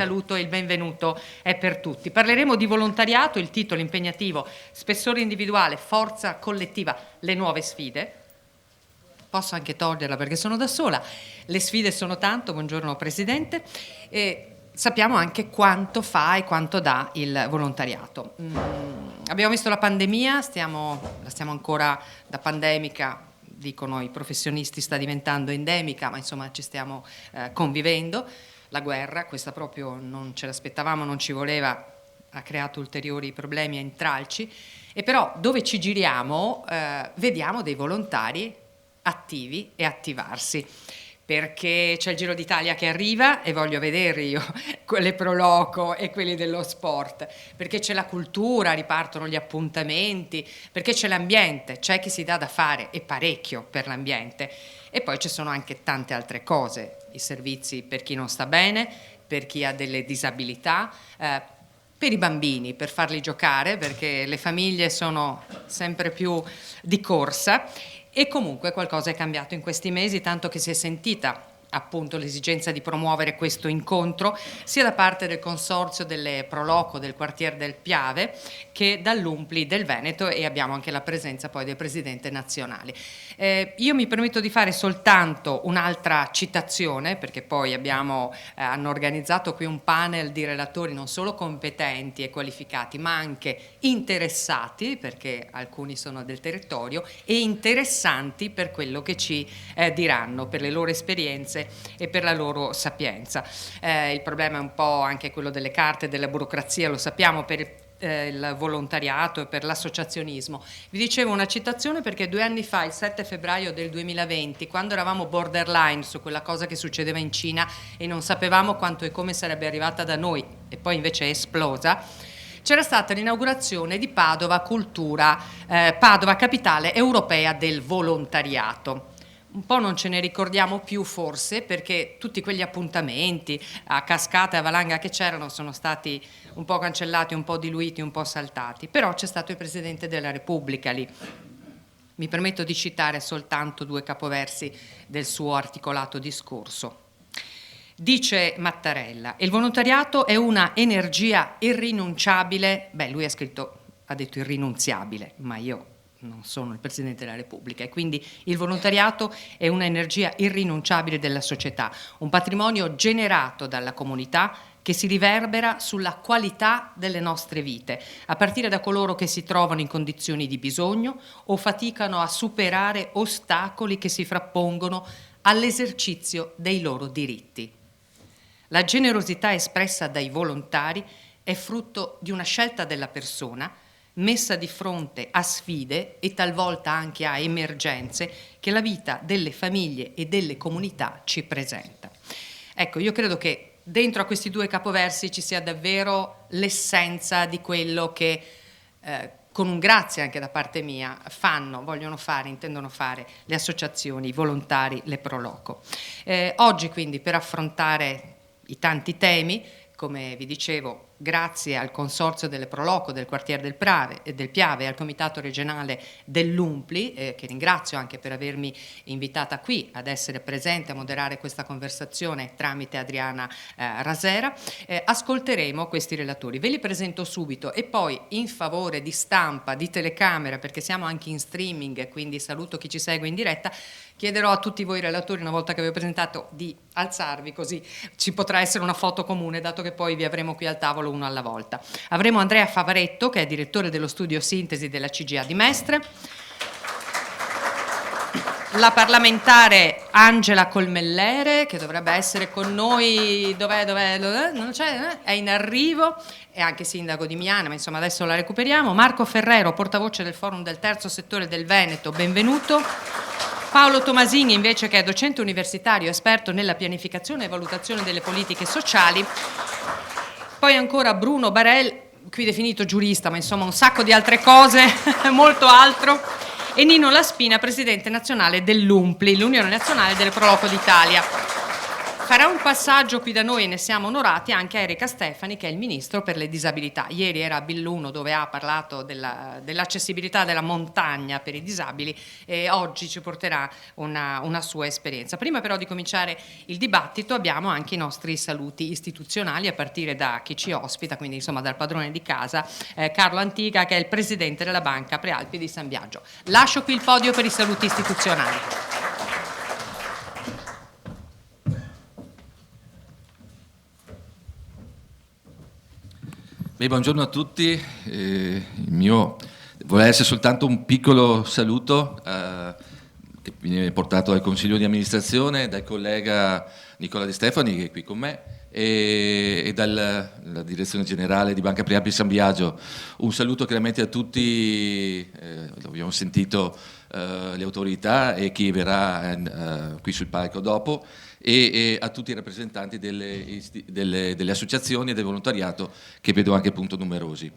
saluto e il benvenuto è per tutti. Parleremo di volontariato, il titolo impegnativo, spessore individuale, forza collettiva, le nuove sfide. Posso anche toglierla perché sono da sola. Le sfide sono tanto, buongiorno Presidente, e sappiamo anche quanto fa e quanto dà il volontariato. Abbiamo visto la pandemia, la stiamo ancora da pandemica, dicono i professionisti, sta diventando endemica, ma insomma ci stiamo convivendo. La guerra, questa proprio non ce l'aspettavamo, non ci voleva, ha creato ulteriori problemi e intralci, e però dove ci giriamo vediamo dei volontari attivi e attivarsi, perché c'è il Giro d'Italia che arriva e voglio vedere io quelle pro loco e quelli dello sport, perché c'è la cultura, ripartono gli appuntamenti, perché c'è l'ambiente, c'è chi si dà da fare e parecchio per l'ambiente, e poi ci sono anche tante altre cose, i servizi per chi non sta bene, per chi ha delle disabilità, per i bambini, per farli giocare, perché le famiglie sono sempre più di corsa. E comunque qualcosa è cambiato in questi mesi, tanto che si è sentita appunto l'esigenza di promuovere questo incontro sia da parte del consorzio delle Pro Loco del quartier del Piave che dall'Umpli del Veneto, e abbiamo anche la presenza poi del presidente nazionale. Io mi permetto di fare soltanto un'altra citazione, perché poi hanno organizzato qui un panel di relatori non solo competenti e qualificati ma anche interessati, perché alcuni sono del territorio, e interessanti per quello che ci diranno, per le loro esperienze e per la loro sapienza. Il problema è un po' anche quello delle carte, della burocrazia, lo sappiamo, per il volontariato e per l'associazionismo. Vi dicevo una citazione perché 2 anni fa, il 7 febbraio del 2020, quando eravamo borderline su quella cosa che succedeva in Cina e non sapevamo quanto e come sarebbe arrivata da noi, e poi invece è esplosa, c'era stata l'inaugurazione di Padova Cultura, Padova capitale europea del volontariato. Un po' non ce ne ricordiamo più forse, perché tutti quegli appuntamenti a cascata e a valanga che c'erano sono stati un po' cancellati, un po' diluiti, un po' saltati. Però c'è stato il Presidente della Repubblica lì. Mi permetto di citare soltanto 2 capoversi del suo articolato discorso. Dice Mattarella: il volontariato è una energia irrinunciabile. Lui ha detto irrinunziabile, ma io non sono il Presidente della Repubblica, e quindi il volontariato è un'energia irrinunciabile della società, un patrimonio generato dalla comunità che si riverbera sulla qualità delle nostre vite, a partire da coloro che si trovano in condizioni di bisogno o faticano a superare ostacoli che si frappongono all'esercizio dei loro diritti. La generosità espressa dai volontari è frutto di una scelta della persona messa di fronte a sfide e talvolta anche a emergenze che la vita delle famiglie e delle comunità ci presenta. Ecco, io credo che dentro a questi 2 capoversi ci sia davvero l'essenza di quello che, con un grazie anche da parte mia, vogliono fare, intendono fare le associazioni, i volontari, le Pro Loco. Oggi quindi, per affrontare i tanti temi, come vi dicevo, grazie al consorzio delle Pro Loco del quartier del Piave e al comitato regionale dell'Umpli, che ringrazio anche per avermi invitata qui ad essere presente a moderare questa conversazione tramite Adriana Rasera, ascolteremo questi relatori. Ve li presento subito e poi, in favore di stampa, di telecamera, perché siamo anche in streaming, quindi saluto chi ci segue in diretta, chiederò a tutti voi relatori, una volta che vi ho presentato, di alzarvi, così ci potrà essere una foto comune, dato che poi vi avremo qui al tavolo uno alla volta. Avremo Andrea Favaretto, che è direttore dello studio Sintesi della CGA di Mestre, la parlamentare Angela Colmellere, che dovrebbe essere con noi, dov'è? Non c'è? È in arrivo, è anche sindaco di Miana, ma insomma adesso la recuperiamo. Marco Ferrero, portavoce del Forum del Terzo Settore del Veneto, benvenuto. Paolo Tomasini invece, che è docente universitario, esperto nella pianificazione e valutazione delle politiche sociali. Poi ancora Bruno Barel, qui definito giurista, ma insomma un sacco di altre cose, molto altro. E Nino Laspina, presidente nazionale dell'Umpli, l'Unione Nazionale delle Pro Loco d'Italia. Farà un passaggio qui da noi, e ne siamo onorati, anche a Erika Stefani, che è il ministro per le disabilità. Ieri era a Belluno, dove ha parlato dell'accessibilità della montagna per i disabili, e oggi ci porterà una sua esperienza. Prima però di cominciare il dibattito abbiamo anche i nostri saluti istituzionali, a partire da chi ci ospita, quindi insomma dal padrone di casa, Carlo Antiga, che è il presidente della Banca Prealpi di San Biagio. Lascio qui il podio per i saluti istituzionali. Buongiorno a tutti, il mio vuole essere soltanto un piccolo saluto che viene portato dal Consiglio di amministrazione, dal collega Nicola De Stefani, che è qui con me, e dalla direzione generale di Banca Prealpi San Biagio. Un saluto chiaramente a tutti, abbiamo sentito le autorità e chi verrà qui sul palco dopo, e a tutti i rappresentanti delle associazioni e del volontariato, che vedo anche appunto numerosi.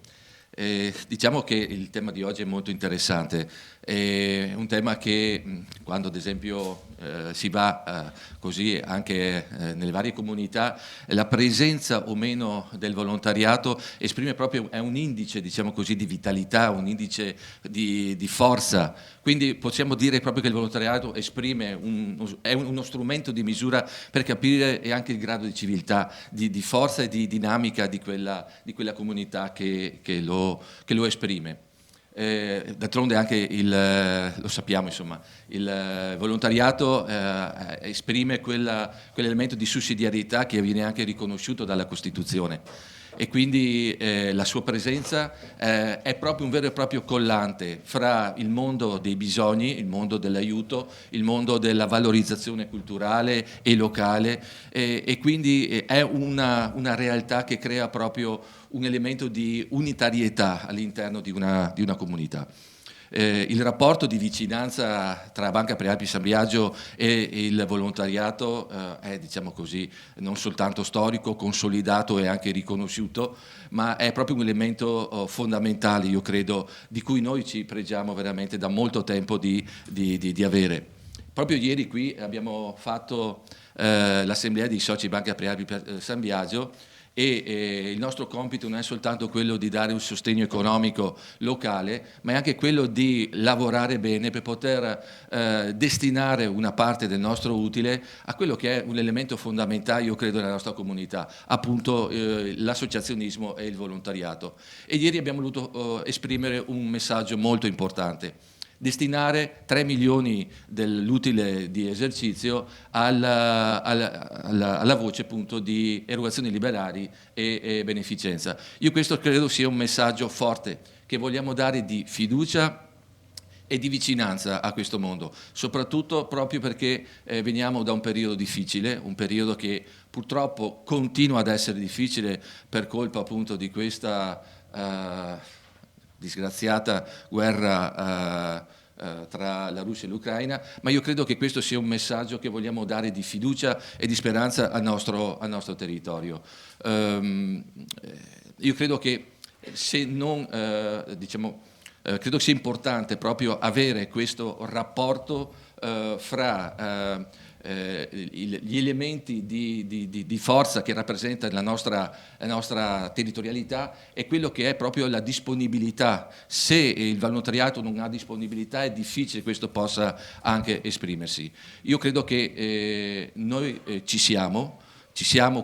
Diciamo che il tema di oggi è molto interessante, è un tema che quando ad esempio si va così anche nelle varie comunità, la presenza o meno del volontariato esprime proprio, è un indice, diciamo così, di vitalità, un indice di forza. Quindi possiamo dire proprio che il volontariato esprime è uno strumento di misura per capire anche il grado di civiltà, di forza e di dinamica di quella comunità che lo esprime. D'altronde anche lo sappiamo, insomma, il volontariato esprime quell'elemento di sussidiarietà che viene anche riconosciuto dalla Costituzione, e quindi la sua presenza è proprio un vero e proprio collante fra il mondo dei bisogni, il mondo dell'aiuto, il mondo della valorizzazione culturale e locale, e quindi è una realtà che crea proprio un elemento di unitarietà all'interno di una comunità. Il rapporto di vicinanza tra Banca Prealpi San Biagio e il volontariato è, diciamo così, non soltanto storico, consolidato e anche riconosciuto, ma è proprio un elemento fondamentale, io credo, di cui noi ci pregiamo veramente da molto tempo di avere. Proprio ieri qui abbiamo fatto l'assemblea dei soci Banca Prealpi San Biagio, e il nostro compito non è soltanto quello di dare un sostegno economico locale, ma è anche quello di lavorare bene per poter destinare una parte del nostro utile a quello che è un elemento fondamentale, io credo, nella nostra comunità, appunto l'associazionismo e il volontariato. E ieri abbiamo voluto esprimere un messaggio molto importante: destinare 3 milioni dell'utile di esercizio alla voce appunto di erogazioni liberali e beneficenza. Io questo credo sia un messaggio forte che vogliamo dare, di fiducia e di vicinanza a questo mondo, soprattutto proprio perché veniamo da un periodo difficile, un periodo che purtroppo continua ad essere difficile per colpa appunto di questa disgraziata guerra tra la Russia e l'Ucraina, ma io credo che questo sia un messaggio che vogliamo dare di fiducia e di speranza al nostro territorio. Io credo che se non, credo sia importante proprio avere questo rapporto fra gli elementi di forza che rappresenta la nostra territorialità e quello che è proprio la disponibilità. Se il volontariato non ha disponibilità è difficile che questo possa anche esprimersi. Io credo che noi ci siamo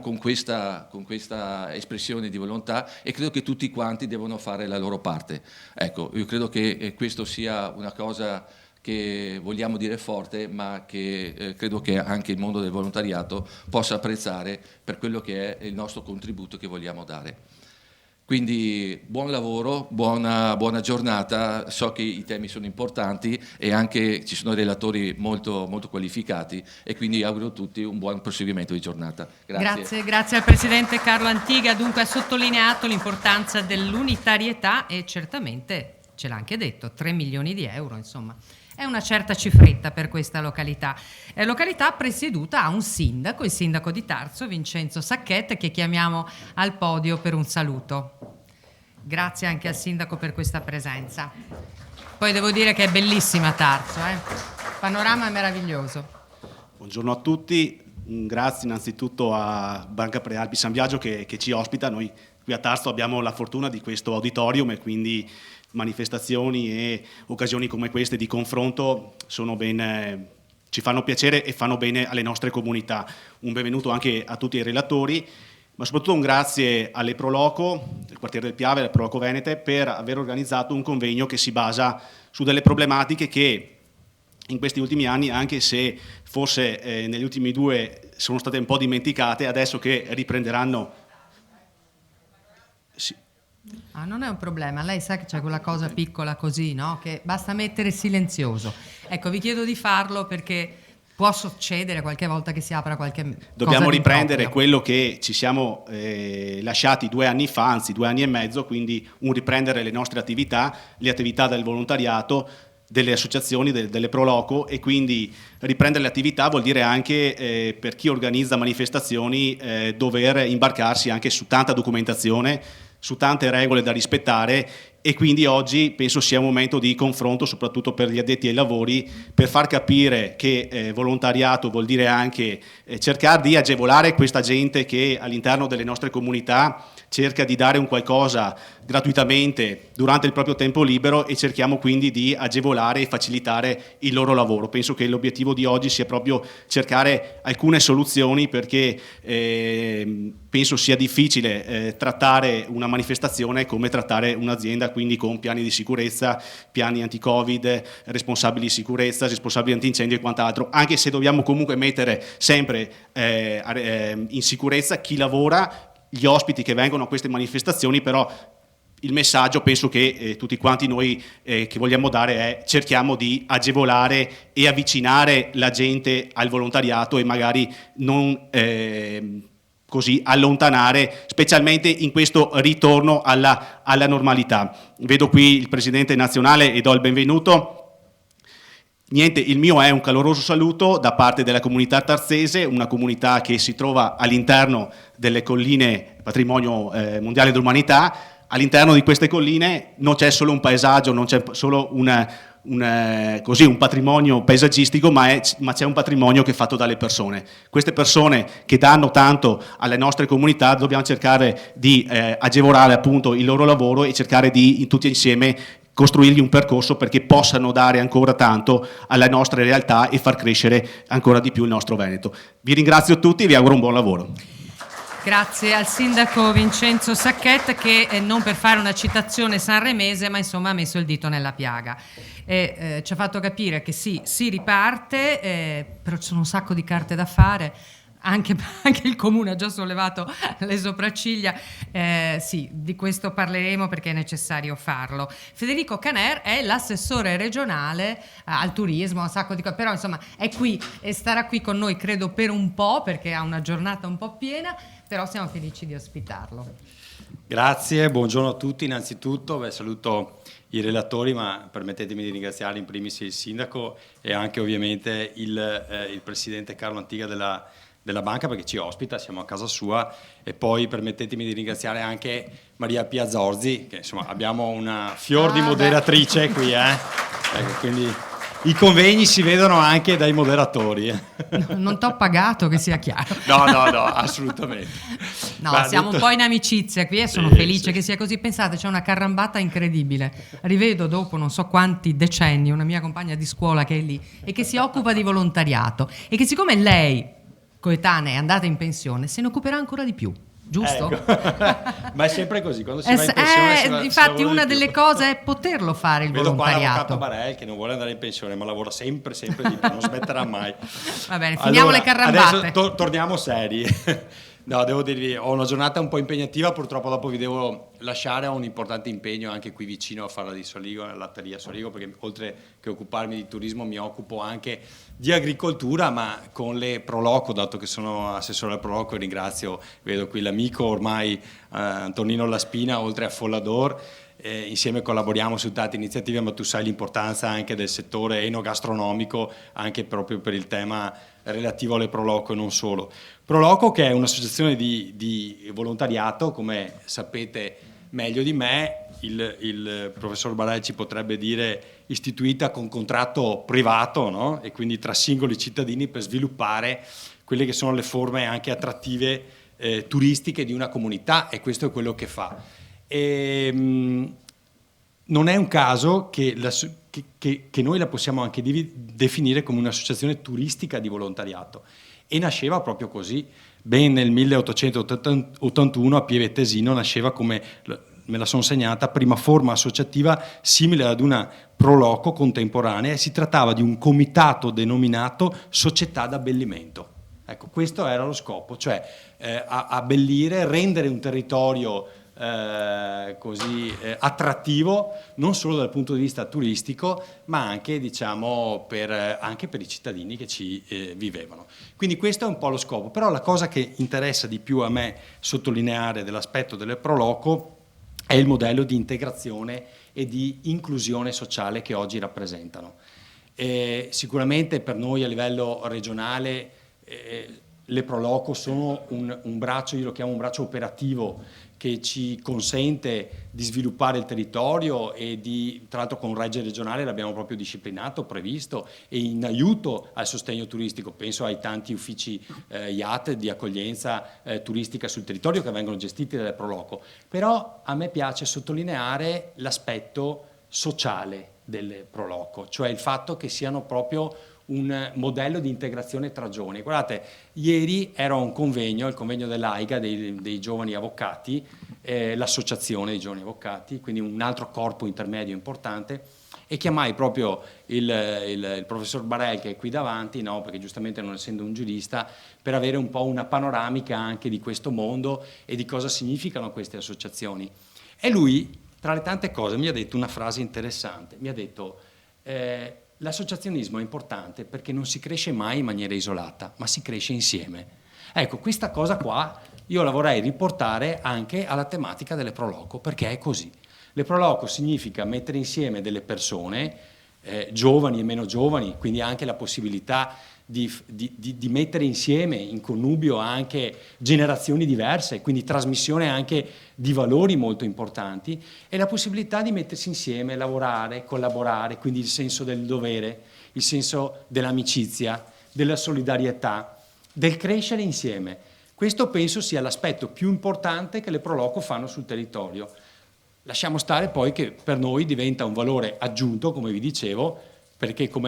con questa espressione di volontà, e credo che tutti quanti devono fare la loro parte. Ecco, io credo che questo sia una cosa che vogliamo dire forte, ma che credo che anche il mondo del volontariato possa apprezzare per quello che è il nostro contributo che vogliamo dare. Quindi buon lavoro, buona giornata. So che i temi sono importanti e anche ci sono relatori molto, molto qualificati, e quindi auguro a tutti un buon proseguimento di giornata. Grazie al Presidente Carlo Antiga. Dunque ha sottolineato l'importanza dell'unitarietà e certamente, ce l'ha anche detto, 3 milioni di euro, insomma. È una certa cifretta per questa località. Località presieduta a un sindaco, il sindaco di Tarso, Vincenzo Sacchette, che chiamiamo al podio per un saluto. Grazie anche al sindaco per questa presenza. Poi devo dire che è bellissima Tarso, il panorama è meraviglioso. Buongiorno a tutti. Un grazie innanzitutto a Banca Prealpi San Biagio che ci ospita. Noi qui a Tarso abbiamo la fortuna di questo auditorium e quindi manifestazioni e occasioni come queste di confronto ci fanno piacere e fanno bene alle nostre comunità. Un benvenuto anche a tutti i relatori, ma soprattutto un grazie alle Proloco, del quartiere del Piave, alle Proloco Venete, per aver organizzato un convegno che si basa su delle problematiche che in questi ultimi anni, anche se forse negli ultimi 2 sono state un po' dimenticate, adesso che riprenderanno... Sì. Non è un problema, lei sa che c'è quella cosa piccola così, no? Che basta mettere silenzioso. Ecco, vi chiedo di farlo perché può succedere qualche volta che si apra qualche Dobbiamo cosa riprendere improprio. quello che ci siamo lasciati 2 anni fa, anzi 2 anni e mezzo, quindi un riprendere le nostre attività, le attività del volontariato, delle associazioni, delle Proloco, e quindi riprendere le attività vuol dire anche per chi organizza manifestazioni dover imbarcarsi anche su tanta documentazione, su tante regole da rispettare, e quindi oggi penso sia un momento di confronto soprattutto per gli addetti ai lavori, per far capire che volontariato vuol dire anche cercare di agevolare questa gente che all'interno delle nostre comunità cerca di dare un qualcosa gratuitamente durante il proprio tempo libero, e cerchiamo quindi di agevolare e facilitare il loro lavoro. Penso che l'obiettivo di oggi sia proprio cercare alcune soluzioni, perché penso sia difficile trattare una manifestazione come trattare un'azienda, quindi con piani di sicurezza, piani anti-Covid, responsabili di sicurezza, responsabili antincendio e quant'altro, anche se dobbiamo comunque mettere sempre in sicurezza chi lavora, gli ospiti che vengono a queste manifestazioni. Però il messaggio penso che tutti quanti noi che vogliamo dare è: cerchiamo di agevolare e avvicinare la gente al volontariato e magari non così allontanare, specialmente in questo ritorno alla normalità. Vedo qui il presidente nazionale e do il benvenuto. Niente, il mio è un caloroso saluto da parte della comunità tarzese, una comunità che si trova all'interno delle colline Patrimonio Mondiale dell'Umanità. All'interno di queste colline non c'è solo un paesaggio, non c'è solo un patrimonio paesaggistico, ma c'è un patrimonio che è fatto dalle persone. Queste persone che danno tanto alle nostre comunità, dobbiamo cercare di agevolare appunto il loro lavoro e cercare di tutti insieme costruirgli un percorso perché possano dare ancora tanto alla nostra realtà e far crescere ancora di più il nostro Veneto. Vi ringrazio tutti e vi auguro un buon lavoro. Grazie al sindaco Vincenzo Sacchetta che non per fare una citazione sanremese, ma insomma ha messo il dito nella piaga e ci ha fatto capire che sì, si riparte, però ci sono un sacco di carte da fare. Anche il Comune ha già sollevato le sopracciglia, sì, di questo parleremo perché è necessario farlo. Federico Caner è l'assessore regionale al turismo, un sacco di cose, però insomma è qui e starà qui con noi credo per un po', perché ha una giornata un po' piena, però siamo felici di ospitarlo. Grazie, buongiorno a tutti. Innanzitutto saluto i relatori, ma permettetemi di ringraziare in primis il sindaco e anche ovviamente il presidente Carlo Antiga della banca, perché ci ospita, siamo a casa sua, e poi permettetemi di ringraziare anche Maria Pia Zorzi, che insomma abbiamo una fior di moderatrice qui, ecco, quindi i convegni si vedono anche dai moderatori. Non t'ho pagato, che sia chiaro. No, assolutamente. No, Ma siamo detto... un po' in amicizia qui e sono sì, felice sì. che sia così. Pensate, c'è una carrambata incredibile. Rivedo dopo non so quanti decenni una mia compagna di scuola che è lì e che si occupa di volontariato e che siccome lei coetanea è andata in pensione se ne occuperà ancora di più. Giusto? Ecco. Ma è sempre così, quando si va in pensione infatti una di delle più. cose è poterlo fare il Vedo qua volontariato. l'avvocato Barel che non vuole andare in pensione, ma lavora sempre di più, non smetterà mai. Va bene, finiamo le carrambate. Adesso torniamo seri. No, devo dirvi, ho una giornata un po' impegnativa, purtroppo dopo vi devo lasciare, ho un importante impegno anche qui vicino a Fara di Soligo, nella latteria Soligo, perché oltre che occuparmi di turismo mi occupo anche di agricoltura, ma con le Proloco, dato che sono assessore al Proloco, e ringrazio, vedo qui l'amico ormai Antonino Laspina, oltre a Follador, insieme collaboriamo su tante iniziative, ma tu sai l'importanza anche del settore enogastronomico, anche proprio per il tema relativo alle Proloco e non solo. Proloco, che è un'associazione di volontariato, come sapete meglio di me, il professor Barel ci potrebbe dire istituita con contratto privato, no? E quindi tra singoli cittadini per sviluppare quelle che sono le forme anche attrattive turistiche di una comunità, e questo è quello che fa. Non è un caso che noi la possiamo anche definire come un'associazione turistica di volontariato, e nasceva proprio così. Ben nel 1881 a Pieve Tesino nasceva, come me la sono segnata, prima forma associativa simile ad una proloco contemporanea, e si trattava di un comitato denominato Società d'Abbellimento. Ecco, questo era lo scopo, cioè abbellire, rendere un territorio attrattivo, non solo dal punto di vista turistico, ma anche, diciamo, anche per i cittadini che ci vivevano. Quindi questo è un po' lo scopo. Però la cosa che interessa di più a me sottolineare dell'aspetto delle Proloco è il modello di integrazione e di inclusione sociale che oggi rappresentano. Sicuramente per noi a livello regionale le Proloco sono un braccio, io lo chiamo un braccio operativo, che ci consente di sviluppare il territorio e tra l'altro con Regge Regionale l'abbiamo proprio disciplinato, previsto, e in aiuto al sostegno turistico. Penso ai tanti uffici IAT di accoglienza turistica sul territorio che vengono gestiti dalle Proloco. Però a me piace sottolineare l'aspetto sociale delle Proloco, cioè il fatto che siano proprio un modello di integrazione tra giovani. Guardate, ieri era un convegno, il convegno dell'AIGA, dei giovani avvocati, l'associazione dei giovani avvocati, quindi un altro corpo intermedio importante, e chiamai proprio il professor Barel, che è qui davanti, no, perché giustamente non essendo un giurista, per avere un po' una panoramica anche di questo mondo e di cosa significano queste associazioni. E lui, tra le tante cose, mi ha detto una frase interessante, mi ha detto l'associazionismo è importante perché non si cresce mai in maniera isolata, ma si cresce insieme. Ecco, questa cosa qua io la vorrei riportare anche alla tematica delle Proloco, perché è così. Le Proloco significa mettere insieme delle persone, giovani e meno giovani, quindi anche la possibilità di mettere insieme in connubio anche generazioni diverse, quindi trasmissione anche di valori molto importanti, e la possibilità di mettersi insieme, lavorare, collaborare, quindi il senso del dovere, il senso dell'amicizia, della solidarietà, del crescere insieme. Questo penso sia l'aspetto più importante che le Proloco fanno sul territorio. Lasciamo stare poi che per noi diventa un valore aggiunto, come vi dicevo, perché con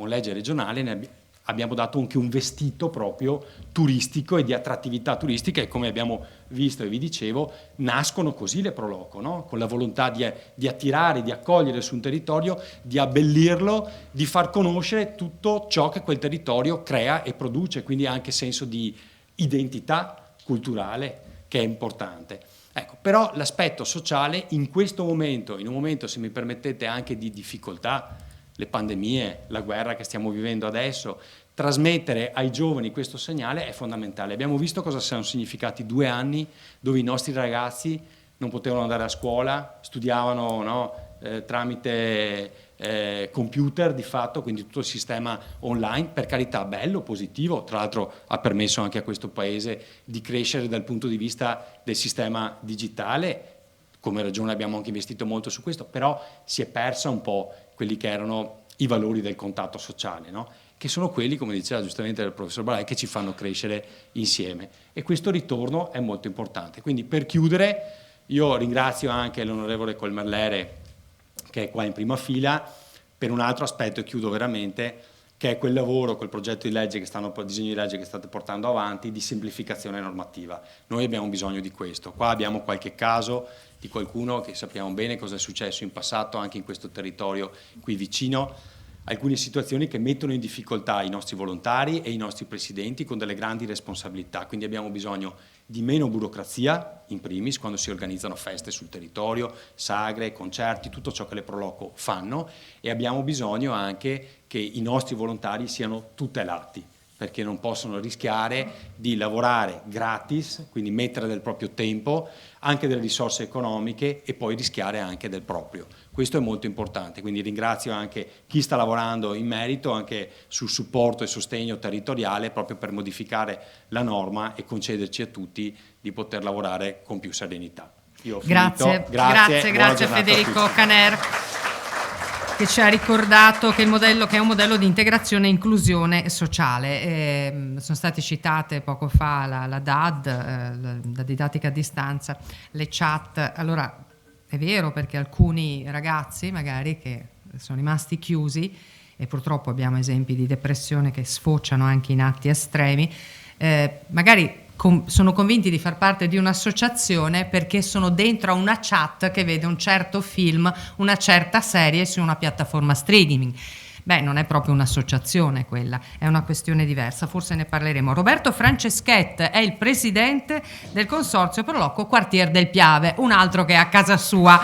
legge regionale abbiamo dato anche un vestito proprio turistico e di attrattività turistica, e come abbiamo visto e vi dicevo, nascono così le Proloco, no? Con la volontà di attirare, di accogliere su un territorio, di abbellirlo, di far conoscere tutto ciò che quel territorio crea e produce, quindi anche senso di identità culturale, che è importante. Ecco, però l'aspetto sociale in questo momento, in un momento, se mi permettete, anche di difficoltà, le pandemie, la guerra che stiamo vivendo adesso, trasmettere ai giovani questo segnale è fondamentale. Abbiamo visto cosa sono significati 2 anni dove i nostri ragazzi non potevano andare a scuola, studiavano, no, tramite computer di fatto, quindi tutto il sistema online, per carità, bello, positivo, tra l'altro ha permesso anche a questo paese di crescere dal punto di vista del sistema digitale. Come regione abbiamo anche investito molto su questo, però si è persa un po' quelli che erano i valori del contatto sociale, no? Che sono quelli, come diceva giustamente il professor Balai, che ci fanno crescere insieme, e questo ritorno è molto importante. Quindi, per chiudere, io ringrazio anche l'onorevole Colmerlere, che è qua in prima fila, per un altro aspetto, e chiudo veramente, che è quel lavoro, quel progetto di legge disegno di legge che state portando avanti, di semplificazione normativa. Noi abbiamo bisogno di questo. Qua abbiamo qualche caso di qualcuno che sappiamo bene cosa è successo in passato anche in questo territorio qui vicino, alcune situazioni che mettono in difficoltà i nostri volontari e i nostri presidenti con delle grandi responsabilità, quindi abbiamo bisogno di meno burocrazia, in primis, quando si organizzano feste sul territorio, sagre, concerti, tutto ciò che le Proloco fanno, e abbiamo bisogno anche che i nostri volontari siano tutelati, perché non possono rischiare di lavorare gratis, quindi mettere del proprio tempo, anche delle risorse economiche, e poi rischiare anche del proprio. Questo è molto importante, quindi ringrazio anche chi sta lavorando in merito anche sul supporto e sostegno territoriale, proprio per modificare la norma e concederci a tutti di poter lavorare con più serenità. Io ho finito. Grazie buona giornata a Federico tutti. Caner, che ci ha ricordato che che è un modello di integrazione e inclusione sociale. Sono state citate poco fa la DAD, la didattica a distanza, le chat. Allora è vero, perché alcuni ragazzi magari che sono rimasti chiusi, e purtroppo abbiamo esempi di depressione che sfociano anche in atti estremi, magari sono convinti di far parte di un'associazione perché sono dentro a una chat che vede un certo film, una certa serie su una piattaforma streaming. Beh, non è proprio un'associazione quella, è una questione diversa, forse ne parleremo. Roberto Franceschetti è il presidente del Consorzio Proloco Quartier del Piave, un altro che è a casa sua.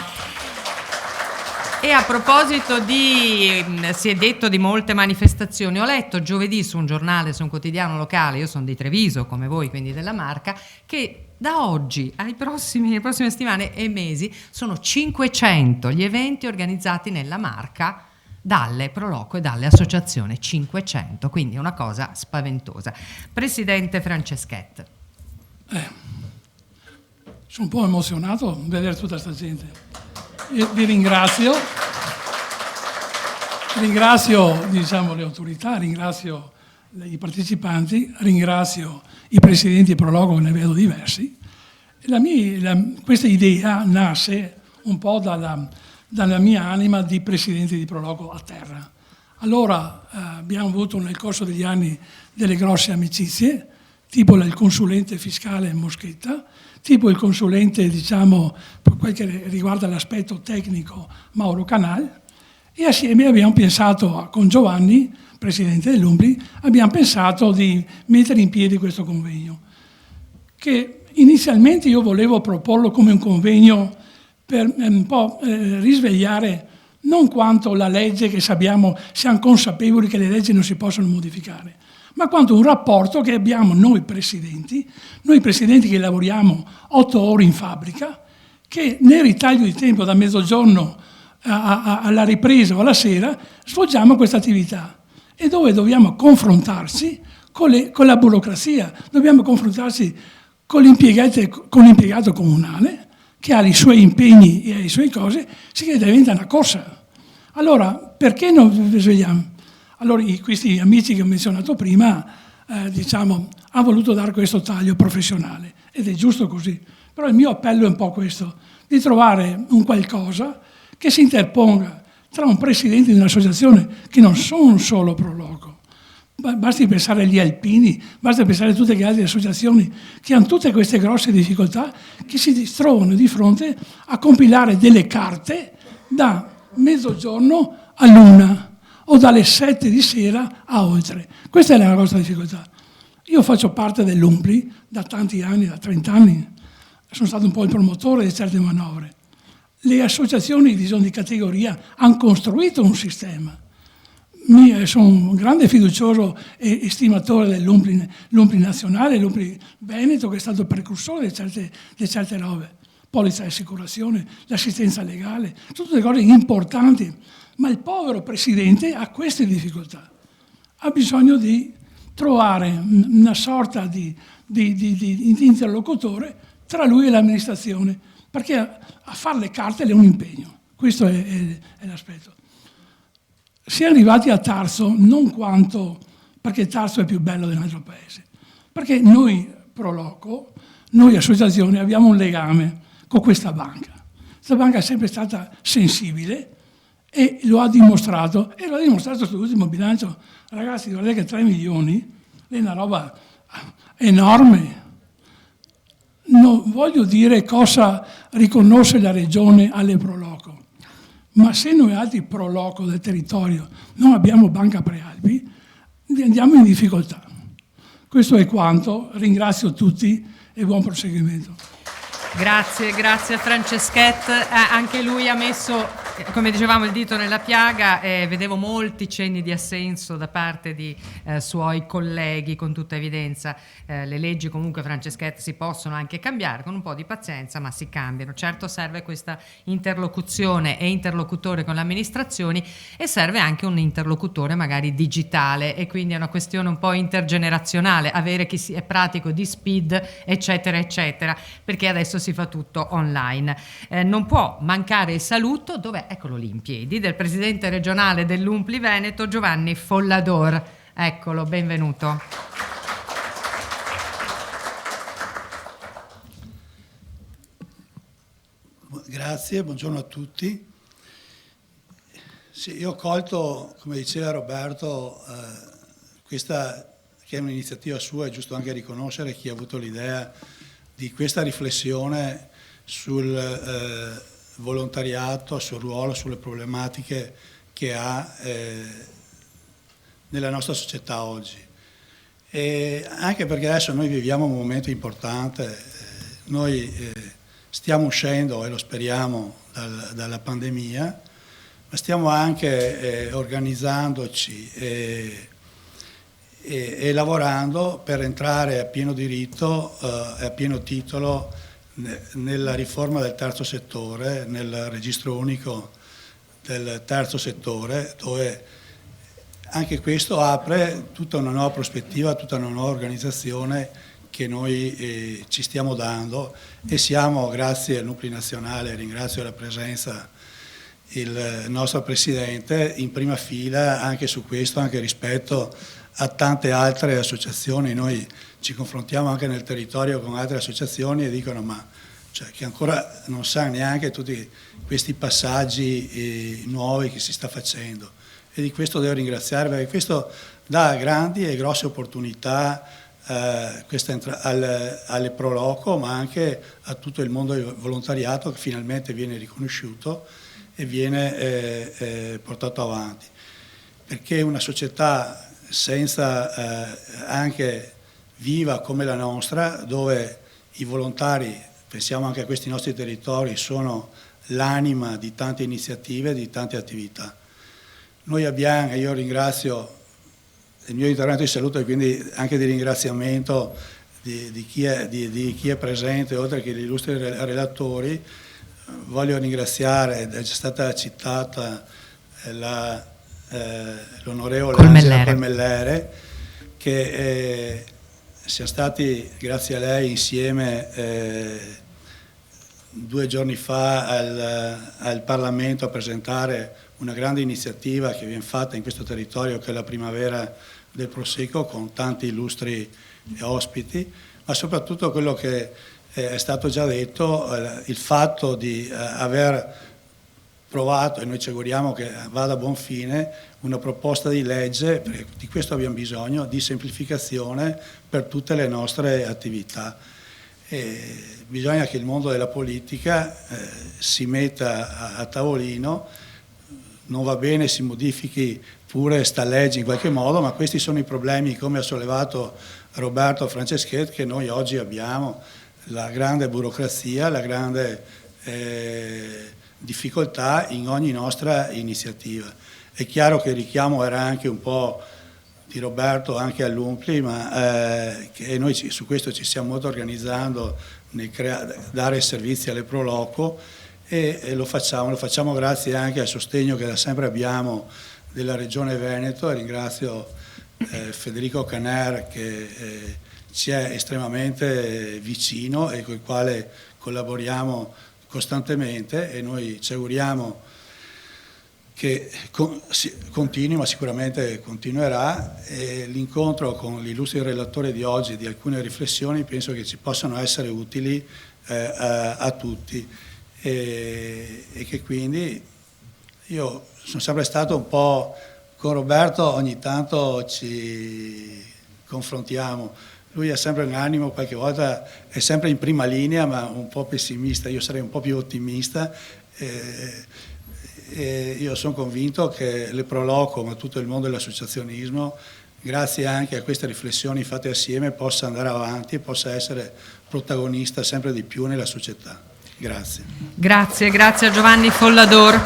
E a proposito si è detto di molte manifestazioni, ho letto giovedì su un giornale, su un quotidiano locale, io sono di Treviso come voi, quindi della Marca, che da oggi alle prossime settimane e mesi sono 500 gli eventi organizzati nella Marca dalle Proloco e dalle associazioni, 500, quindi è una cosa spaventosa. Presidente Franceschetti. Sono un po' emozionato vedere tutta questa gente. Vi ringrazio, diciamo, le autorità, ringrazio i partecipanti, ringrazio i presidenti di Proloco, che ne vedo diversi. Questa idea nasce un po' dalla mia anima di presidente di Proloco a terra. Allora abbiamo avuto nel corso degli anni delle grosse amicizie, tipo il consulente fiscale Moschetta, tipo il consulente, diciamo, per quel che riguarda l'aspetto tecnico, Mauro Canal, e assieme abbiamo pensato, con Giovanni, presidente dell'Umbri, abbiamo pensato di mettere in piedi questo convegno, che inizialmente io volevo proporlo come un convegno per un po' risvegliare non quanto la legge, che siamo consapevoli che le leggi non si possono modificare, ma quanto un rapporto che abbiamo noi presidenti che lavoriamo 8 ore in fabbrica, che nel ritaglio di tempo da mezzogiorno alla ripresa o alla sera svolgiamo questa attività, e dove dobbiamo confrontarci con la burocrazia, dobbiamo confrontarci con l'impiegato comunale, che ha i suoi impegni e le sue cose, che diventa una corsa. Allora, perché non svegliamo? Allora, questi amici che ho menzionato prima, diciamo, hanno voluto dare questo taglio professionale, ed è giusto così. Però il mio appello è un po' questo, di trovare un qualcosa che si interponga tra un presidente di un'associazione, che non sono solo Proloco. Basti pensare agli alpini, basta pensare a tutte le altre associazioni che hanno tutte queste grosse difficoltà, che si trovano di fronte a compilare delle carte da mezzogiorno all'1 o dalle 7 di sera a oltre. Questa è la nostra difficoltà. Io faccio parte dell'Umbri da tanti anni, da 30 anni, sono stato un po' il promotore di certe manovre. Le associazioni di categoria hanno costruito un sistema. Sono un grande fiducioso e stimatore dell'Umbri nazionale, l'Umbri Veneto, che è stato precursore di certe robe. Polizza e assicurazione, l'assistenza legale, tutte le cose importanti. Ma il povero presidente ha queste difficoltà. Ha bisogno di trovare una sorta di interlocutore tra lui e l'amministrazione, perché a fare le carte è un impegno. Questo è l'aspetto. Siamo arrivati a Tarso non quanto perché Tarso è più bello del nostro paese, perché noi Proloco, noi associazioni, abbiamo un legame con questa banca. Questa banca è sempre stata sensibile e lo ha dimostrato, sull'ultimo bilancio. Ragazzi, guardate che 3 milioni è una roba enorme. Non voglio dire cosa riconosce la regione alle Proloco, ma se noi altri Proloco del territorio non abbiamo banca Prealpi, andiamo in difficoltà. Questo è quanto, ringrazio tutti e buon proseguimento. Grazie a Franceschetti, anche lui ha messo come dicevamo, il dito nella piaga, vedevo molti cenni di assenso da parte di suoi colleghi, con tutta evidenza. Le leggi comunque, Franceschetta, si possono anche cambiare con un po' di pazienza, ma si cambiano. Certo serve questa interlocuzione e interlocutore con le amministrazioni, e serve anche un interlocutore magari digitale, e quindi è una questione un po' intergenerazionale, avere chi è pratico di speed, eccetera eccetera, perché adesso si fa tutto online. Non può mancare il saluto, eccolo lì in piedi, del presidente regionale dell'Umpli Veneto, Giovanni Follador. Eccolo, benvenuto. Grazie, buongiorno a tutti. Sì, io ho colto, come diceva Roberto, questa che è un'iniziativa sua, è giusto anche riconoscere chi ha avuto l'idea di questa riflessione sul volontariato, sul ruolo, sulle problematiche che ha nella nostra società oggi. E anche perché adesso noi viviamo un momento importante, noi stiamo uscendo, e lo speriamo, dalla pandemia, ma stiamo anche organizzandoci e lavorando per entrare a pieno diritto e a pieno titolo nella riforma del terzo settore, nel registro unico del terzo settore, dove anche questo apre tutta una nuova prospettiva, tutta una nuova organizzazione che noi ci stiamo dando, e siamo, grazie al Nucleo Nazionale, ringrazio la presenza il nostro Presidente, in prima fila anche su questo, anche rispetto a tante altre associazioni. Noi ci confrontiamo anche nel territorio con altre associazioni e dicono che ancora non sa neanche tutti questi passaggi nuovi che si sta facendo, e di questo devo ringraziare, perché questo dà grandi e grosse opportunità alle Pro Loco, ma anche a tutto il mondo del volontariato, che finalmente viene riconosciuto e viene portato avanti, perché una società senza anche viva come la nostra, dove i volontari, pensiamo anche a questi nostri territori, sono l'anima di tante iniziative, di tante attività. Noi abbiamo, e io ringrazio, il mio intervento di saluto e quindi anche di ringraziamento di chi è presente, oltre che gli illustri relatori. Voglio ringraziare, è già stata citata l'onorevole Angela Colmellere, che siamo stati, grazie a lei, insieme 2 giorni fa al Parlamento a presentare una grande iniziativa che viene fatta in questo territorio, che è la Primavera del Prosecco, con tanti illustri ospiti, ma soprattutto quello che è stato già detto, il fatto di aver provato, e noi ci auguriamo che vada a buon fine, una proposta di legge, perché di questo abbiamo bisogno, di semplificazione per tutte le nostre attività. E bisogna che il mondo della politica si metta a tavolino, non va bene si modifichi pure sta legge in qualche modo, ma questi sono i problemi, come ha sollevato Roberto Franceschet, che noi oggi abbiamo, la grande burocrazia, la grande difficoltà in ogni nostra iniziativa. È chiaro che il richiamo era anche un po' di Roberto anche all'Umpli, ma che noi su questo ci stiamo molto organizzando nel dare servizi alle Pro Loco, e lo facciamo grazie anche al sostegno che da sempre abbiamo della Regione Veneto, e ringrazio Federico Caner che ci è estremamente vicino e con il quale collaboriamo costantemente, e noi ci auguriamo che continui, ma sicuramente continuerà, e l'incontro con l'illustre relatore di oggi, di alcune riflessioni, penso che ci possano essere utili a tutti, e che quindi io sono sempre stato un po' con Roberto, ogni tanto ci confrontiamo, lui ha sempre un animo, qualche volta è sempre in prima linea, ma un po' pessimista, io sarei un po' più ottimista, e io sono convinto che le Pro Loco, ma tutto il mondo dell'associazionismo, grazie anche a queste riflessioni fatte assieme, possa andare avanti e possa essere protagonista sempre di più nella società. Grazie. Grazie a Giovanni Follador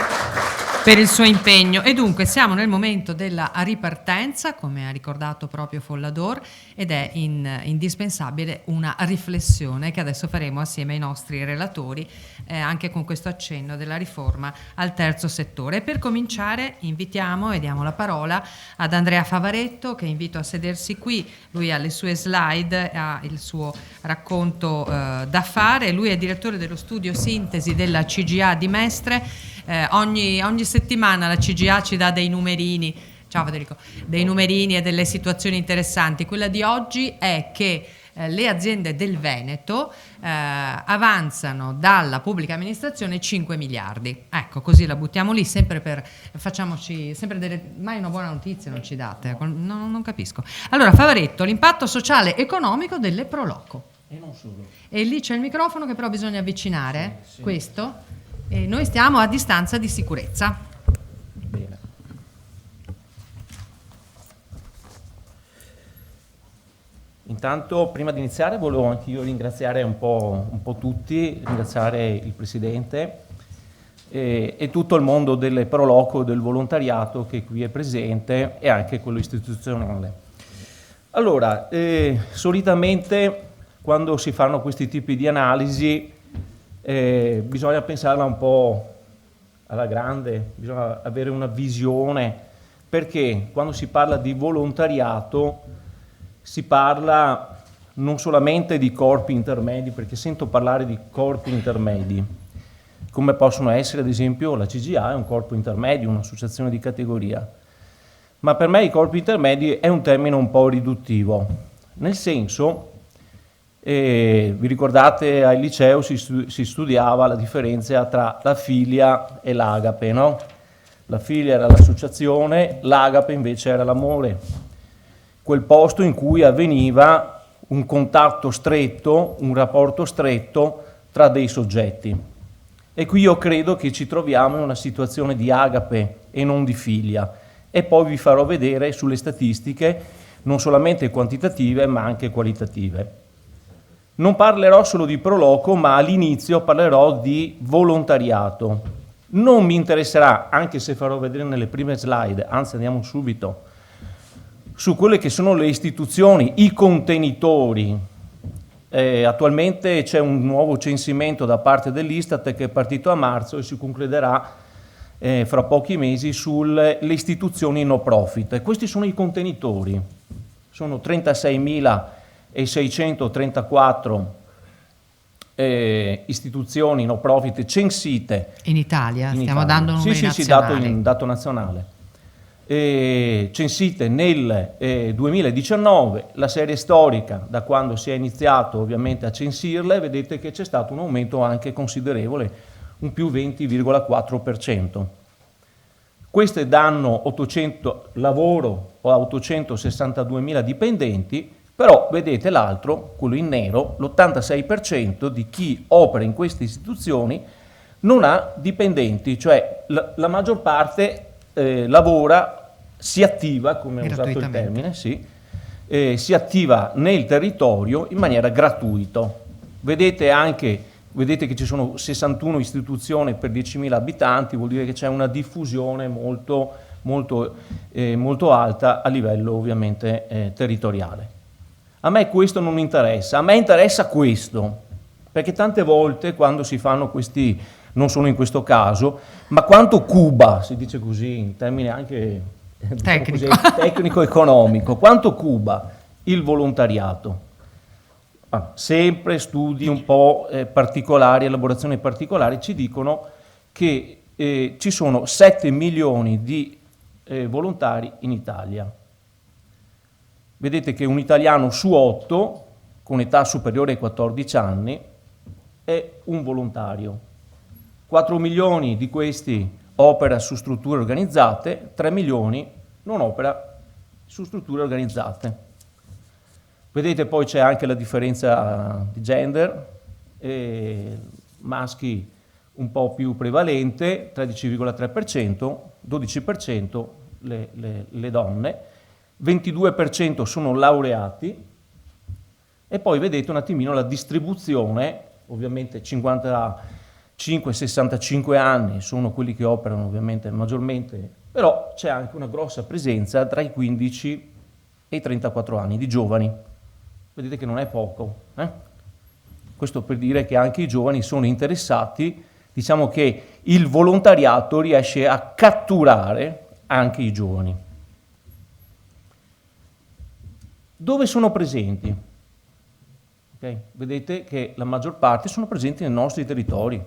per il suo impegno. E dunque siamo nel momento della ripartenza, come ha ricordato proprio Follador, ed è indispensabile una riflessione che adesso faremo assieme ai nostri relatori, anche con questo accenno della riforma al terzo settore. E per cominciare invitiamo e diamo la parola ad Andrea Favaretto, che invito a sedersi qui. Lui ha le sue slide, ha il suo racconto da fare. Lui è direttore dello studio sintesi della CGA di Mestre. Ogni settimana la CGA ci dà dei numerini, ciao Federico, dei numerini e delle situazioni interessanti. Quella di oggi è che le aziende del Veneto avanzano dalla pubblica amministrazione 5 miliardi. Ecco, così la buttiamo lì, facciamoci sempre mai una buona notizia non ci date, non capisco. Allora, Favaretto, l'impatto sociale e economico delle Proloco. E non solo. E lì c'è il microfono che però bisogna avvicinare, sì. questo. E noi stiamo a distanza di sicurezza. Bene. Intanto, prima di iniziare, volevo anche io ringraziare un po' tutti, ringraziare il Presidente e tutto il mondo delle Proloco, del volontariato che qui è presente e anche quello istituzionale. Allora, solitamente quando si fanno questi tipi di analisi bisogna pensarla un po' alla grande, bisogna avere una visione, perché quando si parla di volontariato si parla non solamente di corpi intermedi, perché sento parlare di corpi intermedi, come possono essere ad esempio la CGA è un corpo intermedio, un'associazione di categoria, ma per me i corpi intermedi è un termine un po' riduttivo, nel senso vi ricordate al liceo si studiava la differenza tra la filia e l'agape, no? La filia era l'associazione, l'agape invece era l'amore, quel posto in cui avveniva un contatto stretto, un rapporto stretto tra dei soggetti. E qui io credo che ci troviamo in una situazione di agape e non di filia, e poi vi farò vedere sulle statistiche non solamente quantitative ma anche qualitative. Non parlerò solo di Proloco, ma all'inizio parlerò di volontariato. Non mi interesserà, anche se farò vedere nelle prime slide, anzi andiamo subito, su quelle che sono le istituzioni, i contenitori. Attualmente c'è un nuovo censimento da parte dell'Istat che è partito a marzo e si concluderà fra pochi mesi sulle istituzioni no profit. E questi sono i contenitori, sono 36.634 istituzioni no profit censite in Italia. Stiamo dando numeri nazionali. Sì, dato nazionale. Censite nel 2019, la serie storica da quando si è iniziato ovviamente a censirle, vedete che c'è stato un aumento anche considerevole, un più 20,4%. Queste danno 800 lavoro a 862.000 dipendenti, però vedete l'altro, quello in nero, l'86% di chi opera in queste istituzioni non ha dipendenti, cioè la maggior parte lavora, si attiva, come ho usato il termine, sì, si attiva nel territorio in maniera gratuita. Vedete che ci sono 61 istituzioni per 10.000 abitanti, vuol dire che c'è una diffusione molto alta a livello ovviamente territoriale. A me questo non interessa, a me interessa questo, perché tante volte quando si fanno questi, non solo in questo caso, ma quanto cuba, si dice così in termini anche tecnico-economico, quanto cuba il volontariato? Sempre studi un po' particolari, elaborazioni particolari, ci dicono che ci sono 7 milioni di volontari in Italia. Vedete che un italiano su 8, con età superiore ai 14 anni, è un volontario. 4 milioni di questi opera su strutture organizzate, 3 milioni non opera su strutture organizzate. Vedete poi c'è anche la differenza di gender, maschi un po' più prevalente, 13,3%, 12% le donne, 22% sono laureati e poi vedete un attimino la distribuzione, ovviamente 50 65 anni sono quelli che operano ovviamente maggiormente, però c'è anche una grossa presenza tra i 15 e i 34 anni di giovani. Vedete che non è poco. Questo per dire che anche i giovani sono interessati, diciamo che il volontariato riesce a catturare anche i giovani. Dove sono presenti? Okay. Vedete che la maggior parte sono presenti nei nostri territori.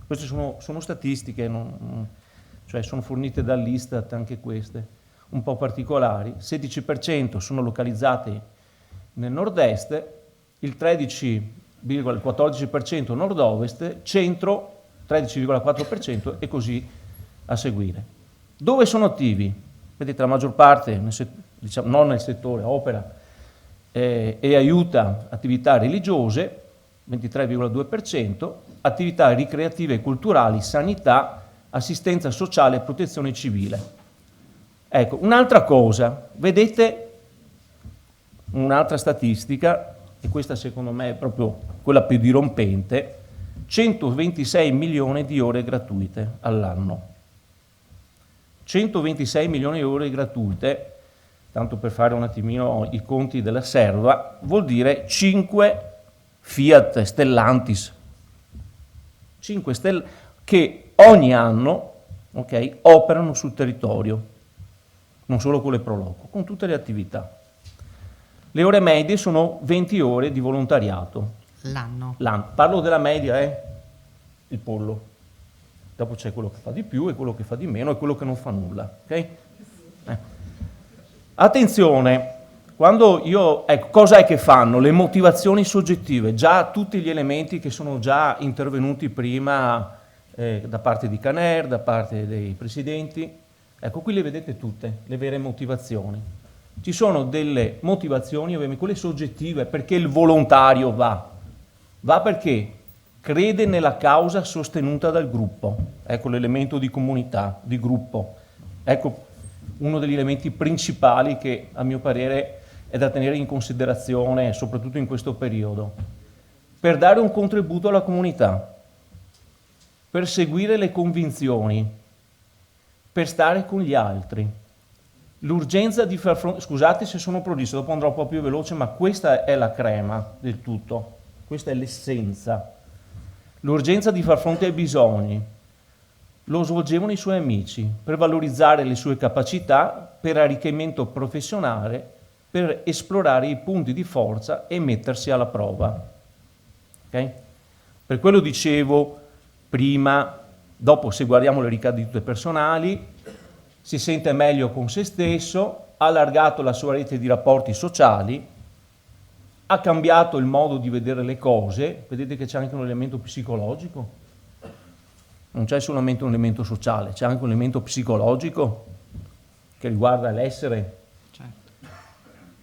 Queste sono statistiche, cioè sono fornite dall'Istat anche queste, un po' particolari. 16% sono localizzate nel nord-est, il 14% nord-ovest, centro 13,4% e così a seguire. Dove sono attivi? Vedete, la maggior parte, diciamo, non nel settore, opera e aiuta attività religiose, 23,2%, attività ricreative e culturali, sanità, assistenza sociale e protezione civile. Ecco, un'altra cosa, vedete un'altra statistica, e questa secondo me è proprio quella più dirompente, 126 milioni di ore gratuite all'anno. 126 milioni di ore gratuite, tanto per fare un attimino i conti della serva, vuol dire 5 Fiat Stellantis, 5 che ogni anno, okay, operano sul territorio, non solo con le Proloco, con tutte le attività. Le ore medie sono 20 ore di volontariato. L'anno. Parlo della media, il pollo. Dopo c'è quello che fa di più e quello che fa di meno e quello che non fa nulla. Okay? Attenzione, quando cosa è che fanno? Le motivazioni soggettive, già tutti gli elementi che sono già intervenuti prima da parte di Caner, da parte dei presidenti. Ecco, qui le vedete tutte, le vere motivazioni. Ci sono delle motivazioni, ovviamente quelle soggettive, perché il volontario va perché crede nella causa sostenuta dal gruppo. Ecco l'elemento di comunità, di gruppo. Ecco uno degli elementi principali che a mio parere è da tenere in considerazione, soprattutto in questo periodo. Per dare un contributo alla comunità, per seguire le convinzioni, per stare con gli altri. L'urgenza di far fronte, scusate se sono prolisso, dopo andrò un po' più veloce, ma questa è la crema del tutto, questa è l'essenza. L'urgenza di far fronte ai bisogni lo svolgevano i suoi amici per valorizzare le sue capacità, per arricchimento professionale, per esplorare i punti di forza e mettersi alla prova. Okay? Per quello dicevo prima, dopo se guardiamo le ricadute personali, si sente meglio con se stesso, ha allargato la sua rete di rapporti sociali, ha cambiato il modo di vedere le cose, vedete che c'è anche un elemento psicologico, non c'è solamente un elemento sociale, c'è anche un elemento psicologico che riguarda l'essere. Certo.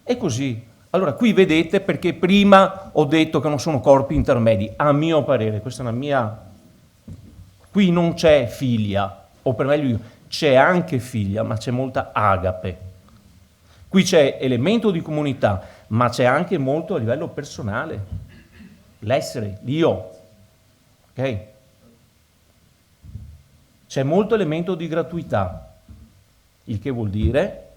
E così. Allora qui vedete perché prima ho detto che non sono corpi intermedi, a mio parere, questa è una mia... Qui non c'è figlia, o per meglio io, c'è anche figlia, ma c'è molta agape. Qui c'è elemento di comunità, ma c'è anche molto a livello personale. L'essere, l'io. Ok? C'è molto elemento di gratuità, il che vuol dire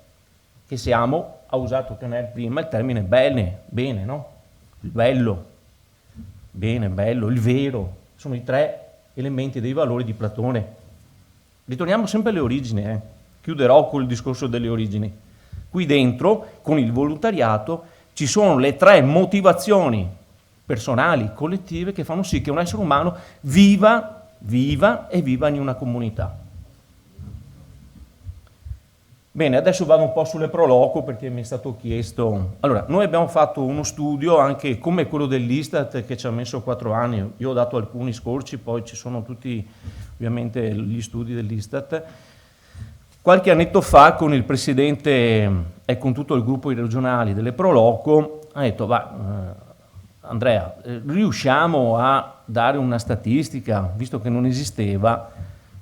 che siamo, ha usato Caner prima il termine bene, no? Il bello, bene, bello, il vero, sono i tre elementi dei valori di Platone. Ritorniamo sempre alle origini, chiuderò col discorso delle origini. Qui dentro, con il volontariato, ci sono le tre motivazioni personali, collettive, che fanno sì che un essere umano viva in una comunità. Bene, adesso vado un po' sulle Proloco perché mi è stato chiesto. Allora, noi abbiamo fatto uno studio anche come quello dell'Istat che ci ha messo 4 anni, io ho dato alcuni scorci, poi ci sono tutti ovviamente gli studi dell'Istat. Qualche annetto fa con il presidente e con tutto il gruppo regionali delle Proloco ha detto Andrea, riusciamo a dare una statistica, visto che non esisteva,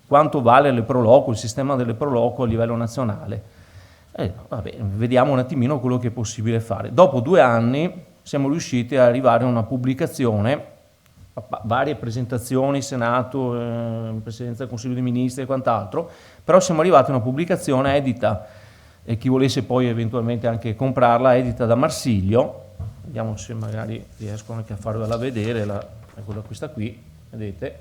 quanto vale le Proloco, il sistema delle Proloco a livello nazionale. Vediamo un attimino quello che è possibile fare. Dopo 2 anni siamo riusciti ad arrivare a una pubblicazione varie presentazioni, Senato, Presidenza del Consiglio dei Ministri e quant'altro, però siamo arrivati a una pubblicazione edita, e chi volesse poi eventualmente anche comprarla, edita da Marsilio. Vediamo se magari riesco anche a farvela vedere, è questa qui, vedete,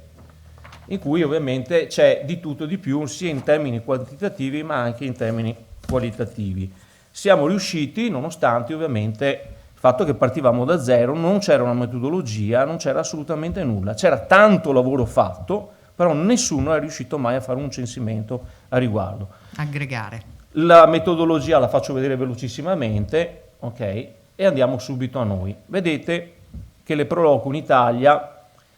in cui ovviamente c'è di tutto e di più, sia in termini quantitativi ma anche in termini qualitativi. Siamo riusciti, nonostante ovviamente il fatto che partivamo da zero, non c'era una metodologia, non c'era assolutamente nulla, c'era tanto lavoro fatto, però nessuno è riuscito mai a fare un censimento a riguardo. Aggregare. La metodologia la faccio vedere velocissimamente, ok? E andiamo subito a noi. Vedete che le Proloco in Italia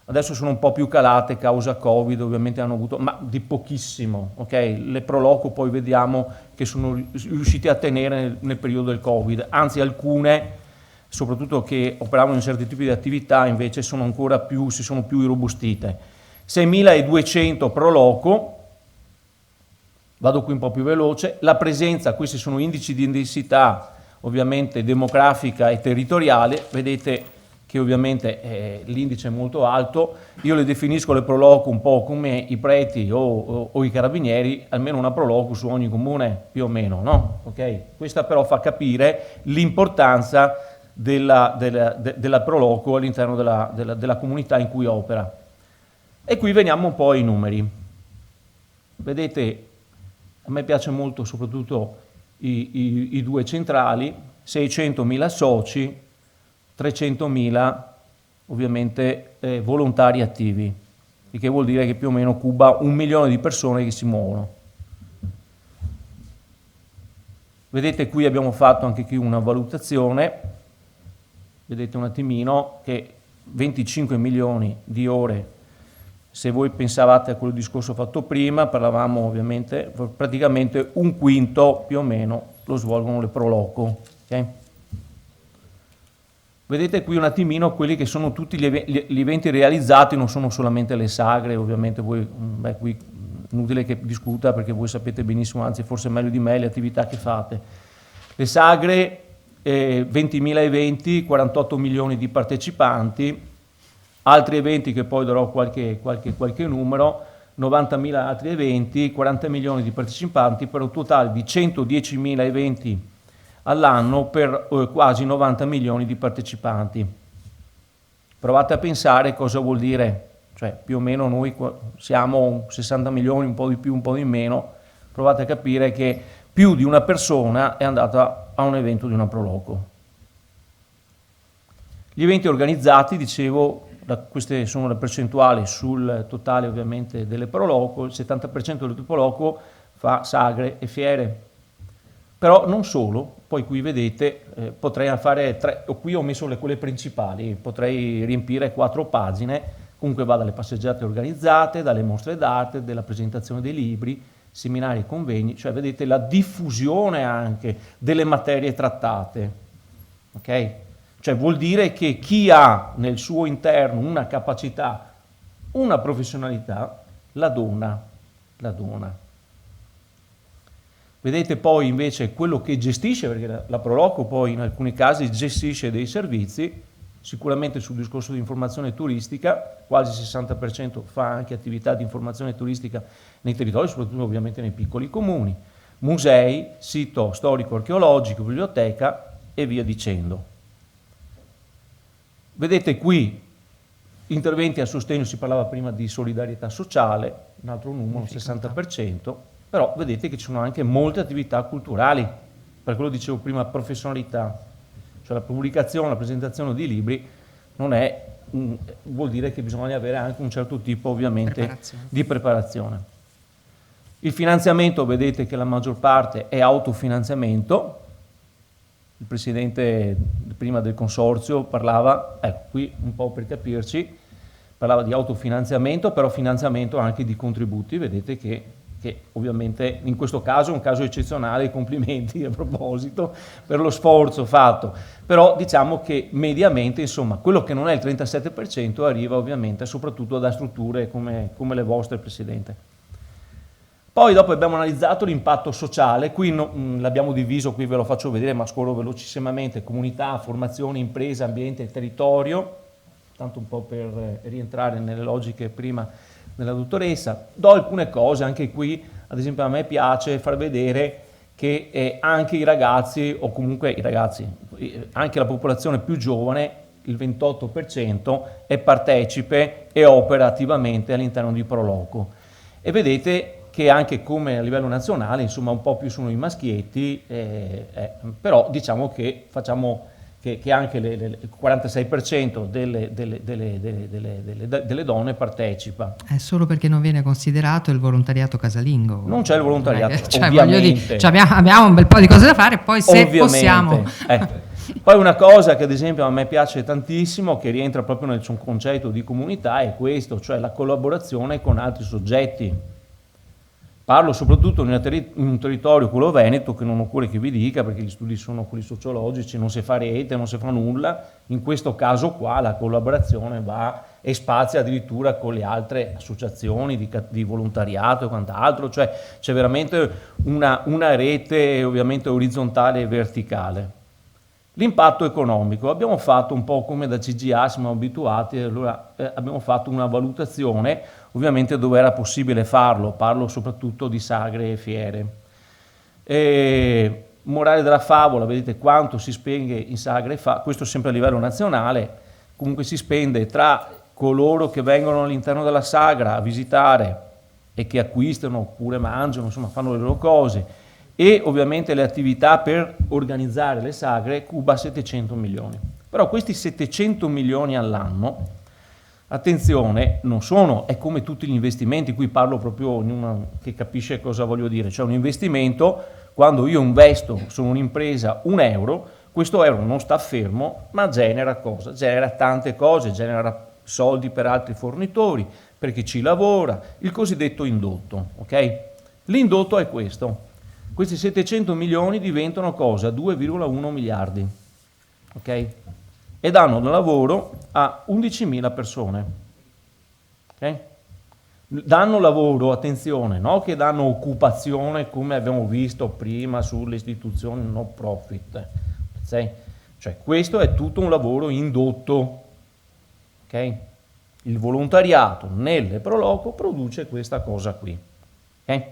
adesso sono un po' più calate causa Covid, ovviamente hanno avuto, ma di pochissimo, ok? Le Proloco poi vediamo che sono riusciti a tenere nel periodo del Covid, anzi alcune, soprattutto che operavano in certi tipi di attività, invece si sono più irrobustite. 6.200 Proloco. Vado qui un po' più veloce, la presenza, questi sono indici di densità ovviamente demografica e territoriale, vedete che ovviamente l'indice è molto alto, io le definisco le Proloco un po' come i preti o i carabinieri, almeno una Proloco su ogni comune più o meno, no? Okay? Questa però fa capire l'importanza della Proloco all'interno della comunità in cui opera. E qui veniamo un po' ai numeri. Vedete, a me piace molto soprattutto i due centrali, 600.000 soci, 300.000 ovviamente volontari attivi, il che vuol dire che più o meno cuba 1 milione di persone che si muovono. Vedete qui abbiamo fatto anche qui una valutazione, vedete un attimino che 25 milioni di ore. Se voi pensavate a quel discorso fatto prima, parlavamo ovviamente, praticamente un quinto più o meno lo svolgono le Proloco. Okay? Vedete qui un attimino quelli che sono tutti gli eventi realizzati, non sono solamente le sagre, ovviamente voi, qui inutile che discuta perché voi sapete benissimo, anzi forse meglio di me, le attività che fate. Le sagre, 20.000 eventi, 48 milioni di partecipanti, altri eventi che poi darò qualche numero, 90.000 altri eventi, 40 milioni di partecipanti per un totale di 110.000 eventi all'anno per quasi 90 milioni di partecipanti. Provate a pensare cosa vuol dire, cioè più o meno noi siamo 60 milioni, un po' di più, un po' di meno, provate a capire che più di una persona è andata a un evento di una Proloco. Gli eventi organizzati, dicevo, queste sono le percentuali sul totale ovviamente delle Proloco, il 70% delle Proloco fa sagre e fiere, però non solo, poi qui vedete potrei fare qui ho messo quelle principali, potrei riempire 4 pagine, comunque va dalle passeggiate organizzate, dalle mostre d'arte, della presentazione dei libri, seminari e convegni, cioè vedete la diffusione anche delle materie trattate, ok? Cioè vuol dire che chi ha nel suo interno una capacità, una professionalità, la dona. Vedete poi invece quello che gestisce, perché la Proloco poi in alcuni casi gestisce dei servizi, sicuramente sul discorso di informazione turistica, quasi il 60% fa anche attività di informazione turistica nei territori, soprattutto ovviamente nei piccoli comuni, musei, sito storico-archeologico, biblioteca e via dicendo. Vedete qui interventi a sostegno, si parlava prima di solidarietà sociale, un altro numero, 60%, però vedete che ci sono anche molte attività culturali, per quello dicevo prima professionalità, cioè la pubblicazione, la presentazione di libri non è, vuol dire che bisogna avere anche un certo tipo ovviamente di preparazione. Il finanziamento, vedete che la maggior parte è autofinanziamento. Il presidente prima del consorzio parlava, qui un po' per capirci, parlava di autofinanziamento, però finanziamento anche di contributi, vedete che ovviamente in questo caso è un caso eccezionale, complimenti a proposito per lo sforzo fatto, però diciamo che mediamente insomma quello che non è il 37% arriva ovviamente soprattutto da strutture come le vostre, Presidente. Poi dopo abbiamo analizzato l'impatto sociale, qui l'abbiamo diviso, qui ve lo faccio vedere ma scorro velocissimamente, comunità, formazione, impresa, ambiente e territorio. tanto un po' per rientrare nelle logiche prima della dottoressa. Do alcune cose, anche qui, ad esempio a me piace far vedere che anche i ragazzi, o comunque i ragazzi, anche la popolazione più giovane, il 28%, è partecipe e opera attivamente all'interno di Proloco. E vedete che anche come a livello nazionale, insomma un po' più sono i maschietti, però diciamo che facciamo che anche il 46% delle donne partecipa. È solo perché non viene considerato il volontariato casalingo. Non c'è il volontariato, cioè, ovviamente. Abbiamo un bel po' di cose da fare, poi se Ovviamente. possiamo... Poi una cosa che ad esempio a me piace tantissimo, che rientra proprio nel suo concetto di comunità, è questo, cioè la collaborazione con altri soggetti. Parlo soprattutto in un territorio, quello veneto, che non occorre che vi dica, perché gli studi sono quelli sociologici, non si fa rete, non si fa nulla. In questo caso qua la collaborazione va e spazia addirittura con le altre associazioni di volontariato e quant'altro, cioè c'è veramente una rete ovviamente orizzontale e verticale. L'impatto economico, abbiamo fatto un po' come da CGA, siamo abituati, allora abbiamo fatto una valutazione, ovviamente dove era possibile farlo, parlo soprattutto di sagre e fiere. Morale della favola, vedete quanto si spende in sagre e fiere, questo sempre a livello nazionale, comunque si spende tra coloro che vengono all'interno della sagra a visitare e che acquistano oppure mangiano, insomma fanno le loro cose, e ovviamente le attività per organizzare le sagre, cuba 700 milioni. Però questi 700 milioni all'anno, attenzione, non sono, è come tutti gli investimenti, qui parlo proprio che capisce cosa voglio dire, cioè un investimento, quando io investo, sono un'impresa, €1, questo euro non sta fermo, ma genera cosa? Genera tante cose, genera soldi per altri fornitori, per chi ci lavora, il cosiddetto indotto, ok? L'indotto è questo. Questi 700 milioni diventano cosa? 2,1 miliardi, ok? E danno lavoro a 11.000 persone, ok? Danno lavoro, attenzione, no? Che danno occupazione come abbiamo visto prima sulle istituzioni no profit, ok? Cioè questo è tutto un lavoro indotto, ok? Il volontariato nelle Proloco produce questa cosa qui, ok?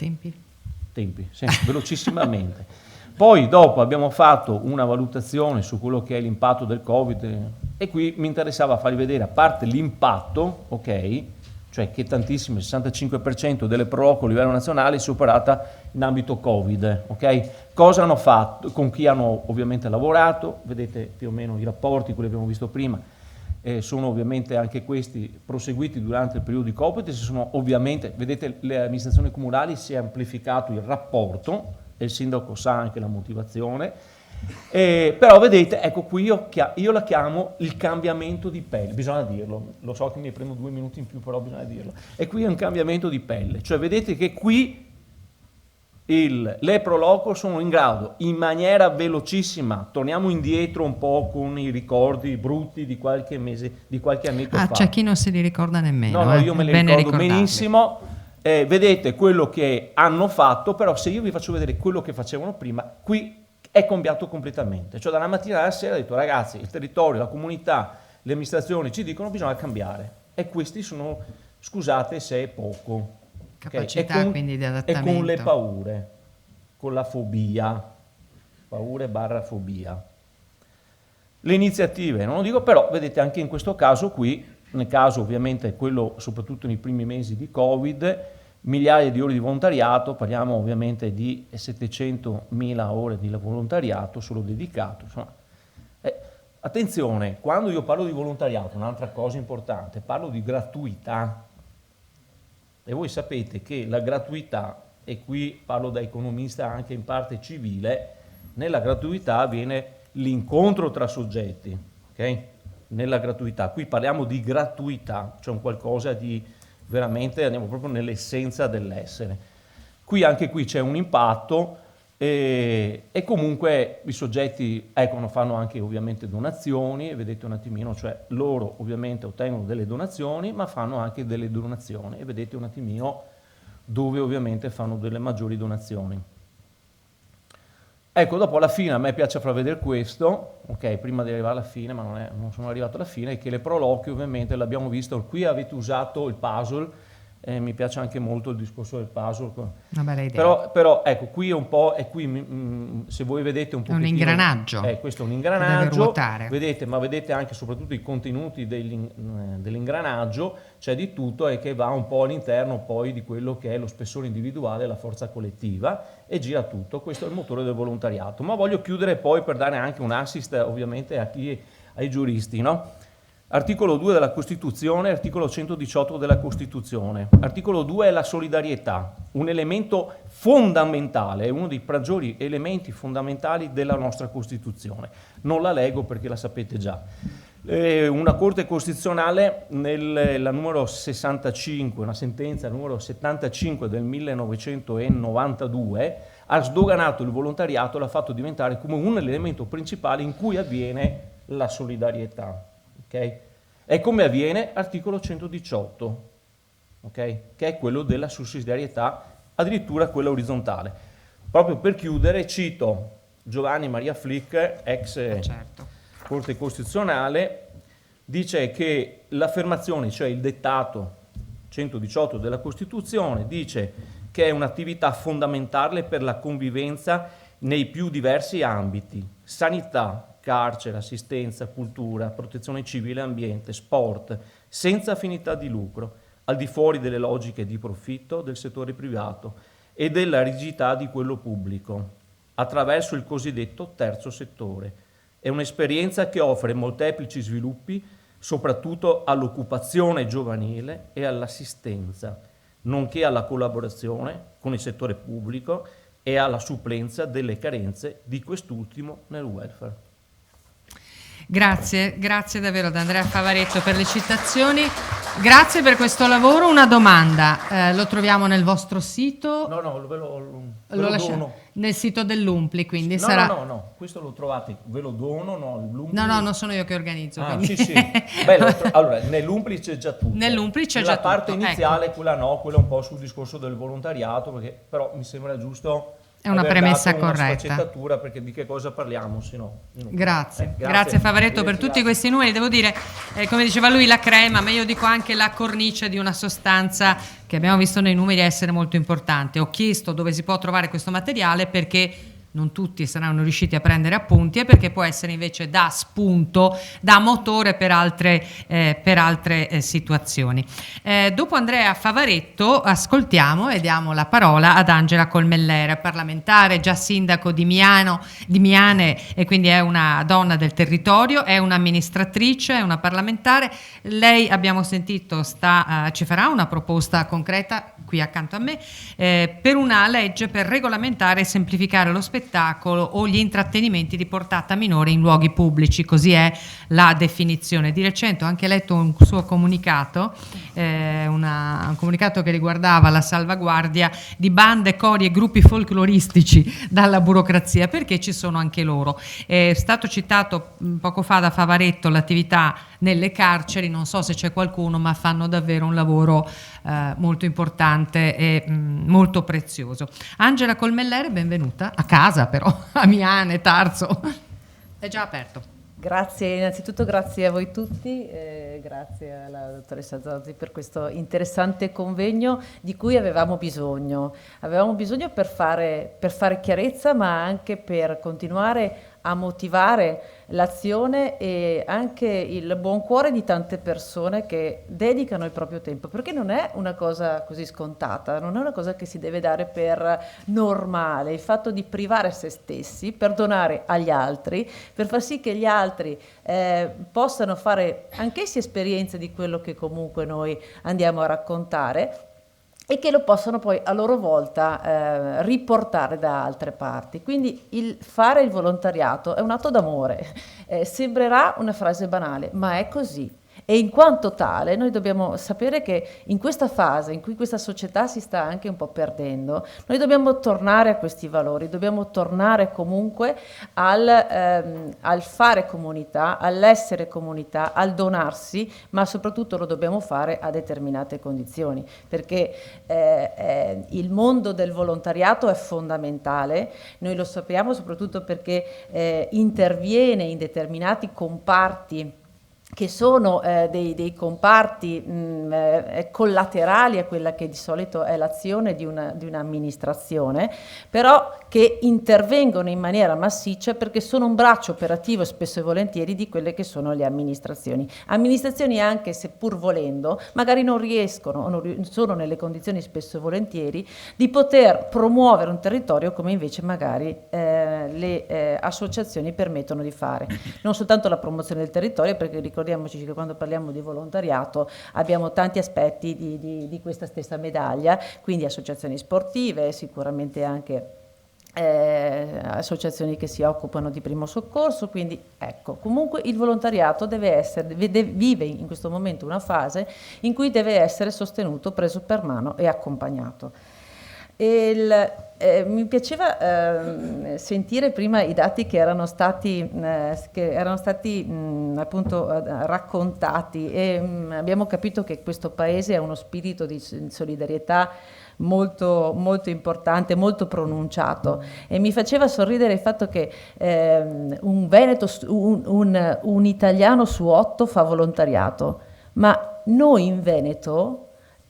Tempi, sì, velocissimamente. Poi dopo abbiamo fatto una valutazione su quello che è l'impatto del Covid e qui mi interessava farvi vedere, a parte l'impatto, ok, cioè che tantissimo, il 65% delle Proloco a livello nazionale è superata in ambito Covid, ok? Cosa hanno fatto, con chi hanno ovviamente lavorato, vedete più o meno i rapporti, quelli che abbiamo visto prima, sono ovviamente anche questi proseguiti durante il periodo di Covid, sono ovviamente, vedete, le amministrazioni comunali si è amplificato il rapporto e il sindaco sa anche la motivazione, però vedete, ecco qui io la chiamo il cambiamento di pelle, bisogna dirlo, lo so che mi prendo 2 minuti in più, però bisogna dirlo, e qui è un cambiamento di pelle, cioè vedete che qui le Proloco sono in grado, in maniera velocissima, torniamo indietro un po' con i ricordi brutti di qualche mese, di qualche annetto fa. C'è chi non se li ricorda nemmeno. No, io me li ricordo benissimo. Vedete quello che hanno fatto, però se io vi faccio vedere quello che facevano prima, qui è cambiato completamente. Cioè dalla mattina alla sera ho detto ragazzi, il territorio, la comunità, le amministrazioni ci dicono bisogna cambiare. E questi sono, scusate se è poco. Capacità okay? Quindi di adattamento. E con le paure, con la fobia, paure / fobia. Le iniziative, non lo dico, però vedete anche in questo caso qui, nel caso ovviamente quello soprattutto nei primi mesi di Covid, migliaia di ore di volontariato, parliamo ovviamente di 700.000 ore di volontariato solo dedicato. Insomma. Attenzione, quando io parlo di volontariato, un'altra cosa importante, parlo di gratuità. E voi sapete che la gratuità, e qui parlo da economista anche in parte civile, nella gratuità avviene l'incontro tra soggetti, ok? Nella gratuità, qui parliamo di gratuità, cioè un qualcosa di veramente, andiamo proprio nell'essenza dell'essere. Qui anche qui c'è un impatto e comunque i soggetti fanno anche ovviamente donazioni, vedete un attimino, cioè loro ovviamente ottengono delle donazioni, ma fanno anche delle donazioni e vedete un attimino dove ovviamente fanno delle maggiori donazioni. Ecco, dopo alla fine a me piace far vedere questo, ok, prima di arrivare alla fine, ma non sono arrivato alla fine, è che le proloqui ovviamente l'abbiamo visto, qui avete usato il puzzle, mi piace anche molto il discorso del puzzle. Una bella idea. Però ecco, qui è un po', se voi vedete un po'... È un ingranaggio. Questo è un Deve ingranaggio, ruotare. vedete anche soprattutto i contenuti dell'ingranaggio, c'è di tutto e che va un po' all'interno poi di quello che è lo spessore individuale e la forza collettiva e gira tutto. Questo è il motore del volontariato. Ma voglio chiudere poi per dare anche un assist ovviamente ai giuristi, no? Articolo 2 della Costituzione, articolo 118 della Costituzione. Articolo 2 è la solidarietà, un elemento fondamentale, è uno dei maggiori elementi fondamentali della nostra Costituzione. Non la leggo perché la sapete già. Una Corte Costituzionale, la numero 65, una sentenza numero 75 del 1992, ha sdoganato il volontariato e l'ha fatto diventare come un elemento principale in cui avviene la solidarietà. Okay? E come avviene? Articolo 118, okay? Che è quello della sussidiarietà, addirittura quella orizzontale. Proprio per chiudere cito Giovanni Maria Flick, ex Corte Costituzionale, dice che l'affermazione, cioè il dettato 118 della Costituzione, dice che è un'attività fondamentale per la convivenza nei più diversi ambiti: sanità, carcere, assistenza, cultura, protezione civile, ambiente, sport, senza finalità di lucro, al di fuori delle logiche di profitto del settore privato e della rigidità di quello pubblico, attraverso il cosiddetto terzo settore. È un'esperienza che offre molteplici sviluppi, soprattutto all'occupazione giovanile e all'assistenza, nonché alla collaborazione con il settore pubblico e alla supplenza delle carenze di quest'ultimo nel welfare. Grazie davvero ad Andrea Favaretto per le citazioni, grazie per questo lavoro. Una domanda, lo troviamo nel vostro sito? No, ve lo dono. Nel sito dell'Umpli, quindi No, sarà... no, questo lo trovate, ve lo dono, l'Umpli... No, non sono io che organizzo. Sì. Allora, nell'Umpli c'è già tutto. Nell'Umpli c'è già tutto. La parte iniziale, ecco. quella è un po' sul discorso del volontariato, perché però mi sembra giusto... È una premessa corretta. Una sfaccettatura, perché di che cosa parliamo, se no. Grazie Favaretto per tutti questi numeri. Devo dire, come diceva lui, la crema, ma io dico anche la cornice di una sostanza che abbiamo visto nei numeri essere molto importante. Ho chiesto dove si può trovare questo materiale perché non tutti saranno riusciti a prendere appunti e perché può essere invece da spunto, da motore per altre situazioni. Dopo Andrea Favaretto ascoltiamo e diamo la parola ad Angela Colmellere, parlamentare, già sindaco di Miane e quindi è una donna del territorio, è un'amministratrice, è una parlamentare. Lei, abbiamo sentito, ci farà una proposta concreta qui accanto a me per una legge per regolamentare e semplificare lo spettacolo o gli intrattenimenti di portata minore in luoghi pubblici, così è la definizione. Di recente ho anche letto un suo comunicato, un comunicato che riguardava la salvaguardia di bande, cori e gruppi folcloristici dalla burocrazia, perché ci sono anche loro. È stato citato poco fa da Favaretto l'attività nelle carceri, non so se c'è qualcuno, ma fanno davvero un lavoro molto importante e molto prezioso. Angela Colmellere, benvenuta a casa però, a Miane, Tarso, è già aperto. Grazie, innanzitutto grazie a voi tutti, grazie alla dottoressa Zorzi per questo interessante convegno di cui avevamo bisogno per fare chiarezza, ma anche per continuare a motivare l'azione e anche il buon cuore di tante persone che dedicano il proprio tempo, perché non è una cosa così scontata, non è una cosa che si deve dare per normale, il fatto di privare se stessi per donare agli altri, per far sì che gli altri possano fare anch'essi esperienze di quello che comunque noi andiamo a raccontare e che lo possano poi a loro volta riportare da altre parti. Quindi il fare il volontariato è un atto d'amore, sembrerà una frase banale, ma è così. E in quanto tale noi dobbiamo sapere che in questa fase in cui questa società si sta anche un po' perdendo, noi dobbiamo tornare a questi valori, dobbiamo tornare comunque al fare comunità, all'essere comunità, al donarsi, ma soprattutto lo dobbiamo fare a determinate condizioni, perché il mondo del volontariato è fondamentale, noi lo sappiamo soprattutto perché interviene in determinati comparti che sono dei comparti collaterali a quella che di solito è l'azione di un'amministrazione, però che intervengono in maniera massiccia perché sono un braccio operativo spesso e volentieri di quelle che sono le amministrazioni. Amministrazioni anche se pur volendo magari non riescono o non sono nelle condizioni spesso e volentieri di poter promuovere un territorio come invece magari le associazioni permettono di fare. Non soltanto la promozione del territorio, perché ricordiamoci che quando parliamo di volontariato abbiamo tanti aspetti di questa stessa medaglia, quindi associazioni sportive, sicuramente anche associazioni che si occupano di primo soccorso, quindi ecco, comunque il volontariato vive in questo momento una fase in cui deve essere sostenuto, preso per mano e accompagnato. Mi piaceva sentire prima i dati che erano stati appunto raccontati e abbiamo capito che questo paese ha uno spirito di solidarietà molto, molto importante, molto pronunciato, e mi faceva sorridere il fatto che un veneto, un italiano su 8 fa volontariato, ma noi in Veneto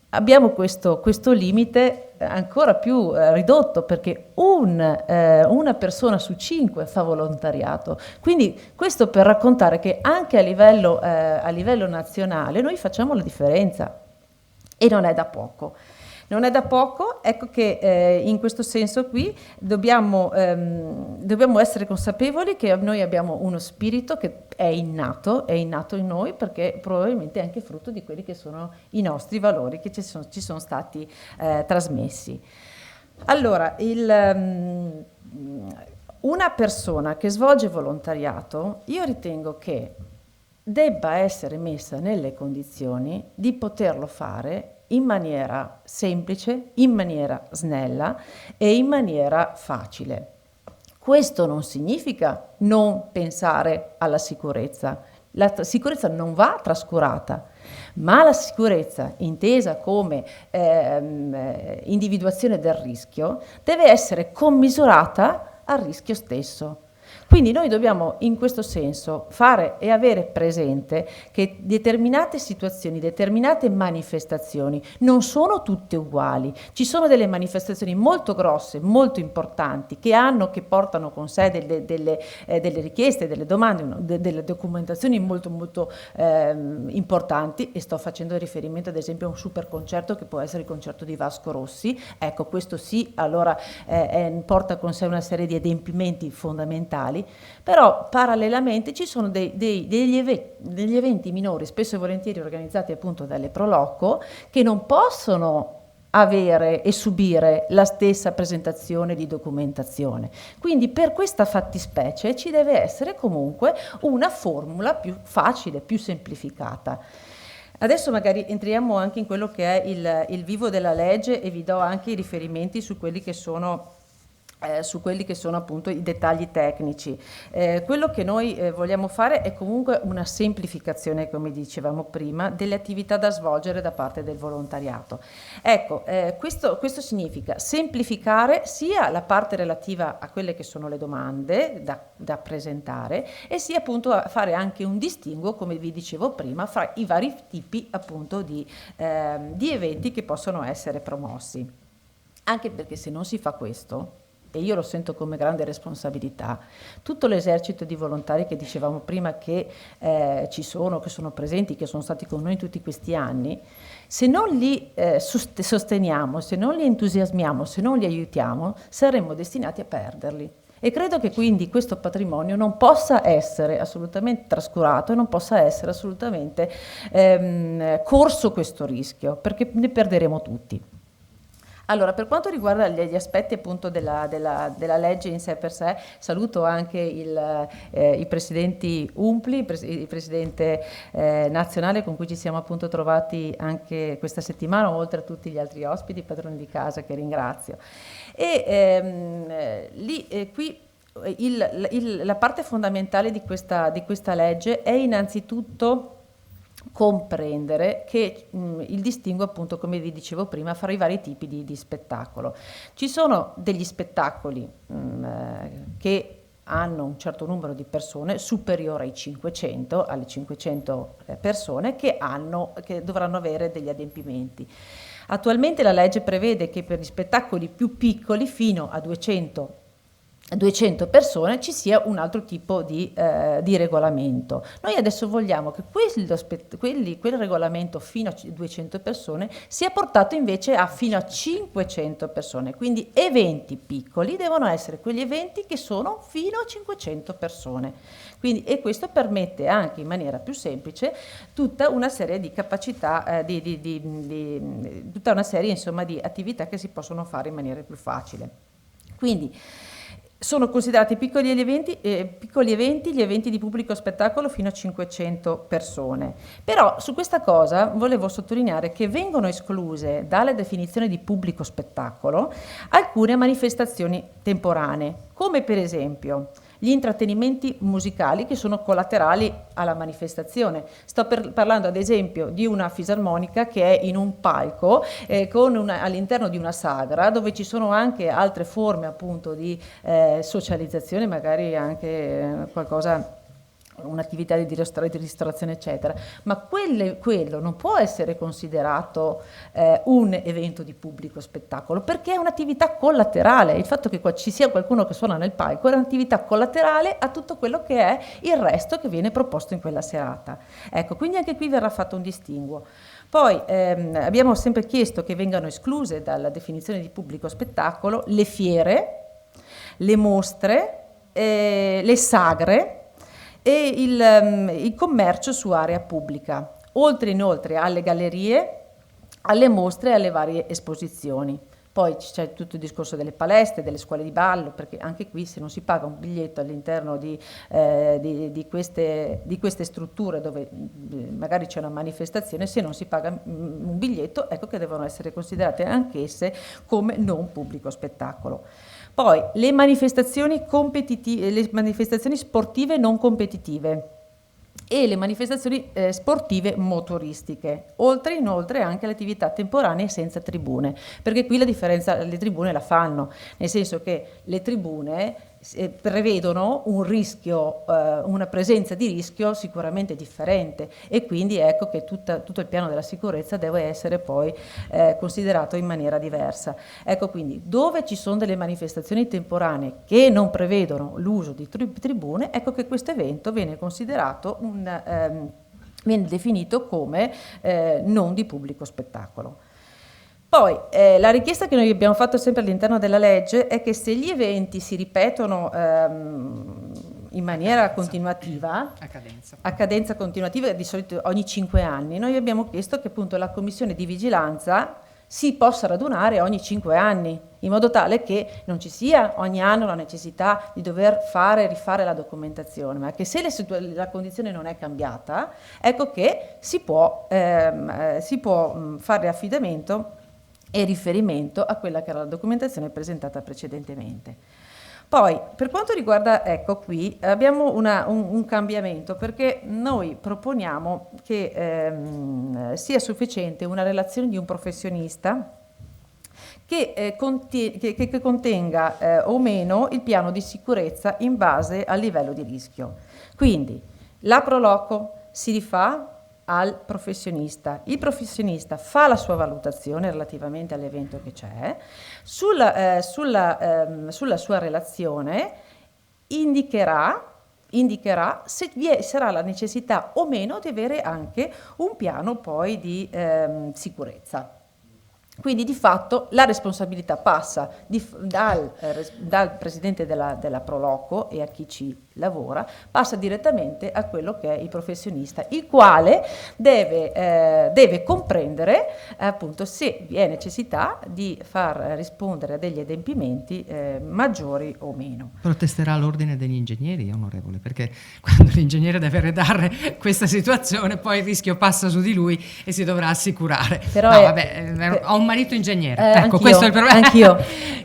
abbiamo questo limite ancora più ridotto, perché una persona su 5 fa volontariato. Quindi questo per raccontare che anche a livello nazionale noi facciamo la differenza, e non è da poco. Non è da poco, ecco che in questo senso qui dobbiamo essere consapevoli che noi abbiamo uno spirito che è innato in noi, perché probabilmente è anche frutto di quelli che sono i nostri valori che ci sono stati trasmessi. Allora, una persona che svolge volontariato, io ritengo che debba essere messa nelle condizioni di poterlo fare in maniera semplice, in maniera snella e in maniera facile. Questo non significa non pensare alla sicurezza. La sicurezza non va trascurata, ma la sicurezza, intesa come individuazione del rischio, deve essere commisurata al rischio stesso. Quindi noi dobbiamo in questo senso fare e avere presente che determinate situazioni, determinate manifestazioni non sono tutte uguali. Ci sono delle manifestazioni molto grosse, molto importanti, che portano con sé delle richieste, delle domande, delle documentazioni molto molto importanti, e sto facendo riferimento ad esempio a un super concerto che può essere il concerto di Vasco Rossi. Ecco, questo sì, allora porta con sé una serie di adempimenti fondamentali. Però parallelamente ci sono degli eventi minori, spesso e volentieri organizzati appunto dalle Pro Loco, che non possono avere e subire la stessa presentazione di documentazione. Quindi per questa fattispecie ci deve essere comunque una formula più facile, più semplificata. Adesso magari entriamo anche in quello che è il vivo della legge, e vi do anche i riferimenti su quelli che sono appunto i dettagli tecnici. Quello che noi vogliamo fare è comunque una semplificazione, come dicevamo prima, delle attività da svolgere da parte del volontariato. Ecco, questo significa semplificare sia la parte relativa a quelle che sono le domande da presentare, e sia appunto a fare anche un distinguo, come vi dicevo prima, fra i vari tipi appunto di eventi che possono essere promossi. Anche perché se non si fa questo, e io lo sento come grande responsabilità, tutto l'esercito di volontari che dicevamo prima che ci sono, che sono presenti, che sono stati con noi tutti questi anni, se non li sosteniamo, se non li entusiasmiamo, se non li aiutiamo, saremmo destinati a perderli. E credo che quindi questo patrimonio non possa essere assolutamente trascurato e non possa essere assolutamente corso questo rischio, perché ne perderemo tutti. Allora, per quanto riguarda gli aspetti appunto della legge in sé per sé, saluto anche i presidenti UMPLI, il presidente nazionale con cui ci siamo appunto trovati anche questa settimana, oltre a tutti gli altri ospiti, padroni di casa che ringrazio. E qui la parte fondamentale di questa legge è innanzitutto comprendere che il distinguo, appunto, come vi dicevo prima, fra i vari tipi di spettacolo. Ci sono degli spettacoli che hanno un certo numero di persone superiore ai 500, alle 500 persone che dovranno avere degli adempimenti. Attualmente la legge prevede che per gli spettacoli più piccoli, fino a 200 persone, ci sia un altro tipo di regolamento. Noi adesso vogliamo che quel regolamento fino a 200 persone sia portato invece a fino a 500 persone, quindi eventi piccoli devono essere quegli eventi che sono fino a 500 persone. Quindi, e questo permette anche in maniera più semplice tutta una serie di capacità, tutta una serie insomma di attività che si possono fare in maniera più facile. Quindi sono considerati piccoli eventi gli eventi di pubblico spettacolo fino a 500 persone. Però su questa cosa volevo sottolineare che vengono escluse dalla definizione di pubblico spettacolo alcune manifestazioni temporanee, come per esempio gli intrattenimenti musicali che sono collaterali alla manifestazione. Sto parlando ad esempio di una fisarmonica che è in un palco all'interno di una sagra, dove ci sono anche altre forme appunto di socializzazione, magari anche qualcosa, un'attività di ristorazione eccetera, ma quello non può essere considerato un evento di pubblico spettacolo, perché è un'attività collaterale. Il fatto che ci sia qualcuno che suona nel palco è un'attività collaterale a tutto quello che è il resto che viene proposto in quella serata. Ecco, quindi anche qui verrà fatto un distinguo. Poi abbiamo sempre chiesto che vengano escluse dalla definizione di pubblico spettacolo le fiere, le mostre, le sagre e il commercio su area pubblica, oltre inoltre alle gallerie, alle mostre e alle varie esposizioni. Poi c'è tutto il discorso delle palestre, delle scuole di ballo, perché anche qui se non si paga un biglietto all'interno di queste strutture dove magari c'è una manifestazione, se non si paga un biglietto, ecco che devono essere considerate anch'esse come non pubblico spettacolo. Poi le manifestazioni sportive non competitive e le manifestazioni sportive motoristiche, oltre inoltre anche le attività temporanee senza tribune, perché qui la differenza, le tribune la fanno, nel senso che le tribune prevedono un rischio, una presenza di rischio sicuramente differente, e quindi ecco che tutto il piano della sicurezza deve essere poi considerato in maniera diversa. Ecco, quindi dove ci sono delle manifestazioni temporanee che non prevedono l'uso di tribune, ecco che questo evento viene considerato viene definito come non di pubblico spettacolo. Poi la richiesta che noi abbiamo fatto sempre all'interno della legge è che se gli eventi si ripetono in maniera continuativa, a cadenza continuativa, di solito ogni 5 anni, noi abbiamo chiesto che appunto la commissione di vigilanza si possa radunare ogni 5 anni, in modo tale che non ci sia ogni anno la necessità di dover rifare la documentazione, ma che se la condizione non è cambiata, ecco che si può fare affidamento e riferimento a quella che era la documentazione presentata precedentemente. Poi, per quanto riguarda, ecco qui, abbiamo un cambiamento, perché noi proponiamo che sia sufficiente una relazione di un professionista che contenga o meno il piano di sicurezza in base al livello di rischio. Quindi, la Proloco si rifà al professionista, il professionista fa la sua valutazione relativamente all'evento che c'è, sulla sua relazione indicherà se vi sarà la necessità o meno di avere anche un piano poi di sicurezza. Quindi di fatto la responsabilità passa dal presidente della Proloco e a chi ci lavora, passa direttamente a quello che è il professionista, il quale deve comprendere appunto se vi è necessità di far rispondere a degli adempimenti maggiori o meno. Protesterà l'ordine degli ingegneri, onorevole, perché quando l'ingegnere deve redare questa situazione poi il rischio passa su di lui e si dovrà assicurare. Però ho un marito ingegnere, ecco, anch'io, questo è il problema. Anch'io.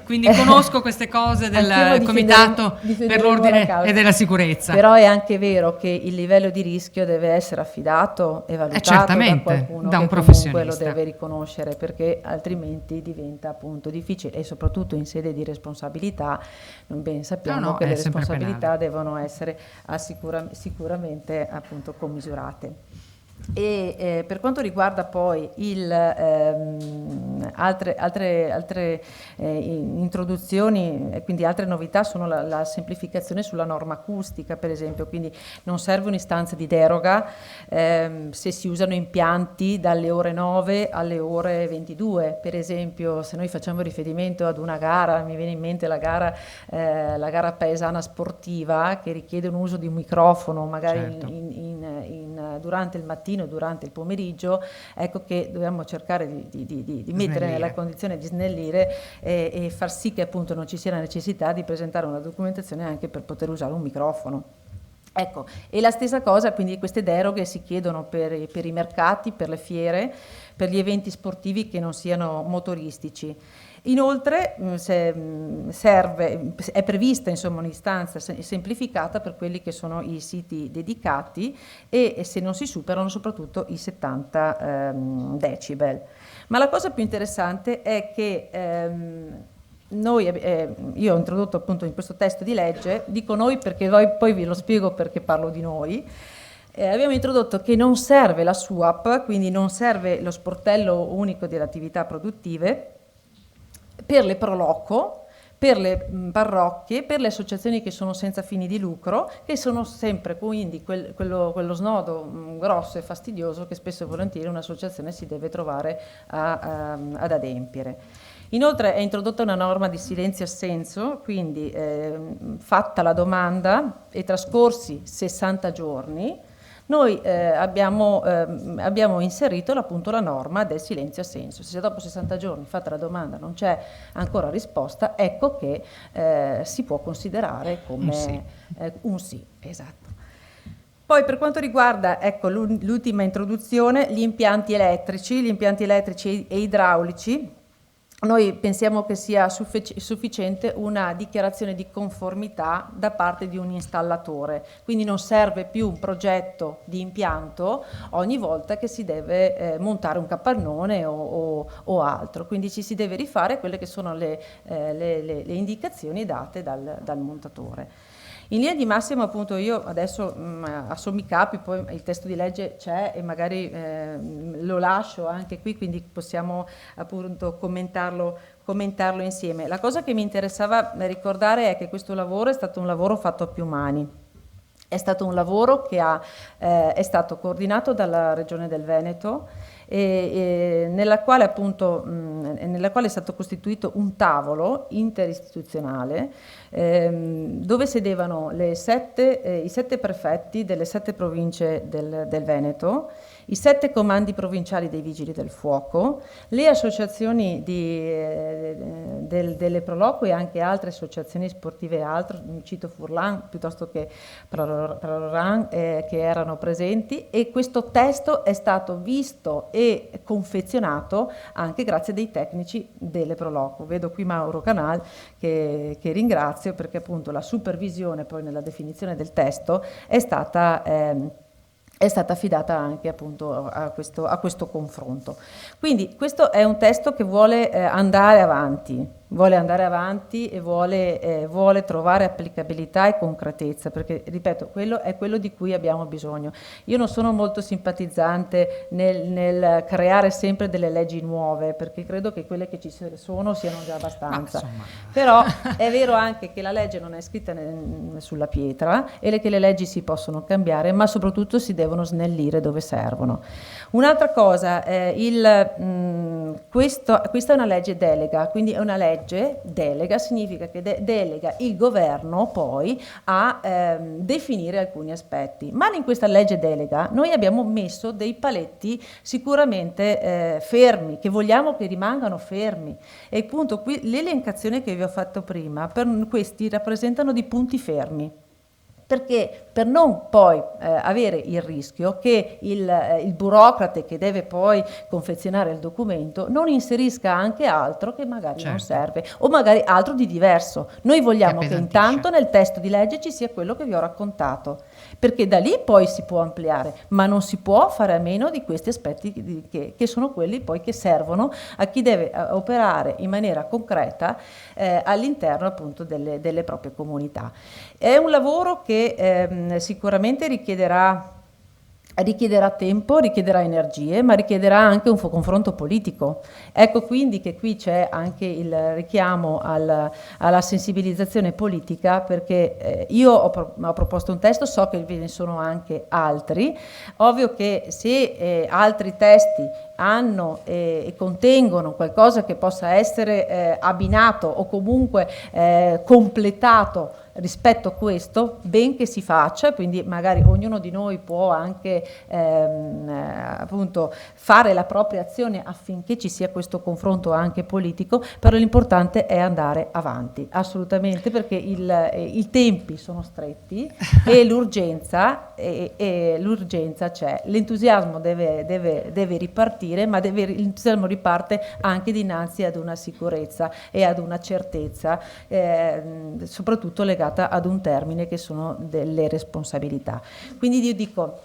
Quindi conosco queste cose del comitato per l'ordine e della sicurezza. Però è anche vero che il livello di rischio deve essere affidato e valutato certamente, da qualcuno da un che professionista. comunque lo deve riconoscere, perché altrimenti diventa appunto difficile, e soprattutto in sede di responsabilità noi ben sappiamo che le responsabilità devono essere sicuramente appunto commisurate. E per quanto riguarda poi altre introduzioni, quindi altre novità, sono la semplificazione sulla norma acustica, per esempio, quindi non serve un'istanza di deroga se si usano impianti dalle ore 9 alle ore 22, per esempio. Se noi facciamo riferimento ad una gara, mi viene in mente la gara paesana sportiva, che richiede un uso di un microfono magari certo. Durante il mattino, durante il pomeriggio, ecco che dobbiamo cercare di mettere nella condizione di snellire e far sì che appunto non ci sia la necessità di presentare una documentazione anche per poter usare un microfono. Ecco, e la stessa cosa, quindi queste deroghe si chiedono per i mercati, per le fiere, per gli eventi sportivi che non siano motoristici. Inoltre è prevista insomma un'istanza semplificata per quelli che sono i siti dedicati e se non si superano soprattutto i 70 decibel. Ma la cosa più interessante è che io ho introdotto appunto in questo testo di legge, dico noi perché poi vi lo spiego perché parlo di noi. Abbiamo introdotto che non serve la SUAP, quindi non serve lo sportello unico delle attività produttive, per le proloco, per le parrocchie, per le associazioni che sono senza fini di lucro, che sono sempre quindi quello snodo grosso e fastidioso che spesso e volentieri un'associazione si deve trovare ad adempiere. Inoltre è introdotta una norma di silenzio-assenso, quindi fatta la domanda e trascorsi 60 giorni, noi abbiamo inserito appunto la norma del silenzio-assenso. Se dopo 60 giorni fatta la domanda non c'è ancora risposta, ecco che si può considerare come un sì, esatto. Poi per quanto riguarda, ecco, l'ultima introduzione, gli impianti elettrici e idraulici, noi pensiamo che sia sufficiente una dichiarazione di conformità da parte di un installatore, quindi non serve più un progetto di impianto ogni volta che si deve montare un capannone o altro, quindi ci si deve rifare quelle che sono le indicazioni date dal montatore. In linea di massima appunto io adesso a sommi capi, poi il testo di legge c'è e magari lo lascio anche qui, quindi possiamo appunto commentarlo insieme. La cosa che mi interessava ricordare è che questo lavoro è stato un lavoro fatto a più mani. È stato un lavoro che è stato coordinato dalla Regione del Veneto e nella quale è stato costituito un tavolo interistituzionale dove sedevano i 7 prefetti delle 7 province del Veneto, i 7 comandi provinciali dei Vigili del Fuoco, le associazioni delle Proloco e anche altre associazioni sportive e altro, cito Furlan piuttosto che Praloran, che erano presenti, e questo testo è stato visto e confezionato anche grazie a dei tecnici delle Proloco. Vedo qui Mauro Canal che ringrazio perché appunto la supervisione poi nella definizione del testo è stata affidata anche appunto a questo confronto. Quindi questo è un testo che vuole andare avanti e vuole trovare applicabilità e concretezza, perché ripeto, quello è quello di cui abbiamo bisogno. Io non sono molto simpatizzante nel creare sempre delle leggi nuove, perché credo che quelle che ci sono siano già abbastanza. Però è vero anche che la legge non è scritta sulla pietra e che le leggi si possono cambiare, ma soprattutto si devono snellire dove servono. Un'altra cosa, questa è una legge delega, quindi è una legge delega, significa che delega il governo poi a definire alcuni aspetti, ma in questa legge delega noi abbiamo messo dei paletti sicuramente fermi, che vogliamo che rimangano fermi, e appunto qui l'elencazione che vi ho fatto prima, per questi rappresentano dei punti fermi, perché per non poi avere il rischio che il burocrate che deve poi confezionare il documento non inserisca anche altro che magari non serve, o magari altro di diverso. Noi vogliamo che intanto nel testo di legge ci sia quello che vi ho raccontato, perché da lì poi si può ampliare, ma non si può fare a meno di questi aspetti che sono quelli poi che servono a chi deve operare in maniera concreta all'interno appunto delle proprie comunità. È un lavoro che sicuramente richiederà tempo, richiederà energie, ma richiederà anche un confronto politico. Ecco quindi che qui c'è anche il richiamo alla sensibilizzazione politica, perché io ho proposto un testo, so che ve ne sono anche altri. Ovvio che se altri testi hanno e contengono qualcosa che possa essere abbinato o comunque completato rispetto a questo, ben che si faccia, quindi magari ognuno di noi può anche appunto fare la propria azione affinché ci sia questo confronto anche politico, però l'importante è andare avanti, assolutamente, perché i tempi sono stretti e l'urgenza c'è, l'entusiasmo deve ripartire, ma l'entusiasmo riparte anche dinanzi ad una sicurezza e ad una certezza, soprattutto legata ad un termine che sono delle responsabilità. Quindi io dico,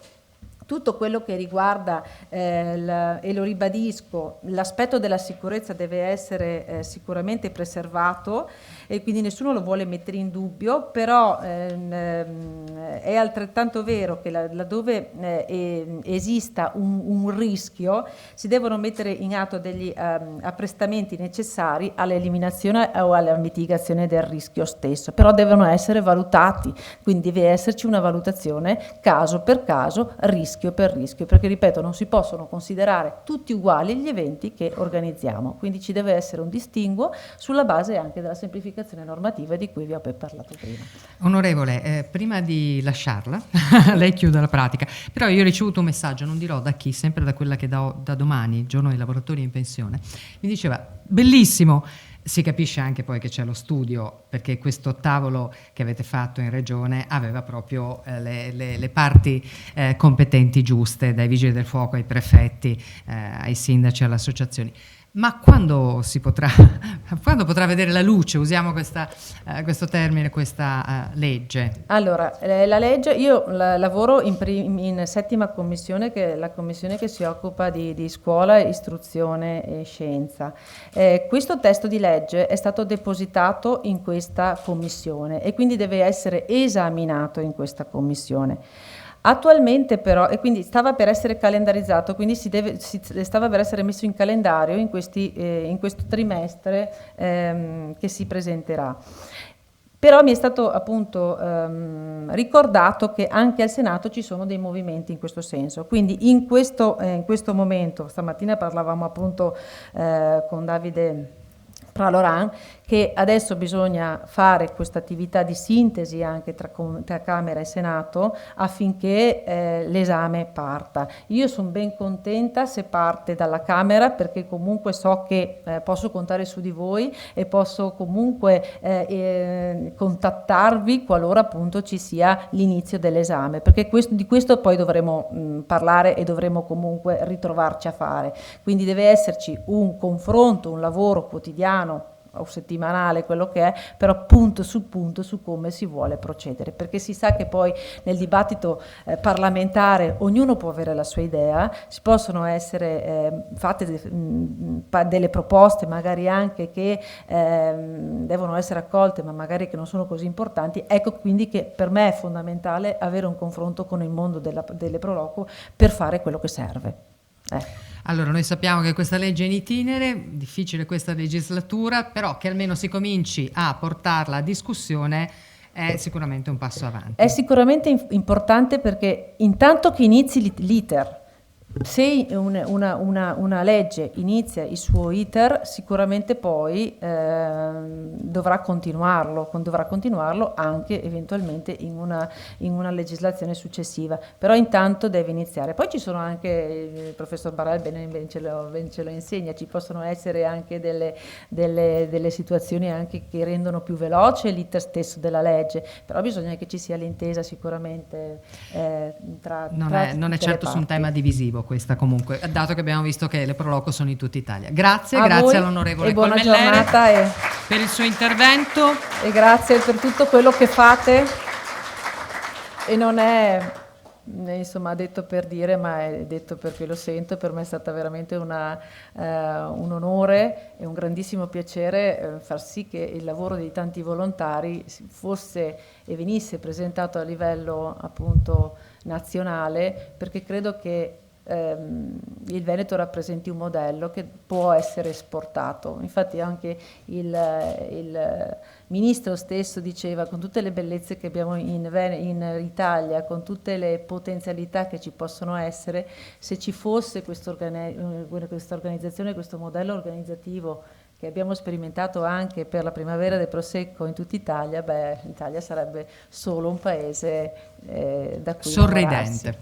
tutto quello che riguarda, e lo ribadisco, l'aspetto della sicurezza deve essere sicuramente preservato, e quindi nessuno lo vuole mettere in dubbio, però è altrettanto vero che laddove esista un rischio si devono mettere in atto degli apprestamenti necessari all'eliminazione o alla mitigazione del rischio stesso, però devono essere valutati, quindi deve esserci una valutazione caso per caso, rischio per rischio, perché ripeto, non si possono considerare tutti uguali gli eventi che organizziamo, quindi ci deve essere un distinguo sulla base anche della semplificazione normativa di cui vi ho parlato prima. Onorevole, prima di lasciarla, lei chiude la pratica, però io ho ricevuto un messaggio, non dirò da chi, sempre da quella che da domani, il giorno dei lavoratori in pensione, mi diceva, bellissimo. Si capisce anche poi che c'è lo studio, perché questo tavolo che avete fatto in regione aveva proprio le parti competenti giuste, dai vigili del fuoco ai prefetti, ai sindaci, alle associazioni. Ma quando potrà vedere la luce, usiamo questo termine, questa legge? Allora, la legge, io lavoro in 7ª commissione, che è la commissione che si occupa di scuola, istruzione e scienza. Questo testo di legge è stato depositato in questa commissione e quindi deve essere esaminato in questa commissione. Attualmente però, e quindi stava per essere calendarizzato, quindi stava per essere messo in calendario in questo trimestre che si presenterà. Però mi è stato appunto ricordato che anche al Senato ci sono dei movimenti in questo senso, quindi in questo momento, stamattina parlavamo appunto con Davide Praloran, che adesso bisogna fare questa attività di sintesi anche tra Camera e Senato affinché l'esame parta. Io sono ben contenta se parte dalla Camera, perché comunque so che posso contare su di voi e posso comunque contattarvi qualora appunto ci sia l'inizio dell'esame, perché di questo poi dovremo parlare e dovremo comunque ritrovarci a fare. Quindi deve esserci un confronto, un lavoro quotidiano o settimanale, quello che è, però punto su come si vuole procedere, perché si sa che poi nel dibattito parlamentare ognuno può avere la sua idea, si possono essere fatte delle proposte magari anche che devono essere accolte, ma magari che non sono così importanti. Ecco quindi che per me è fondamentale avere un confronto con il mondo delle Proloco per fare quello che serve. Allora, noi sappiamo che questa legge è in itinere, difficile questa legislatura, però che almeno si cominci a portarla a discussione è sicuramente un passo avanti. È sicuramente importante, perché intanto che inizi l'iter, se una legge inizia il suo iter, sicuramente poi dovrà continuarlo anche eventualmente in una legislazione successiva, però intanto deve iniziare. Poi ci sono anche, il professor Barel ben ce lo insegna, ci possono essere anche delle situazioni anche che rendono più veloce l'iter stesso della legge, però bisogna che ci sia l'intesa sicuramente tra non è certo su un tema divisivo questa, comunque, dato che abbiamo visto che le Proloco sono in tutta Italia. Grazie all'onorevole Colmellere per il suo intervento e grazie per tutto quello che fate, e non è insomma detto per dire, ma è detto perché lo sento. Per me è stata veramente un onore e un grandissimo piacere far sì che il lavoro di tanti volontari fosse e venisse presentato a livello appunto nazionale, perché credo che il Veneto rappresenti un modello che può essere esportato. Infatti anche il ministro stesso diceva, con tutte le bellezze che abbiamo in Italia, con tutte le potenzialità che ci possono essere, se ci fosse questa organizzazione, questo modello organizzativo che abbiamo sperimentato anche per la primavera del Prosecco in tutta Italia, l'Italia sarebbe solo un paese da cui sorridente.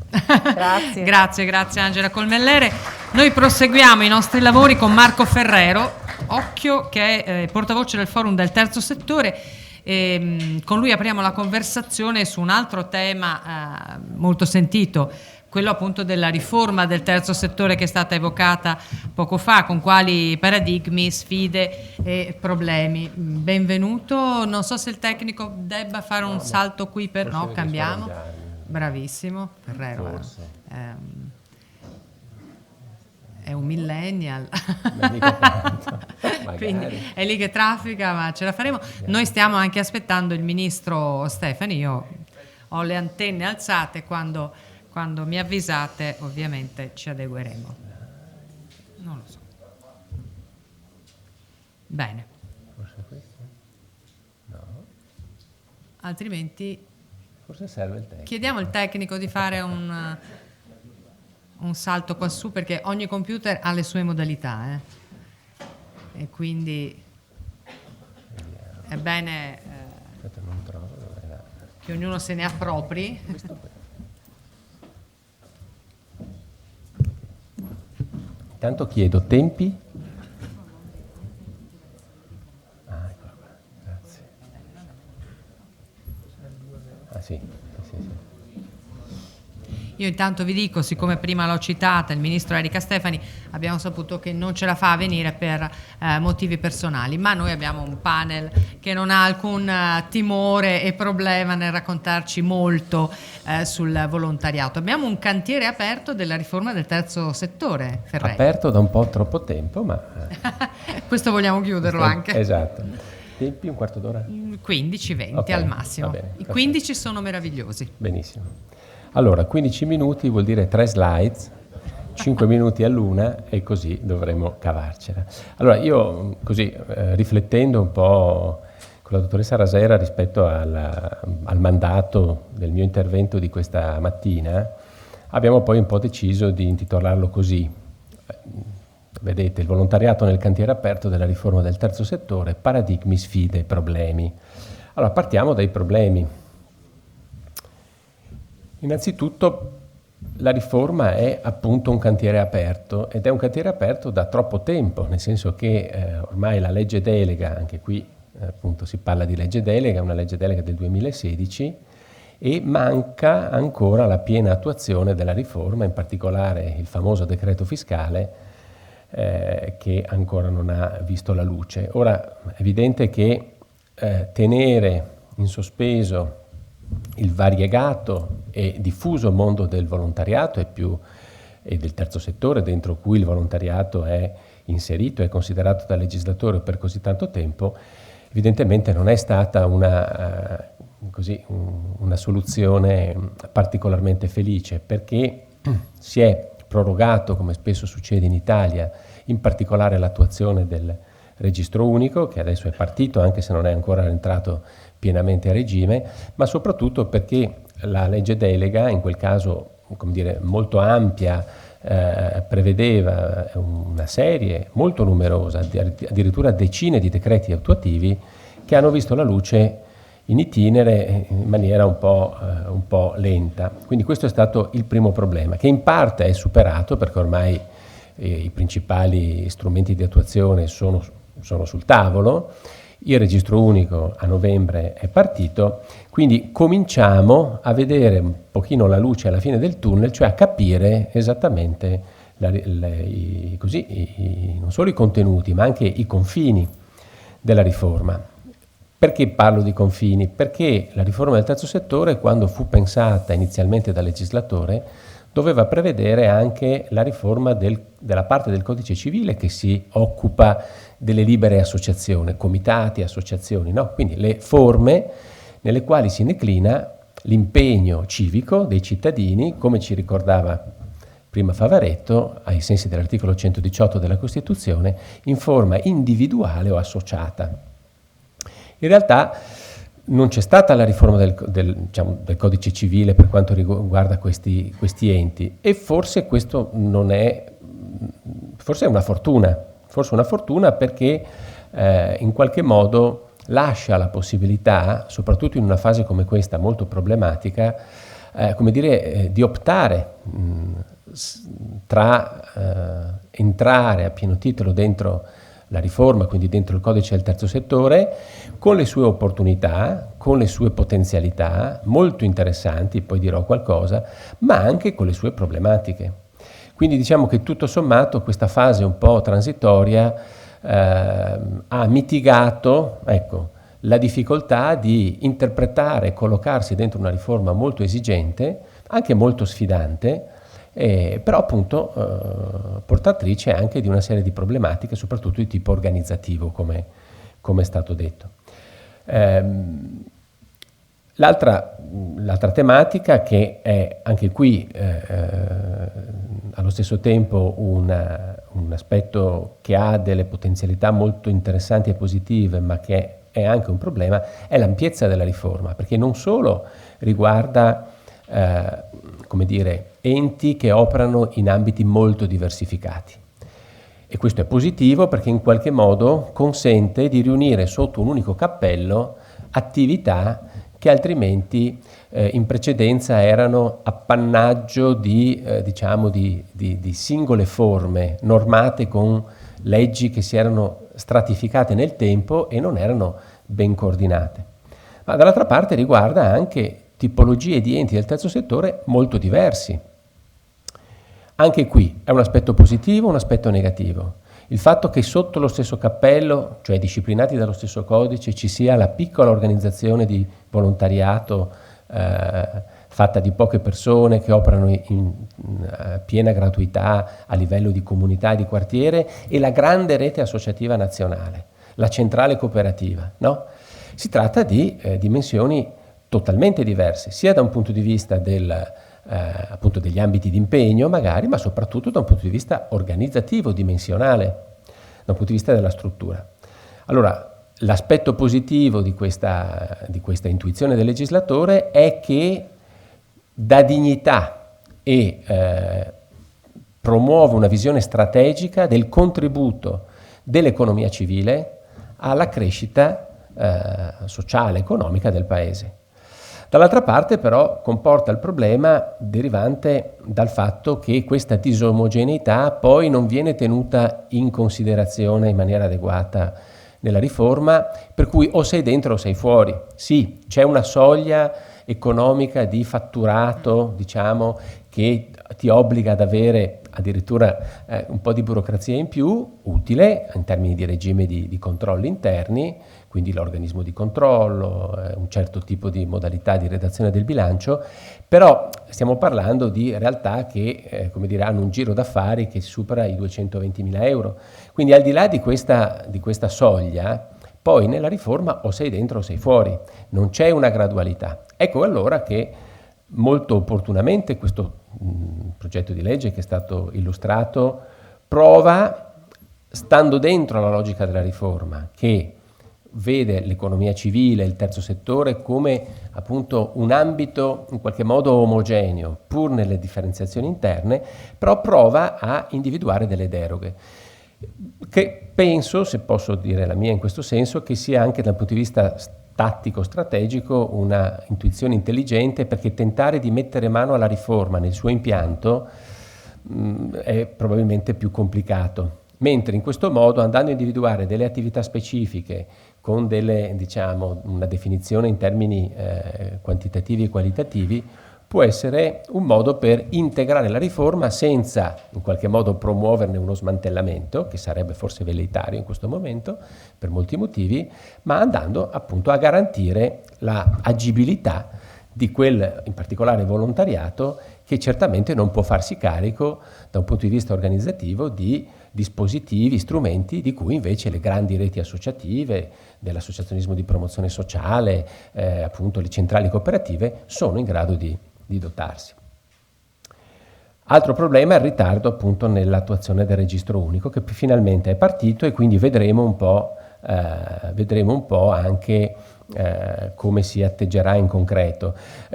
Grazie. Grazie Angela Colmellere. Noi proseguiamo i nostri lavori con Marco Ferrero, occhio, che è portavoce del Forum del Terzo Settore. Con lui apriamo la conversazione su un altro tema molto sentito, quello appunto della riforma del terzo settore che è stata evocata poco fa, con quali paradigmi, sfide e problemi. Benvenuto, non so se il tecnico debba fare un salto qui per... No, cambiamo. Bravissimo, Ferrero è un millennial, quindi è lì che traffica, ma ce la faremo. Noi stiamo anche aspettando il ministro Stefani, io ho le antenne alzate, quando mi avvisate ovviamente ci adegueremo. Non lo so. Bene. Forse questo? No. Altrimenti forse serve il tecnico. Chiediamo al tecnico di fare un salto qua su, perché ogni computer ha le sue modalità, e quindi è bene non trovo, che ognuno se ne appropri. Intanto chiedo tempi. Eccola qua, grazie. Sì. Io intanto vi dico, siccome prima l'ho citata, il ministro Erika Stefani, abbiamo saputo che non ce la fa a venire per motivi personali, ma noi abbiamo un panel che non ha alcun timore e problema nel raccontarci molto sul volontariato. Abbiamo un cantiere aperto della riforma del terzo settore, Ferreri. Aperto da un po' troppo tempo, ma... Questo vogliamo chiuderlo anche. Esatto. Tempi un quarto d'ora? 15-20 okay, al massimo. Bene, I 15 sono meravigliosi. Benissimo. Allora, 15 minuti vuol dire 3 slides, 5 minuti all'una, e così dovremo cavarcela. Allora, io così, riflettendo un po' con la dottoressa Rasera rispetto al mandato del mio intervento di questa mattina, abbiamo poi un po' deciso di intitolarlo così. Vedete, il volontariato nel cantiere aperto della riforma del terzo settore, paradigmi, sfide, problemi. Allora, partiamo dai problemi. Innanzitutto la riforma è appunto un cantiere aperto, ed è un cantiere aperto da troppo tempo, nel senso che ormai la legge delega, anche qui appunto si parla di legge delega, una legge delega del 2016, e manca ancora la piena attuazione della riforma, in particolare il famoso decreto fiscale che ancora non ha visto la luce. Ora è evidente che tenere in sospeso il variegato e diffuso mondo del volontariato e del terzo settore, dentro cui il volontariato è inserito e considerato dal legislatore per così tanto tempo, evidentemente non è stata una soluzione particolarmente felice, perché si è prorogato, come spesso succede in Italia, in particolare l'attuazione del registro unico, che adesso è partito anche se non è ancora entrato pienamente a regime, ma soprattutto perché la legge delega, in quel caso come dire, molto ampia, prevedeva una serie molto numerosa, addirittura decine di decreti attuativi che hanno visto la luce in itinere in maniera un po' lenta. Quindi questo è stato il primo problema, che in parte è superato perché ormai i principali strumenti di attuazione sono sul tavolo. Il registro unico a novembre è partito, quindi cominciamo a vedere un pochino la luce alla fine del tunnel, cioè a capire esattamente non solo i contenuti, ma anche i confini della riforma. Perché parlo di confini? Perché la riforma del terzo settore, quando fu pensata inizialmente dal legislatore, doveva prevedere anche la riforma della parte del codice civile che si occupa delle libere associazioni, comitati, associazioni, no? Quindi le forme nelle quali si declina l'impegno civico dei cittadini, come ci ricordava prima Favaretto, ai sensi dell'articolo 118 della Costituzione, in forma individuale o associata. In realtà non c'è stata la riforma del codice civile per quanto riguarda questi enti, e forse questo forse è una fortuna perché in qualche modo lascia la possibilità, soprattutto in una fase come questa molto problematica, di optare tra entrare a pieno titolo dentro la riforma, quindi dentro il codice del terzo settore, con le sue opportunità, con le sue potenzialità molto interessanti, poi dirò qualcosa, ma anche con le sue problematiche. Quindi diciamo che tutto sommato questa fase un po' transitoria ha mitigato, la difficoltà di interpretare e collocarsi dentro una riforma molto esigente, anche molto sfidante, però appunto portatrice anche di una serie di problematiche, soprattutto di tipo organizzativo, come è stato detto. L'altra tematica, che è anche qui allo stesso tempo un aspetto che ha delle potenzialità molto interessanti e positive, ma che è anche un problema, è l'ampiezza della riforma, perché non solo riguarda enti che operano in ambiti molto diversificati. E questo è positivo perché in qualche modo consente di riunire sotto un unico cappello attività che altrimenti in precedenza erano appannaggio di singole forme normate con leggi che si erano stratificate nel tempo e non erano ben coordinate. Ma dall'altra parte riguarda anche tipologie di enti del terzo settore molto diversi. Anche qui è un aspetto positivo, un aspetto negativo. Il fatto che sotto lo stesso cappello, cioè disciplinati dallo stesso codice, ci sia la piccola organizzazione di volontariato fatta di poche persone che operano in piena gratuità a livello di comunità e di quartiere, e la grande rete associativa nazionale, la centrale cooperativa, no? Si tratta di dimensioni totalmente diverse, sia da un punto di vista appunto degli ambiti di impegno magari, ma soprattutto da un punto di vista organizzativo, dimensionale, da un punto di vista della struttura. Allora, l'aspetto positivo di questa intuizione del legislatore è che dà dignità e promuove una visione strategica del contributo dell'economia civile alla crescita sociale, economica del Paese. Dall'altra parte però comporta il problema derivante dal fatto che questa disomogeneità poi non viene tenuta in considerazione in maniera adeguata nella riforma, per cui o sei dentro o sei fuori. Sì, c'è una soglia economica di fatturato, che ti obbliga ad avere addirittura un po' di burocrazia in più, utile in termini di regime di controlli interni, quindi l'organismo di controllo, un certo tipo di modalità di redazione del bilancio, però stiamo parlando di realtà che hanno un giro d'affari che supera i 220.000 euro. Quindi al di là di questa soglia, poi nella riforma o sei dentro o sei fuori, non c'è una gradualità. Ecco allora che molto opportunamente questo progetto di legge che è stato illustrato prova, stando dentro la logica della riforma, che vede l'economia civile, il terzo settore come appunto un ambito in qualche modo omogeneo, pur nelle differenziazioni interne, però prova a individuare delle deroghe, che penso, se posso dire la mia in questo senso, che sia anche dal punto di vista tattico, strategico, una intuizione intelligente, perché tentare di mettere mano alla riforma nel suo impianto è probabilmente più complicato. Mentre in questo modo, andando a individuare delle attività specifiche con delle, diciamo, una definizione in termini quantitativi e qualitativi, può essere un modo per integrare la riforma senza in qualche modo promuoverne uno smantellamento, che sarebbe forse velleitario in questo momento per molti motivi, ma andando appunto a garantire la agibilità di quel in particolare volontariato che certamente non può farsi carico da un punto di vista organizzativo di dispositivi, strumenti di cui invece le grandi reti associative, dell'associazionismo di promozione sociale, appunto le centrali cooperative, sono in grado di dotarsi. Altro problema è il ritardo appunto nell'attuazione del registro unico, che finalmente è partito, e quindi vedremo un po' anche come si atteggerà in concreto.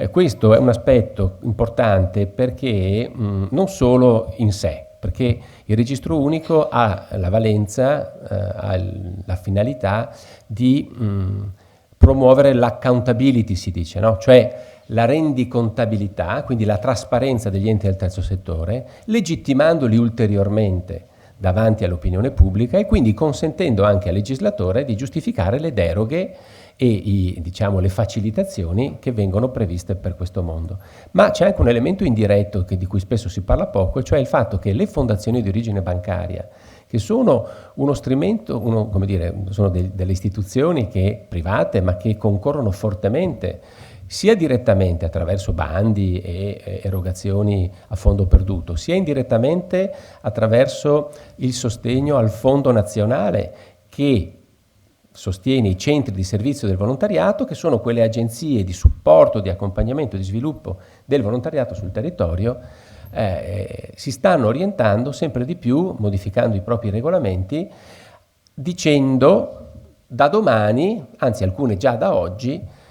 Questo è un aspetto importante perché non solo in sé, perché il registro unico ha la valenza, ha la finalità di promuovere l'accountability, si dice, no? Cioè la rendicontabilità, quindi la trasparenza degli enti del terzo settore, legittimandoli ulteriormente davanti all'opinione pubblica e quindi consentendo anche al legislatore di giustificare le deroghe e diciamo, le facilitazioni che vengono previste per questo mondo. Ma c'è anche un elemento indiretto di cui spesso si parla poco, cioè il fatto che le fondazioni di origine bancaria, che sono uno strumento, sono delle istituzioni private, ma che concorrono fortemente sia direttamente attraverso bandi e erogazioni a fondo perduto, sia indirettamente attraverso il sostegno al Fondo Nazionale che sostiene i centri di servizio del volontariato, che sono quelle agenzie di supporto, di accompagnamento e di sviluppo del volontariato sul territorio. Si stanno orientando sempre di più, modificando i propri regolamenti, dicendo da domani, anzi alcune già da oggi,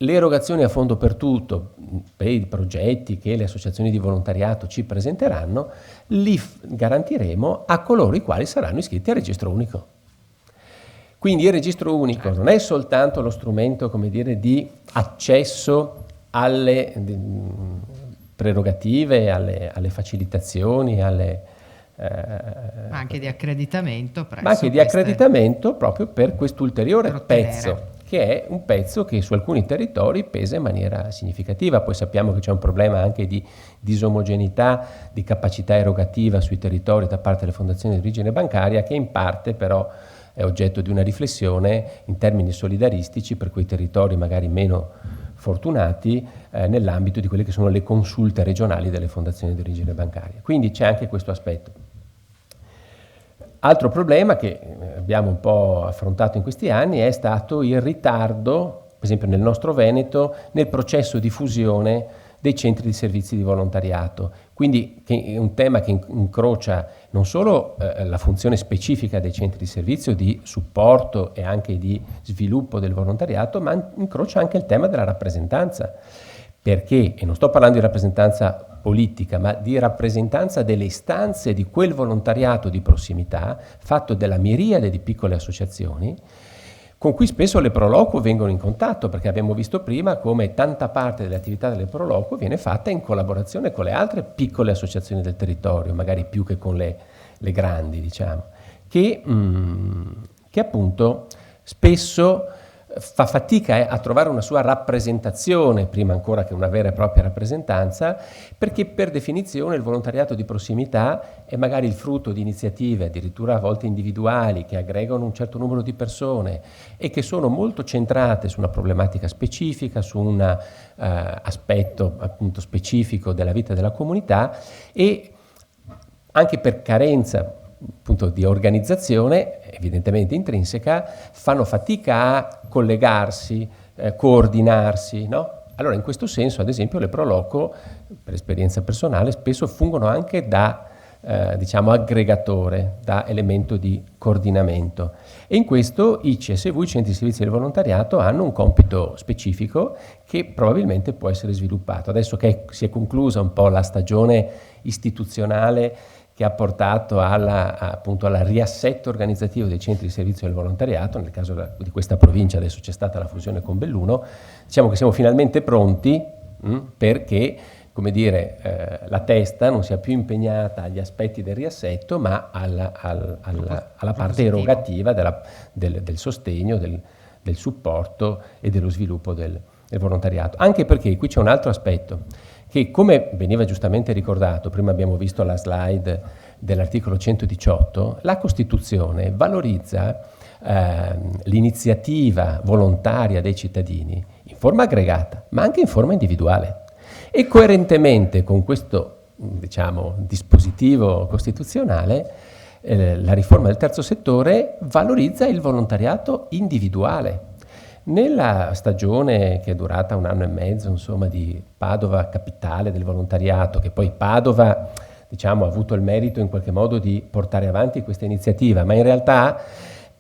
le erogazioni a fondo perduto per i progetti che le associazioni di volontariato ci presenteranno, li garantiremo a coloro i quali saranno iscritti al registro unico. Quindi il registro unico non è soltanto lo strumento, come dire, di accesso alle prerogative, alle facilitazioni, ma anche di accreditamento presso ma anche di accreditamento proprio per quest'ulteriore pezzo, che è un pezzo che su alcuni territori pesa in maniera significativa. Poi sappiamo che c'è un problema anche di disomogeneità, di capacità erogativa sui territori da parte delle fondazioni di origine bancaria, che in parte però è oggetto di una riflessione in termini solidaristici per quei territori magari meno fortunati nell'ambito di quelle che sono le consulte regionali delle fondazioni di origine bancaria. Quindi c'è anche questo aspetto. Altro problema che abbiamo un po' affrontato in questi anni è stato il ritardo, per esempio nel nostro Veneto, nel processo di fusione dei centri di servizi di volontariato. Quindi è un tema che incrocia non solo la funzione specifica dei centri di servizio di supporto e anche di sviluppo del volontariato, ma incrocia anche il tema della rappresentanza. Perché, e non sto parlando di rappresentanza politica, ma di rappresentanza delle istanze di quel volontariato di prossimità, fatto della miriade di piccole associazioni, con cui spesso le Proloquo vengono in contatto, perché abbiamo visto prima come tanta parte delle attività delle Proloquo viene fatta in collaborazione con le altre piccole associazioni del territorio, magari più che con le grandi, diciamo, che appunto spesso fa fatica a trovare una sua rappresentazione, prima ancora che una vera e propria rappresentanza, perché per definizione il volontariato di prossimità è magari il frutto di iniziative addirittura a volte individuali che aggregano un certo numero di persone e che sono molto centrate su una problematica specifica, su un aspetto appunto specifico della vita della comunità, e anche per carenza appunto di organizzazione evidentemente intrinseca fanno fatica a collegarsi, coordinarsi, no? Allora in questo senso ad esempio le Proloquo, per esperienza personale, spesso fungono anche da diciamo aggregatore, da elemento di coordinamento. E in questo i CSV, i centri di servizio del volontariato, hanno un compito specifico che probabilmente può essere sviluppato. Adesso che si è conclusa un po' la stagione istituzionale che ha portato appunto alla riassetto organizzativo dei centri di servizio del volontariato, nel caso di questa provincia adesso c'è stata la fusione con Belluno, diciamo che siamo finalmente pronti perché, come dire, la testa non sia più impegnata agli aspetti del riassetto, ma alla parte erogativa del sostegno, del supporto e dello sviluppo del volontariato. Anche perché qui c'è un altro aspetto, che come veniva giustamente ricordato, prima abbiamo visto la slide dell'articolo 118, la Costituzione valorizza l'iniziativa volontaria dei cittadini in forma aggregata, ma anche in forma individuale. E coerentemente con questo, diciamo, dispositivo costituzionale, la riforma del terzo settore valorizza il volontariato individuale. Nella stagione che è durata 1 anno e mezzo, insomma, di Padova capitale del volontariato, che poi Padova, diciamo, ha avuto il merito in qualche modo di portare avanti questa iniziativa, ma in realtà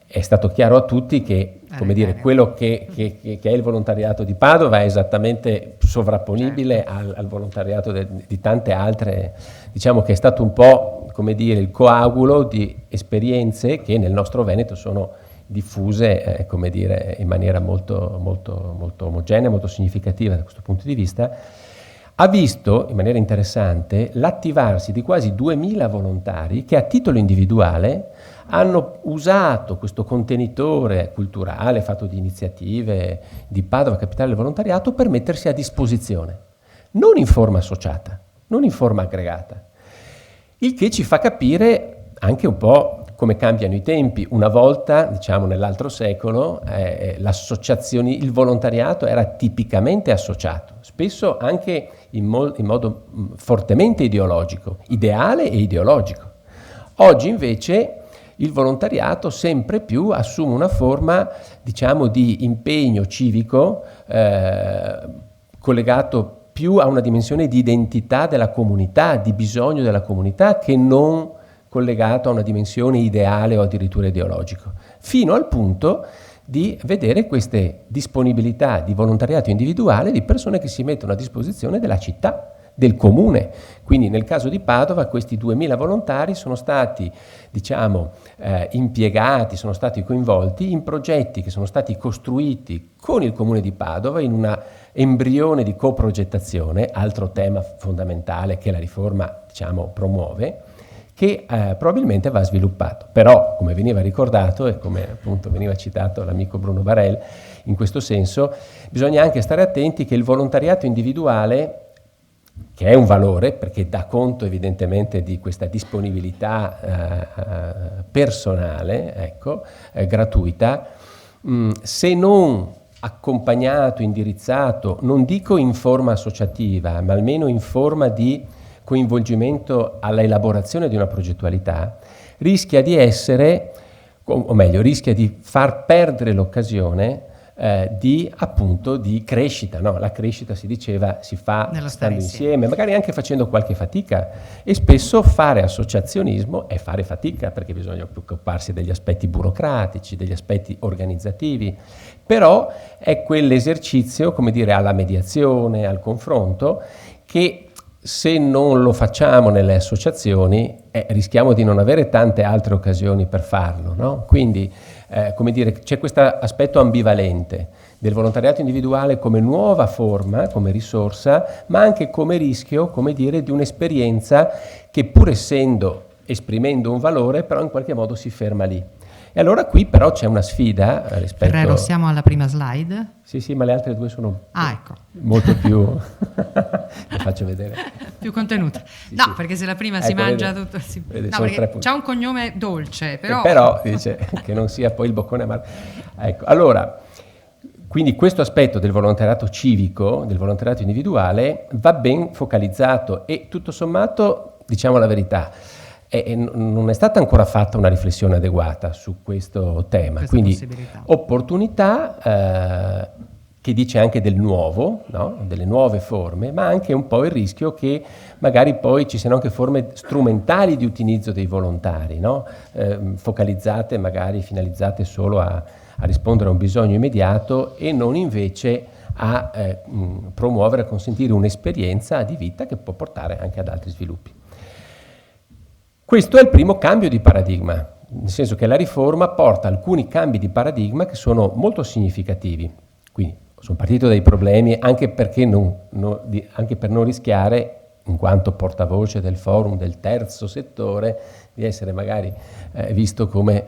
è stato chiaro a tutti che, come dire, quello che è il volontariato di Padova è esattamente sovrapponibile al volontariato di tante altre, diciamo che è stato un po', come dire, il coagulo di esperienze che nel nostro Veneto sono diffuse, come dire, in maniera molto, molto, molto omogenea, molto significativa da questo punto di vista. Ha visto, in maniera interessante, l'attivarsi di quasi 2000 volontari che a titolo individuale hanno usato questo contenitore culturale fatto di iniziative di Padova Capitale del Volontariato per mettersi a disposizione, non in forma associata, non in forma aggregata, il che ci fa capire anche un po' come cambiano i tempi. Una volta, diciamo nell'altro secolo, il volontariato era tipicamente associato, spesso anche in modo fortemente ideologico, ideale e ideologico. Oggi invece il volontariato sempre più assume una forma, diciamo, di impegno civico collegato più a una dimensione di identità della comunità, di bisogno della comunità, che non collegato a una dimensione ideale o addirittura ideologico, fino al punto di vedere queste disponibilità di volontariato individuale di persone che si mettono a disposizione della città, del comune. Quindi nel caso di Padova questi 2000 volontari sono stati, diciamo, impiegati, sono stati coinvolti in progetti che sono stati costruiti con il comune di Padova in una embrione di coprogettazione, altro tema fondamentale che la riforma, diciamo, promuove, che probabilmente va sviluppato. Però, come veniva ricordato e come appunto veniva citato l'amico Bruno Barel, in questo senso bisogna anche stare attenti che il volontariato individuale, che è un valore perché dà conto evidentemente di questa disponibilità personale, ecco, gratuita, se non accompagnato, indirizzato, non dico in forma associativa, ma almeno in forma di coinvolgimento alla elaborazione di una progettualità, rischia di essere, o meglio, rischia di far perdere l'occasione di crescita, no? La crescita, si diceva, si fa stando insieme, magari anche facendo qualche fatica, e spesso fare associazionismo è fare fatica perché bisogna occuparsi degli aspetti burocratici, degli aspetti organizzativi, però è quell'esercizio, come dire, alla mediazione, al confronto, che se non lo facciamo nelle associazioni rischiamo di non avere tante altre occasioni per farlo, no? Quindi come dire, c'è questo aspetto ambivalente del volontariato individuale come nuova forma, come risorsa, ma anche come rischio, come dire, di un'esperienza che, pur esprimendo un valore, però in qualche modo si ferma lì. E allora qui però c'è una sfida rispetto... Ferrero, siamo alla prima slide? Sì, ma le altre due sono ecco. molto più... Le faccio vedere. Più contenute. Sì, no, sì. perché se la prima si mangia tutto... Vede, no, perché c'ha un cognome dolce, però... Però dice che non sia poi il boccone amaro. Ecco, allora, quindi questo aspetto del volontariato civico, del volontariato individuale, va ben focalizzato e tutto sommato, diciamo la verità, non è stata ancora fatta una riflessione adeguata su questo tema, quindi opportunità che dice anche del nuovo, no? Delle nuove forme, ma anche un po' il rischio che magari poi ci siano anche forme strumentali di utilizzo dei volontari, no? Focalizzate, magari finalizzate solo a rispondere a un bisogno immediato e non invece a promuovere, a consentire un'esperienza di vita che può portare anche ad altri sviluppi. Questo è il primo cambio di paradigma, nel senso che la riforma porta alcuni cambi di paradigma che sono molto significativi. Quindi sono partito dai problemi anche perché anche per non rischiare, in quanto portavoce del forum del terzo settore, di essere magari visto come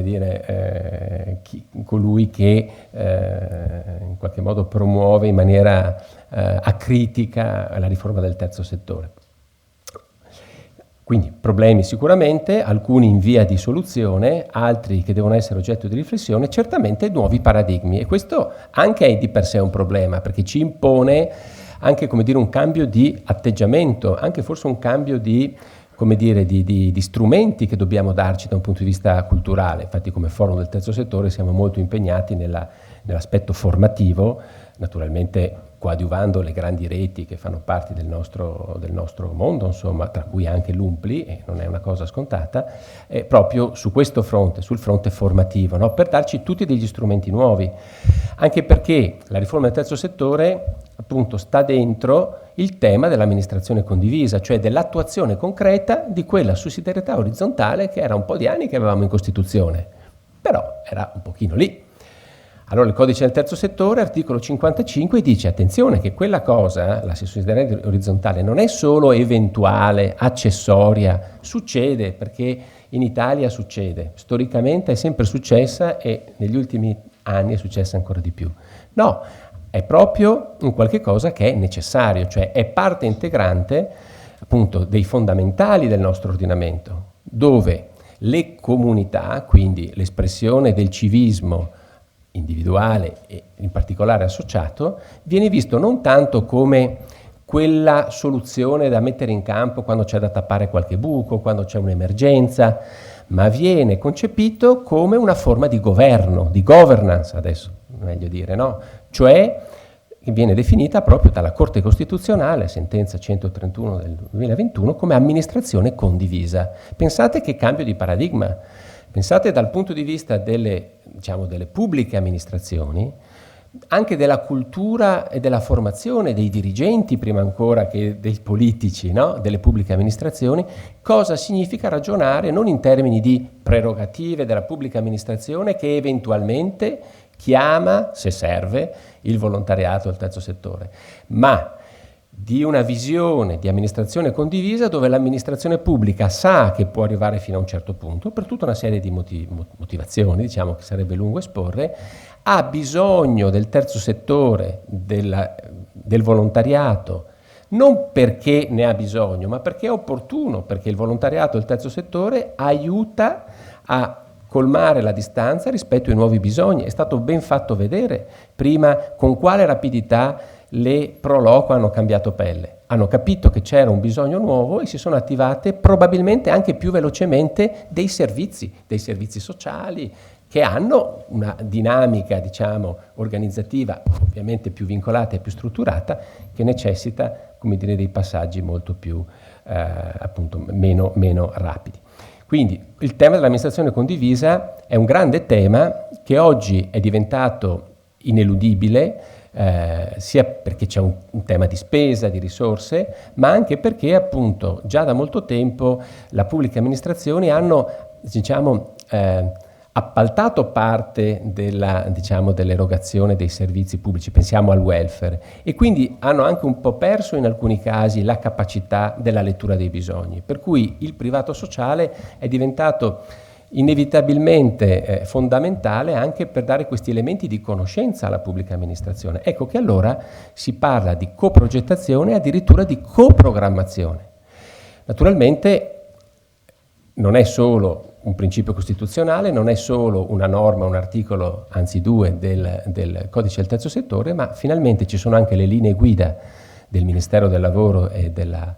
dire, colui che in qualche modo promuove in maniera acritica la riforma del terzo settore. Quindi problemi sicuramente, alcuni in via di soluzione, altri che devono essere oggetto di riflessione, certamente nuovi paradigmi, e questo anche è di per sé un problema, perché ci impone anche, come dire, un cambio di atteggiamento, anche forse un cambio di, come dire, di strumenti che dobbiamo darci da un punto di vista culturale. Infatti come forum del terzo settore siamo molto impegnati nell'aspetto formativo, naturalmente coadiuvando le grandi reti che fanno parte del nostro mondo, insomma, tra cui anche l'UMPLI, e non è una cosa scontata, proprio su questo fronte, sul fronte formativo, no? Per darci tutti degli strumenti nuovi, anche perché la riforma del terzo settore appunto sta dentro il tema dell'amministrazione condivisa, cioè dell'attuazione concreta di quella sussidiarietà orizzontale che era un po' di anni che avevamo in Costituzione, però era un pochino lì. Allora il codice del terzo settore, articolo 55, dice attenzione che quella cosa, la sussidiarietà orizzontale, non è solo eventuale, accessoria, succede, perché in Italia succede, storicamente è sempre successa e negli ultimi anni è successa ancora di più. No, è proprio un qualche cosa che è necessario, cioè è parte integrante appunto dei fondamentali del nostro ordinamento, dove le comunità, quindi l'espressione del civismo individuale e in particolare associato, viene visto non tanto come quella soluzione da mettere in campo quando c'è da tappare qualche buco, quando c'è un'emergenza, ma viene concepito come una forma di governo, di governance adesso, meglio dire, no? Cioè viene definita proprio dalla Corte Costituzionale, sentenza 131 del 2021, come amministrazione condivisa. Pensate che cambio di paradigma. Pensate dal punto di vista delle pubbliche amministrazioni, anche della cultura e della formazione dei dirigenti, prima ancora che dei politici, no? Delle pubbliche amministrazioni, cosa significa ragionare non in termini di prerogative della pubblica amministrazione che eventualmente chiama, se serve, il volontariato al terzo settore, ma di una visione di amministrazione condivisa dove l'amministrazione pubblica sa che può arrivare fino a un certo punto, per tutta una serie di motivazioni, diciamo che sarebbe lungo esporre, ha bisogno del terzo settore, del volontariato, non perché ne ha bisogno, ma perché è opportuno, perché il volontariato del terzo settore aiuta a colmare la distanza rispetto ai nuovi bisogni. È stato ben fatto vedere prima con quale rapidità le pro loco hanno cambiato pelle, hanno capito che c'era un bisogno nuovo e si sono attivate probabilmente anche più velocemente dei servizi sociali che hanno una dinamica, diciamo, organizzativa ovviamente più vincolata e più strutturata, che necessita, come dire, dei passaggi molto più appunto meno rapidi. Quindi il tema dell'amministrazione condivisa è un grande tema che oggi è diventato ineludibile, sia perché c'è un tema di spesa, di risorse, ma anche perché appunto già da molto tempo le pubbliche amministrazioni hanno, diciamo, appaltato parte dell'erogazione dei servizi pubblici, pensiamo al welfare, e quindi hanno anche un po' perso in alcuni casi la capacità della lettura dei bisogni, per cui il privato sociale è diventato inevitabilmente fondamentale anche per dare questi elementi di conoscenza alla pubblica amministrazione. Ecco che allora si parla di coprogettazione e addirittura di coprogrammazione. Naturalmente non è solo un principio costituzionale, non è solo una norma, un articolo, anzi due, del codice del terzo settore, ma finalmente ci sono anche le linee guida del Ministero del Lavoro e della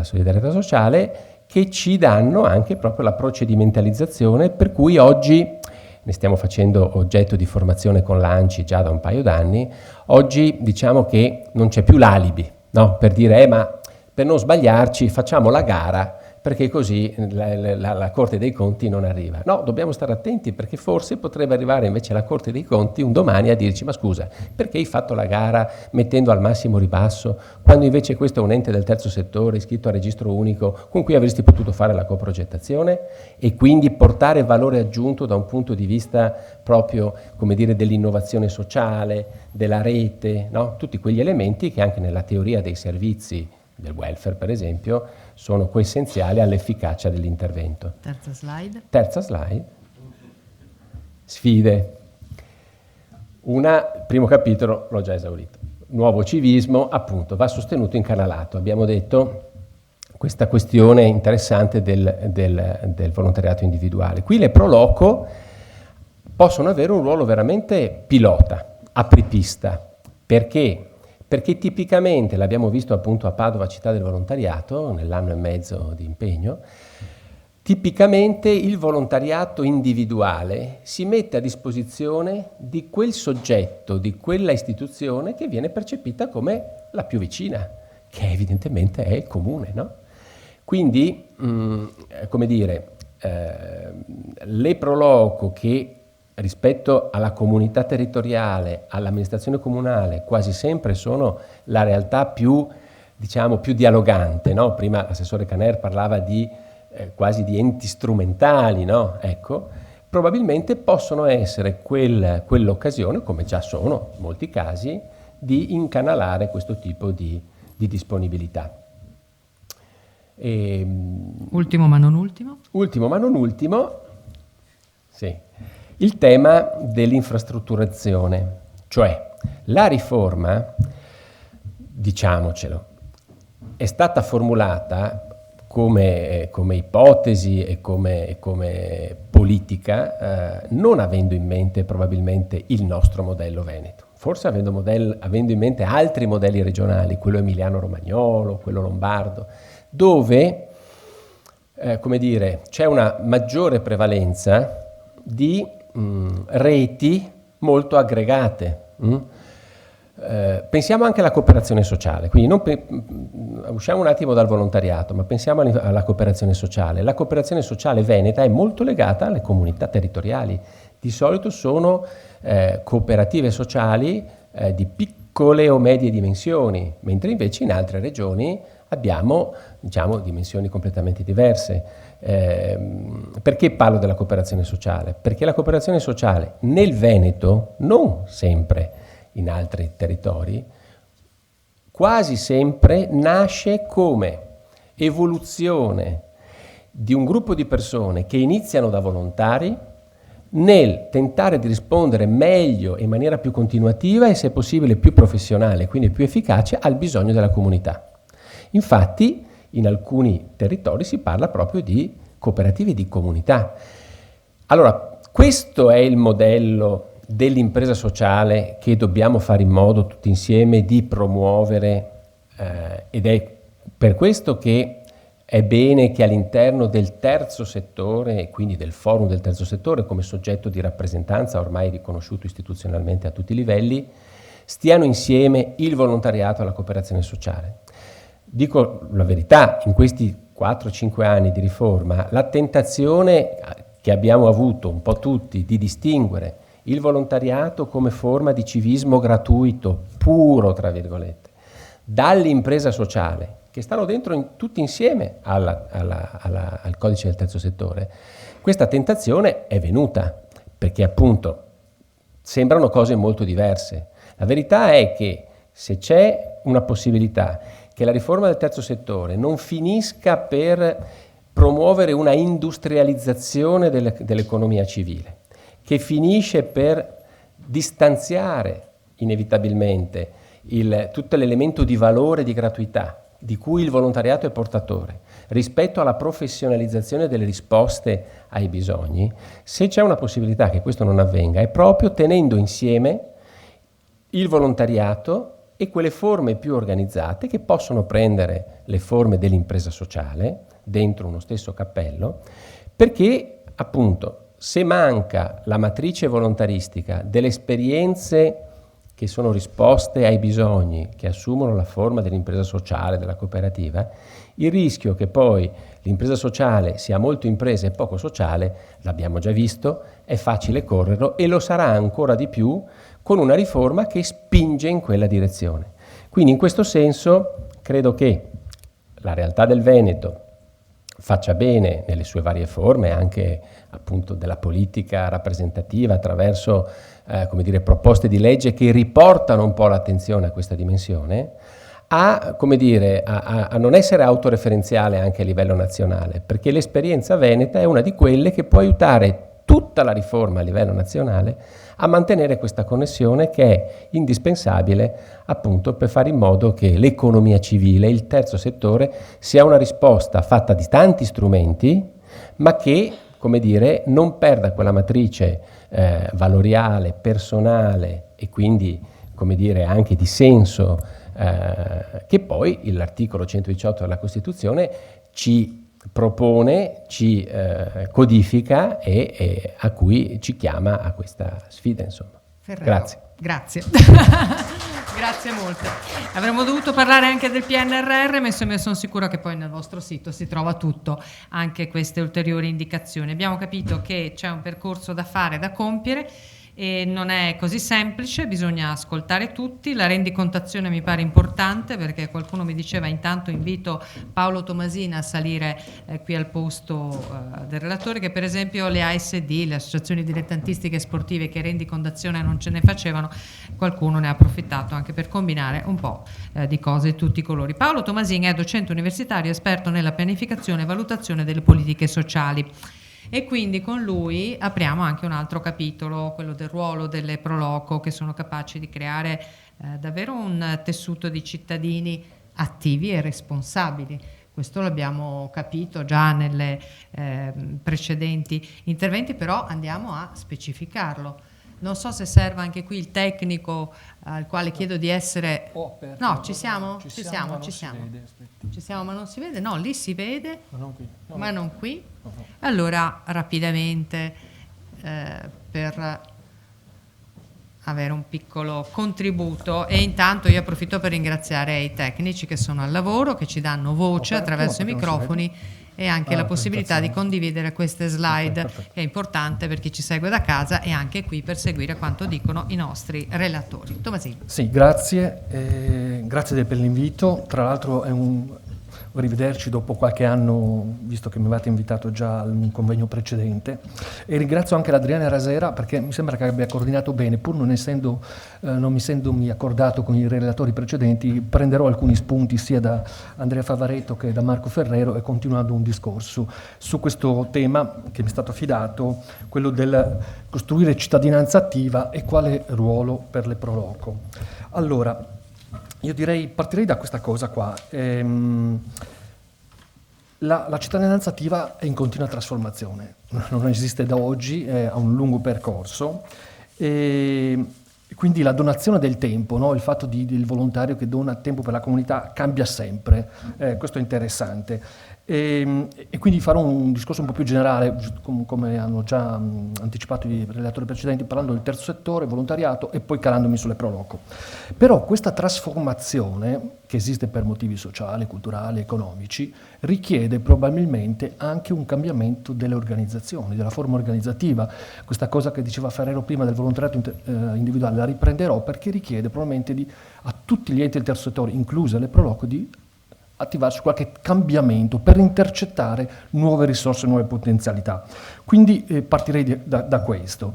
solidarietà sociale che ci danno anche proprio la procedimentalizzazione, per cui oggi ne stiamo facendo oggetto di formazione con l'ANCI già da un paio d'anni. Oggi diciamo che non c'è più l'alibi, no? Per dire ma per non sbagliarci facciamo la gara perché così la Corte dei Conti non arriva. No, dobbiamo stare attenti perché forse potrebbe arrivare invece la Corte dei Conti un domani a dirci ma scusa, perché hai fatto la gara mettendo al massimo ribasso quando invece questo è un ente del terzo settore iscritto al registro unico con cui avresti potuto fare la coprogettazione e quindi portare valore aggiunto da un punto di vista proprio, come dire, dell'innovazione sociale, della rete, no? Tutti quegli elementi che anche nella teoria dei servizi del welfare, per esempio, sono coessenziali all'efficacia dell'intervento. Terza slide. Sfide. Primo capitolo l'ho già esaurito. Nuovo civismo, appunto, va sostenuto incanalato. Abbiamo detto questa questione interessante del volontariato individuale. Qui le pro loco possono avere un ruolo veramente pilota, apripista. Perché? Perché tipicamente, l'abbiamo visto appunto a Padova, città del volontariato, nell'anno e mezzo di impegno, tipicamente il volontariato individuale si mette a disposizione di quel soggetto, di quella istituzione che viene percepita come la più vicina, che evidentemente è il comune, no? Quindi, come dire, le pro loco che rispetto alla comunità territoriale, all'amministrazione comunale, quasi sempre sono la realtà più, diciamo, più dialogante, no? Prima l'assessore Caner parlava di quasi di enti strumentali, no? Ecco, probabilmente possono essere quell'occasione, come già sono in molti casi, di incanalare questo tipo di disponibilità. Ultimo ma non ultimo? Ultimo ma non ultimo, sì. Il tema dell'infrastrutturazione, cioè la riforma, diciamocelo, è stata formulata come ipotesi e come politica, non avendo in mente probabilmente il nostro modello veneto, forse avendo in mente altri modelli regionali, quello emiliano-romagnolo, quello lombardo, dove, come dire, c'è una maggiore prevalenza di reti molto aggregate. Pensiamo anche alla cooperazione sociale, quindi usciamo un attimo dal volontariato, ma pensiamo alla cooperazione sociale. La cooperazione sociale veneta è molto legata alle comunità territoriali. Di solito sono cooperative sociali di piccole o medie dimensioni, mentre invece in altre regioni abbiamo, diciamo, dimensioni completamente diverse. Perché parlo della cooperazione sociale? Perché la cooperazione sociale nel Veneto, non sempre in altri territori, quasi sempre nasce come evoluzione di un gruppo di persone che iniziano da volontari nel tentare di rispondere meglio e in maniera più continuativa e se possibile più professionale, quindi più efficace al bisogno della comunità. Infatti in alcuni territori si parla proprio di cooperative di comunità. Allora, questo è il modello dell'impresa sociale che dobbiamo fare in modo tutti insieme di promuovere ed è per questo che è bene che all'interno del terzo settore e quindi del forum del terzo settore come soggetto di rappresentanza ormai riconosciuto istituzionalmente a tutti i livelli stiano insieme il volontariato e la cooperazione sociale. Dico la verità, in questi 4-5 anni di riforma la tentazione che abbiamo avuto un po' tutti di distinguere il volontariato come forma di civismo gratuito, puro tra virgolette, dall'impresa sociale, che stanno dentro tutti insieme al codice del terzo settore, questa tentazione è venuta, perché appunto sembrano cose molto diverse. La verità è che se c'è una possibilità che la riforma del terzo settore non finisca per promuovere una industrializzazione dell'economia civile, che finisce per distanziare inevitabilmente tutto l'elemento di valore di gratuità di cui il volontariato è portatore rispetto alla professionalizzazione delle risposte ai bisogni, se c'è una possibilità che questo non avvenga è proprio tenendo insieme il volontariato e quelle forme più organizzate che possono prendere le forme dell'impresa sociale dentro uno stesso cappello, perché appunto se manca la matrice volontaristica delle esperienze che sono risposte ai bisogni, che assumono la forma dell'impresa sociale, della cooperativa, il rischio che poi l'impresa sociale sia molto impresa e poco sociale, l'abbiamo già visto, è facile correrlo e lo sarà ancora di più con una riforma che spinge in quella direzione. Quindi in questo senso credo che la realtà del Veneto faccia bene nelle sue varie forme, anche appunto della politica rappresentativa attraverso proposte di legge che riportano un po' l'attenzione a questa dimensione, a non essere autoreferenziale anche a livello nazionale, perché l'esperienza veneta è una di quelle che può aiutare tutta la riforma a livello nazionale a mantenere questa connessione che è indispensabile appunto per fare in modo che l'economia civile, il terzo settore, sia una risposta fatta di tanti strumenti, ma che, non perda quella matrice valoriale, personale e quindi, anche di senso che poi l'articolo 118 della Costituzione ci propone, ci codifica e a cui ci chiama a questa sfida, insomma. Ferrero. Grazie. Grazie molte. Avremmo dovuto parlare anche del PNRR, ma insomma sono sicura che poi nel vostro sito si trova tutto, anche queste ulteriori indicazioni. Abbiamo capito che c'è un percorso da fare, da compiere, e non è così semplice, bisogna ascoltare tutti. La rendicontazione mi pare importante, perché qualcuno mi diceva: intanto invito Paolo Tomasina a salire qui al posto del relatore, che per esempio le ASD, le associazioni dilettantistiche sportive, che rendicontazione non ce ne facevano, qualcuno ne ha approfittato anche per combinare un po' di cose di tutti i colori. Paolo Tomasina è docente universitario, esperto nella pianificazione e valutazione delle politiche sociali. E quindi con lui apriamo anche un altro capitolo, quello del ruolo delle Proloco, che sono capaci di creare davvero un tessuto di cittadini attivi e responsabili. Questo l'abbiamo capito già nelle precedenti interventi, però andiamo a specificiamo. Non so se serve anche qui il tecnico al quale chiedo di essere... No, ci siamo? Ci siamo. Ci siamo, ma non si vede? No, lì si vede, ma non qui. Allora, rapidamente, per avere un piccolo contributo, e intanto io approfitto per ringraziare i tecnici che sono al lavoro, che ci danno voce attraverso i microfoni e anche la possibilità di condividere queste slide, che è importante per chi ci segue da casa e anche qui per seguire quanto dicono i nostri relatori. Tomasini. Sì, grazie, grazie per l'invito. Tra l'altro è un rivederci dopo qualche anno, visto che mi avete invitato già al convegno precedente, e ringrazio anche l'Adriana Rasera, perché mi sembra che abbia coordinato bene, pur non essendomi accordato con i relatori precedenti. Prenderò alcuni spunti sia da Andrea Favaretto che da Marco Ferrero, e continuando un discorso su questo tema che mi è stato affidato, quello del costruire cittadinanza attiva e quale ruolo per le Proloco. Allora, io partirei da questa cosa qua. La cittadinanza attiva è in continua trasformazione, non esiste da oggi, ha un lungo percorso, e quindi la donazione del tempo, no? Il fatto del volontario che dona tempo per la comunità cambia sempre, questo è interessante. E quindi farò un discorso un po' più generale, come hanno già anticipato i relatori precedenti, parlando del terzo settore, volontariato, e poi calandomi sulle Proloco. Però questa trasformazione, che esiste per motivi sociali, culturali, economici, richiede probabilmente anche un cambiamento delle organizzazioni, della forma organizzativa. Questa cosa che diceva Ferrero prima del volontariato individuale la riprenderò, perché richiede probabilmente a tutti gli enti del terzo settore, incluse le Proloco, di attivarsi qualche cambiamento per intercettare nuove risorse, nuove potenzialità. Quindi partirei da questo.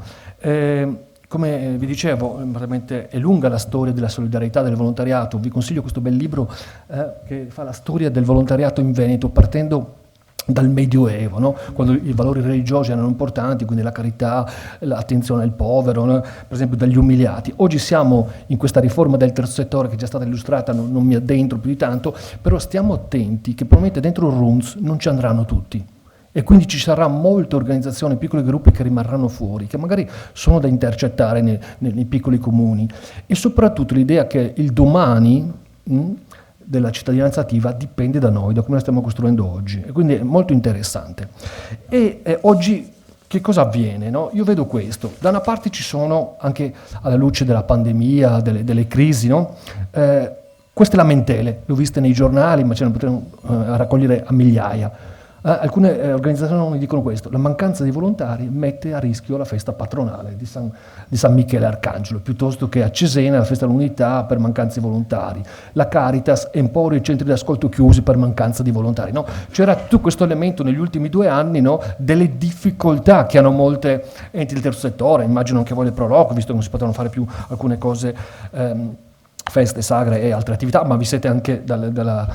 Come vi dicevo, veramente è lunga la storia della solidarietà del volontariato. Vi consiglio questo bel libro che fa la storia del volontariato in Veneto, partendo dal Medioevo, no? Quando i valori religiosi erano importanti, quindi la carità, l'attenzione al povero, no? Per esempio dagli umiliati. Oggi siamo in questa riforma del terzo settore che è già stata illustrata, non mi addentro più di tanto, però stiamo attenti che probabilmente dentro il RUNS non ci andranno tutti, e quindi ci sarà molte organizzazioni, piccoli gruppi che rimarranno fuori, che magari sono da intercettare nei piccoli comuni, e soprattutto l'idea che il domani della cittadinanza attiva dipende da noi, da come la stiamo costruendo oggi, e quindi è molto interessante. E oggi che cosa avviene? No? Io vedo questo. Da una parte ci sono, anche alla luce della pandemia, delle crisi, no? Queste lamentele, le ho viste nei giornali, ma ce ne potremmo raccogliere a migliaia. Alcune organizzazioni dicono questo: la mancanza di volontari mette a rischio la festa patronale di San Michele Arcangelo, piuttosto che a Cesena la festa dell'unità per mancanza di volontari, la Caritas Emporio e i centri di ascolto chiusi per mancanza di volontari. No? C'era tutto questo elemento negli ultimi 2 anni, no? Delle difficoltà che hanno molte enti del terzo settore, immagino anche voi del Proloco, visto che non si potevano fare più alcune cose, feste, sagre e altre attività, ma vi siete anche dalla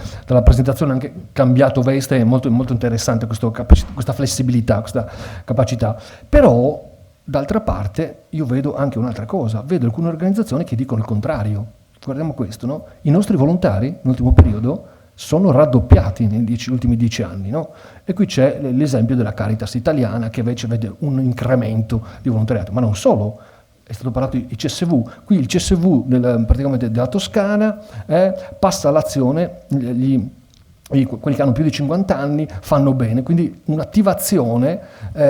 presentazione anche cambiato veste, è molto, molto interessante questa flessibilità, questa capacità. Però d'altra parte io vedo anche un'altra cosa, vedo alcune organizzazioni che dicono il contrario. Guardiamo questo, no? I nostri volontari nell'ultimo periodo sono raddoppiati negli ultimi 10 anni, no? E qui c'è l'esempio della Caritas italiana, che invece vede un incremento di volontariato, ma non solo. È stato parlato di CSV, qui il CSV praticamente della Toscana passa all'azione, quelli che hanno più di 50 anni fanno bene, quindi un'attivazione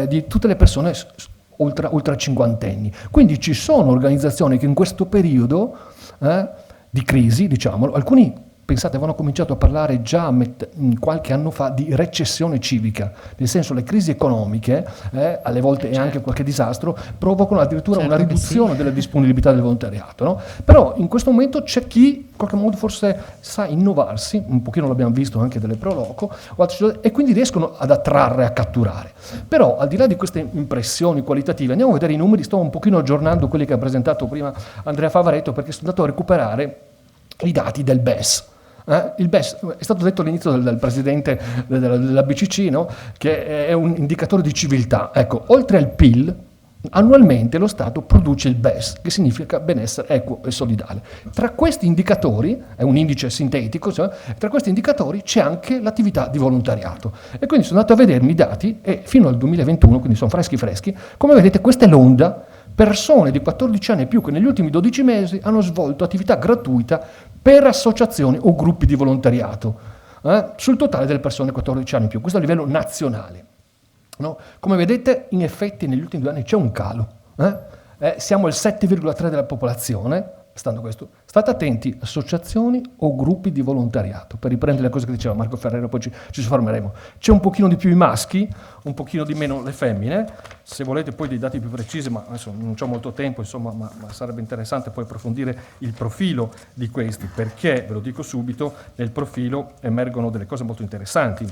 di tutte le persone oltre cinquantenni. Quindi ci sono organizzazioni che in questo periodo di crisi, diciamolo, alcuni, pensate, avevano cominciato a parlare già qualche anno fa di recessione civica, nel senso le crisi economiche, alle volte e anche qualche disastro, provocano addirittura una riduzione della disponibilità del volontariato. No? Però in questo momento c'è chi in qualche modo forse sa innovarsi, un pochino l'abbiamo visto anche delle Proloco, e quindi riescono ad attrarre, a catturare. Però al di là di queste impressioni qualitative, andiamo a vedere i numeri, sto un pochino aggiornando quelli che ha presentato prima Andrea Favaretto, perché sono andato a recuperare i dati del BES. Il BES è stato detto all'inizio dal presidente della BCC, no? Che è un indicatore di civiltà. Ecco, oltre al PIL, annualmente lo Stato produce il BES, che significa benessere equo e solidale. Tra questi indicatori, è un indice sintetico, cioè, tra questi indicatori c'è anche l'attività di volontariato. E quindi sono andato a vedermi i dati, e fino al 2021, quindi sono freschi, come vedete questa è l'onda, persone di 14 anni e più che negli ultimi 12 mesi hanno svolto attività gratuita per associazioni o gruppi di volontariato, sul totale delle persone 14 anni in più, questo a livello nazionale. No? Come vedete, in effetti negli ultimi 2 anni c'è un calo, siamo al 7,3 della popolazione, stando questo. State attenti, associazioni o gruppi di volontariato, per riprendere le cose che diceva Marco Ferrero, poi ci soffermeremo. C'è un pochino di più i maschi, un pochino di meno le femmine, se volete poi dei dati più precisi, ma adesso non c'ho molto tempo, insomma, ma sarebbe interessante poi approfondire il profilo di questi, perché, ve lo dico subito, nel profilo emergono delle cose molto interessanti.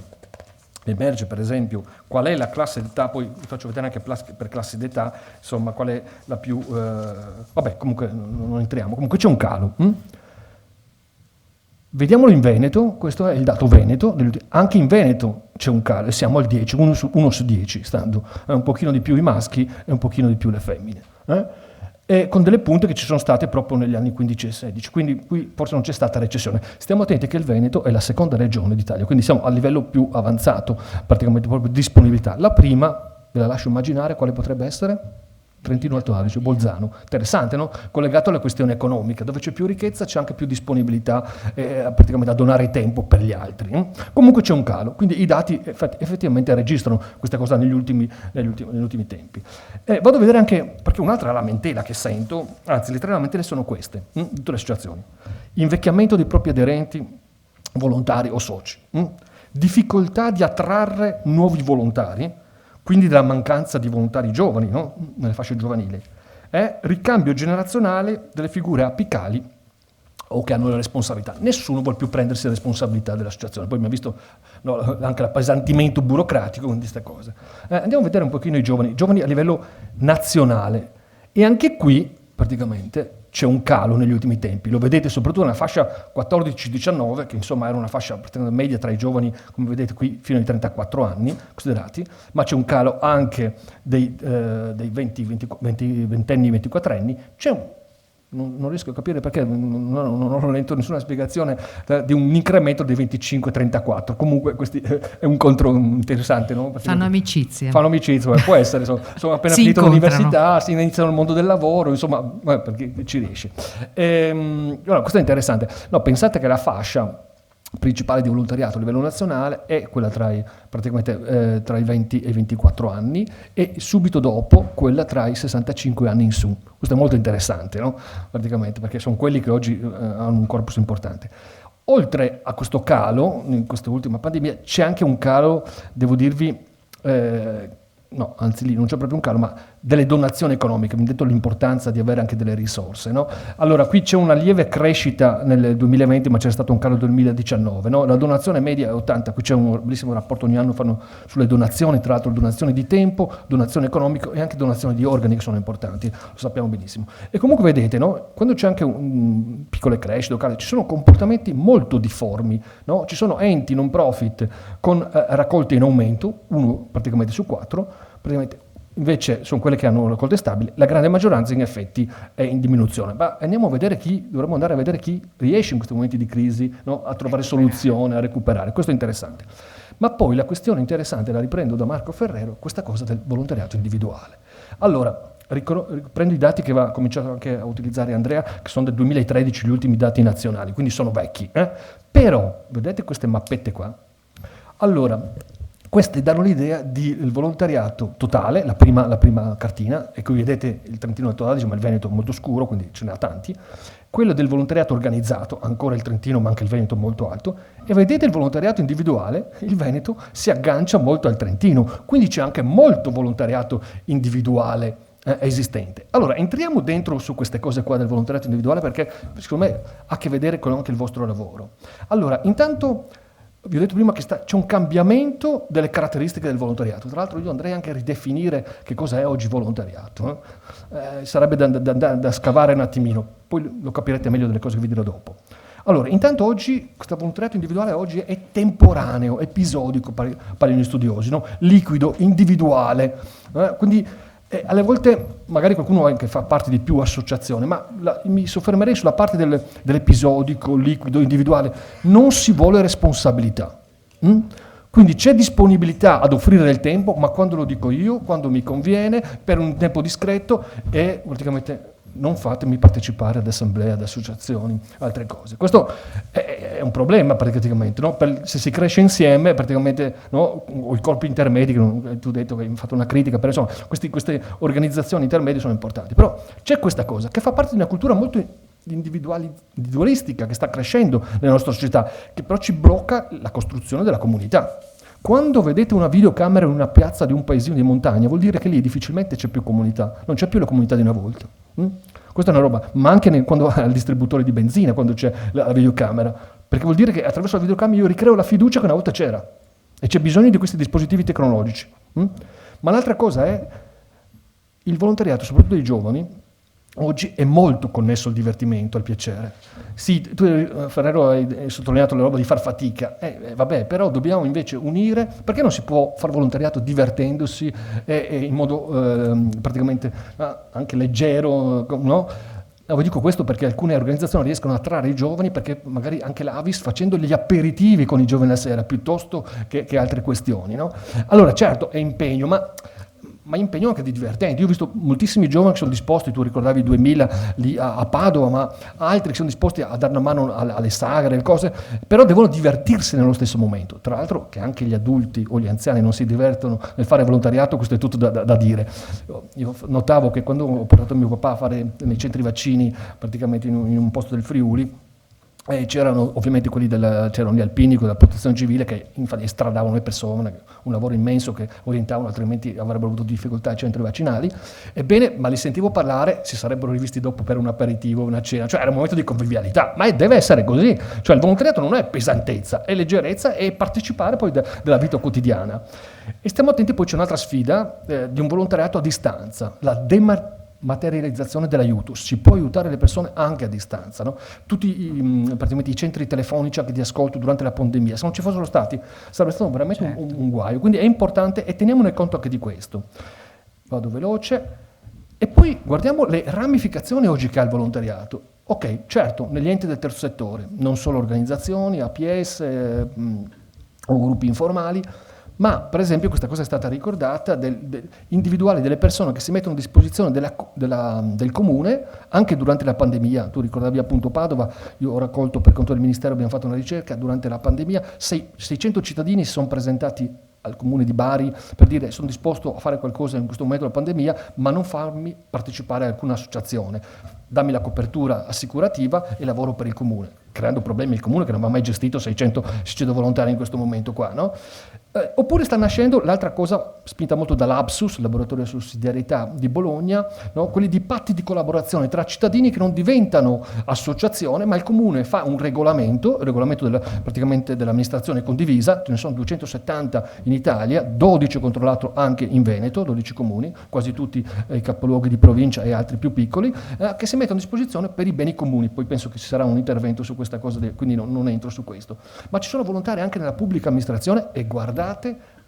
Emerge per esempio qual è la classe d'età, poi vi faccio vedere anche per classi d'età, insomma qual è la più, vabbè comunque non entriamo, comunque c'è un calo. Vediamolo in Veneto, questo è il dato Veneto, anche in Veneto c'è un calo, siamo al 10, 1 su 10, stando un pochino di più i maschi e un pochino di più le femmine. E con delle punte che ci sono state proprio negli anni 15 e 16, quindi qui forse non c'è stata recessione. Stiamo attenti che il Veneto è la seconda regione d'Italia, quindi siamo a livello più avanzato, praticamente proprio disponibilità. La prima, ve la lascio immaginare, quale potrebbe essere? Trentino Alto Adige, Bolzano. Interessante, no? Collegato alla questione economica, dove c'è più ricchezza c'è anche più disponibilità praticamente a donare tempo per gli altri. Comunque c'è un calo, quindi i dati effettivamente registrano questa cosa negli ultimi tempi. Vado a vedere anche, perché un'altra lamentela che sento, anzi le 3 lamentele sono queste, tutte le associazioni. Invecchiamento dei propri aderenti, volontari o soci. Difficoltà di attrarre nuovi volontari, quindi della mancanza di volontari giovani, no? Nelle fasce giovanili, ricambio generazionale delle figure apicali o che hanno la responsabilità. Nessuno vuole più prendersi la responsabilità dell'associazione. Poi abbiamo visto anche l'appesantimento burocratico con queste cose. Andiamo a vedere un pochino i giovani a livello nazionale. E anche qui, praticamente, c'è un calo negli ultimi tempi. Lo vedete soprattutto nella fascia 14-19, che insomma era una fascia media tra i giovani, come vedete qui, fino ai 34 anni considerati, ma c'è un calo anche dei 20enni, 24enni. Non riesco a capire perché, non ho letto nessuna spiegazione di un incremento dei 25-34. Comunque questo è un contro interessante, no? Fanno amicizia, può essere, sono appena finito l'università, si iniziano il mondo del lavoro, insomma, perché ci riesce. Allora, questo è interessante. No, pensate che la fascia principale di volontariato a livello nazionale è quella tra i 20 e i 24 anni e subito dopo quella tra i 65 anni in su. Questo è molto interessante, no? Praticamente, perché sono quelli che oggi hanno un corpus importante. Oltre a questo calo, in questa ultima pandemia, c'è anche un calo, devo dirvi, no, anzi lì non c'è proprio un calo, ma delle donazioni economiche, mi ha detto l'importanza di avere anche delle risorse, no? Allora, qui c'è una lieve crescita nel 2020, ma c'è stato un calo nel 2019, no? La donazione media è 80, qui c'è un bellissimo rapporto, ogni anno fanno sulle donazioni, tra l'altro donazioni di tempo, donazioni economiche e anche donazioni di organi che sono importanti, lo sappiamo benissimo. E comunque vedete, no? Quando c'è anche un piccole crescite locali, ci sono comportamenti molto difformi, no? Ci sono enti non profit con raccolte in aumento, uno praticamente su 4, praticamente invece sono quelle che hanno raccolte stabili, la grande maggioranza in effetti è in diminuzione. Ma dovremmo andare a vedere chi riesce in questi momenti di crisi, no, a trovare soluzione, a recuperare, questo è interessante. Ma poi la questione interessante, la riprendo da Marco Ferrero, questa cosa del volontariato individuale. Allora, riprendo i dati che va cominciato anche a utilizzare Andrea, che sono del 2013 gli ultimi dati nazionali, quindi sono vecchi. Però, vedete queste mappette qua? Allora, queste danno l'idea del volontariato totale, la prima cartina, e qui vedete il Trentino Alto Adige, ma il Veneto è molto scuro, quindi ce ne ha tanti. Quello del volontariato organizzato, ancora il Trentino, ma anche il Veneto molto alto. E vedete il volontariato individuale, il Veneto si aggancia molto al Trentino, quindi c'è anche molto volontariato individuale esistente. Allora, entriamo dentro su queste cose qua del volontariato individuale, perché secondo me ha a che vedere con anche il vostro lavoro. Allora, intanto vi ho detto prima che c'è un cambiamento delle caratteristiche del volontariato. Tra l'altro io andrei anche a ridefinire che cosa è oggi volontariato. Sarebbe da scavare un attimino, poi lo capirete meglio delle cose che vi dirò dopo. Allora, intanto oggi, questo volontariato individuale oggi è temporaneo, episodico, parli gli studiosi, no? Liquido, individuale, quindi alle volte magari qualcuno anche fa parte di più associazione, ma mi soffermerei sulla parte dell'episodico, liquido, individuale. Non si vuole responsabilità. Quindi c'è disponibilità ad offrire del tempo, ma quando lo dico io, quando mi conviene, per un tempo discreto, e praticamente non fatemi partecipare ad assemblee, ad associazioni, altre cose. Questo è un problema praticamente, no? Se si cresce insieme, praticamente, no? O i corpi intermedi, che tu hai detto che hai fatto una critica, però insomma queste organizzazioni intermedie sono importanti. Però c'è questa cosa che fa parte di una cultura molto individualistica che sta crescendo nella nostra società, che però ci blocca la costruzione della comunità. Quando vedete una videocamera in una piazza di un paesino di montagna, vuol dire che lì difficilmente c'è più comunità, non c'è più la comunità di una volta. Questa è una roba, ma anche quando al distributore di benzina, quando c'è la videocamera, perché vuol dire che attraverso la videocamera io ricreo la fiducia che una volta c'era, e c'è bisogno di questi dispositivi tecnologici. Ma l'altra cosa è il volontariato, soprattutto dei giovani, oggi è molto connesso al divertimento, al piacere. Sì, tu Ferrero hai sottolineato la roba di far fatica, vabbè, però dobbiamo invece unire, perché non si può fare volontariato divertendosi e in modo praticamente anche leggero, no? Vi dico questo perché alcune organizzazioni riescono a attrarre i giovani, perché magari anche l'Avis facendo gli aperitivi con i giovani la sera, piuttosto che altre questioni, no? Allora certo è impegno, ma impegno anche di divertente. Io ho visto moltissimi giovani che sono disposti, tu ricordavi 2000 lì a Padova, ma altri che sono disposti a dare una mano alle sagre, alle cose, però devono divertirsi nello stesso momento. Tra l'altro che anche gli adulti o gli anziani non si divertono nel fare volontariato, questo è tutto da dire. Io notavo che quando ho portato mio papà a fare nei centri vaccini, praticamente in un posto del Friuli, c'erano ovviamente c'erano gli alpini con la protezione civile che infatti estradavano le persone, un lavoro immenso che orientavano, altrimenti avrebbero avuto difficoltà ai centri vaccinali. Ebbene, ma li sentivo parlare, si sarebbero rivisti dopo per un aperitivo, una cena, cioè era un momento di convivialità, ma deve essere così, cioè il volontariato non è pesantezza, è leggerezza e partecipare poi della vita quotidiana. E stiamo attenti, poi c'è un'altra sfida di un volontariato a distanza, la dematerializzazione dell'aiuto. Si può aiutare le persone anche a distanza, no? Tutti praticamente i centri telefonici anche di ascolto durante la pandemia, se non ci fossero stati sarebbe stato veramente un guaio, quindi è importante e teniamone conto anche di questo. Vado veloce e poi guardiamo le ramificazioni oggi che ha il volontariato. Ok, certo, negli enti del terzo settore, non solo organizzazioni, APS o gruppi informali, Ma per esempio questa cosa è stata ricordata, individuali delle persone che si mettono a disposizione del comune anche durante la pandemia. Tu ricordavi appunto Padova, io ho raccolto per conto del Ministero, abbiamo fatto una ricerca durante la pandemia, 600 cittadini si sono presentati al comune di Bari per dire sono disposto a fare qualcosa in questo momento della pandemia, ma non farmi partecipare a alcuna associazione, dammi la copertura assicurativa e lavoro per il comune, creando problemi al comune che non aveva mai gestito 600 volontari in questo momento qua, no? Oppure sta nascendo l'altra cosa spinta molto dall'ABSUS, il laboratorio di sussidiarietà di Bologna, no? Quelli di patti di collaborazione tra cittadini che non diventano associazione, ma il comune fa un regolamento praticamente dell'amministrazione condivisa, ce ne sono 270 in Italia, 12 controllato anche in Veneto, 12 comuni, quasi tutti i capoluoghi di provincia e altri più piccoli, che si mettono a disposizione per i beni comuni. Poi penso che ci sarà un intervento su questa cosa, quindi non entro su questo. Ma ci sono volontari anche nella pubblica amministrazione e guardate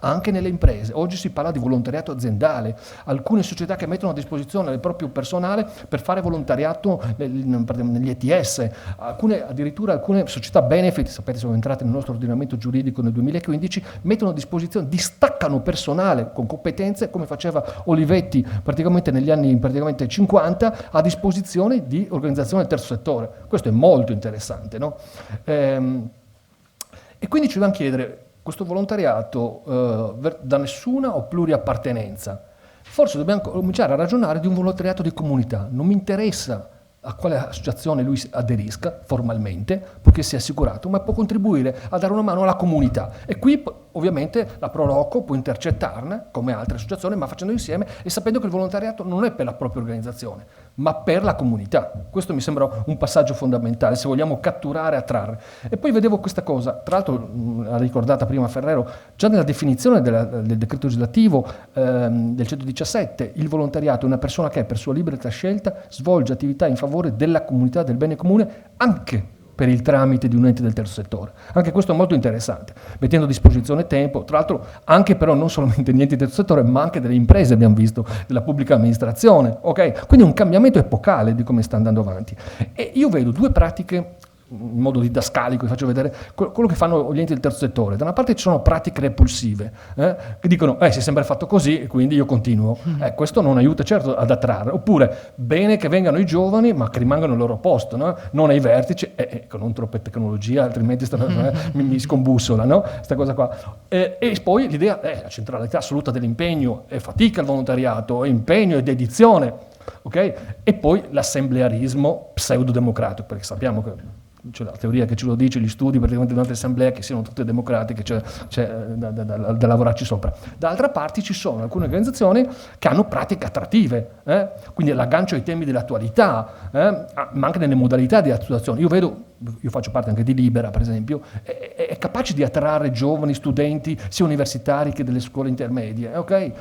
anche nelle imprese. Oggi si parla di volontariato aziendale, alcune società che mettono a disposizione il proprio personale per fare volontariato negli ETS, addirittura alcune società benefit, sapete sono entrate nel nostro ordinamento giuridico nel 2015, mettono a disposizione, distaccano personale con competenze come faceva Olivetti praticamente negli anni 50 a disposizione di organizzazioni del terzo settore. Questo è molto interessante, no? E quindi ci dobbiamo chiedere, questo volontariato da nessuna o pluriappartenenza? Forse dobbiamo cominciare a ragionare di un volontariato di comunità. Non mi interessa a quale associazione lui aderisca formalmente, poiché sia assicurato, ma può contribuire a dare una mano alla comunità. E qui ovviamente la Pro Loco può intercettarne, come altre associazioni, ma facendo insieme e sapendo che il volontariato non è per la propria organizzazione, ma per la comunità. Questo mi sembra un passaggio fondamentale, se vogliamo catturare e attrarre. E poi vedevo questa cosa, tra l'altro l'ha ricordata prima Ferrero, già nella definizione del decreto legislativo del 117, il volontariato è una persona che per sua libertà scelta svolge attività in favore della comunità, del bene comune, anche per il tramite di un ente del terzo settore. Anche questo è molto interessante, mettendo a disposizione tempo, tra l'altro anche però non solamente gli enti del terzo settore, ma anche delle imprese, abbiamo visto, della pubblica amministrazione, ok? Quindi un cambiamento epocale di come sta andando avanti. E io vedo due pratiche, in modo didascalico, vi faccio vedere quello che fanno gli enti del terzo settore. Da una parte ci sono pratiche repulsive, che dicono, si è sempre fatto così, e quindi io continuo. Questo non aiuta certo ad attrarre. Oppure, bene che vengano i giovani, ma che rimangano al loro posto, no? Non ai vertici, non troppe tecnologia, altrimenti mi scombussola, no? Sta cosa qua. E poi l'idea è la centralità assoluta dell'impegno, è fatica il volontariato, è impegno e dedizione, ok? E poi l'assemblearismo pseudodemocratico, perché sappiamo che c'è la teoria che ce lo dice, gli studi praticamente durante l'assemblea che siano tutte democratiche, c'è da lavorarci sopra. Dall'altra parte ci sono alcune organizzazioni che hanno pratiche attrattive, quindi l'aggancio ai temi dell'attualità, ma anche nelle modalità di attuazione. Io faccio parte anche di Libera, per esempio, è capace di attrarre giovani studenti sia universitari che delle scuole intermedie, ok?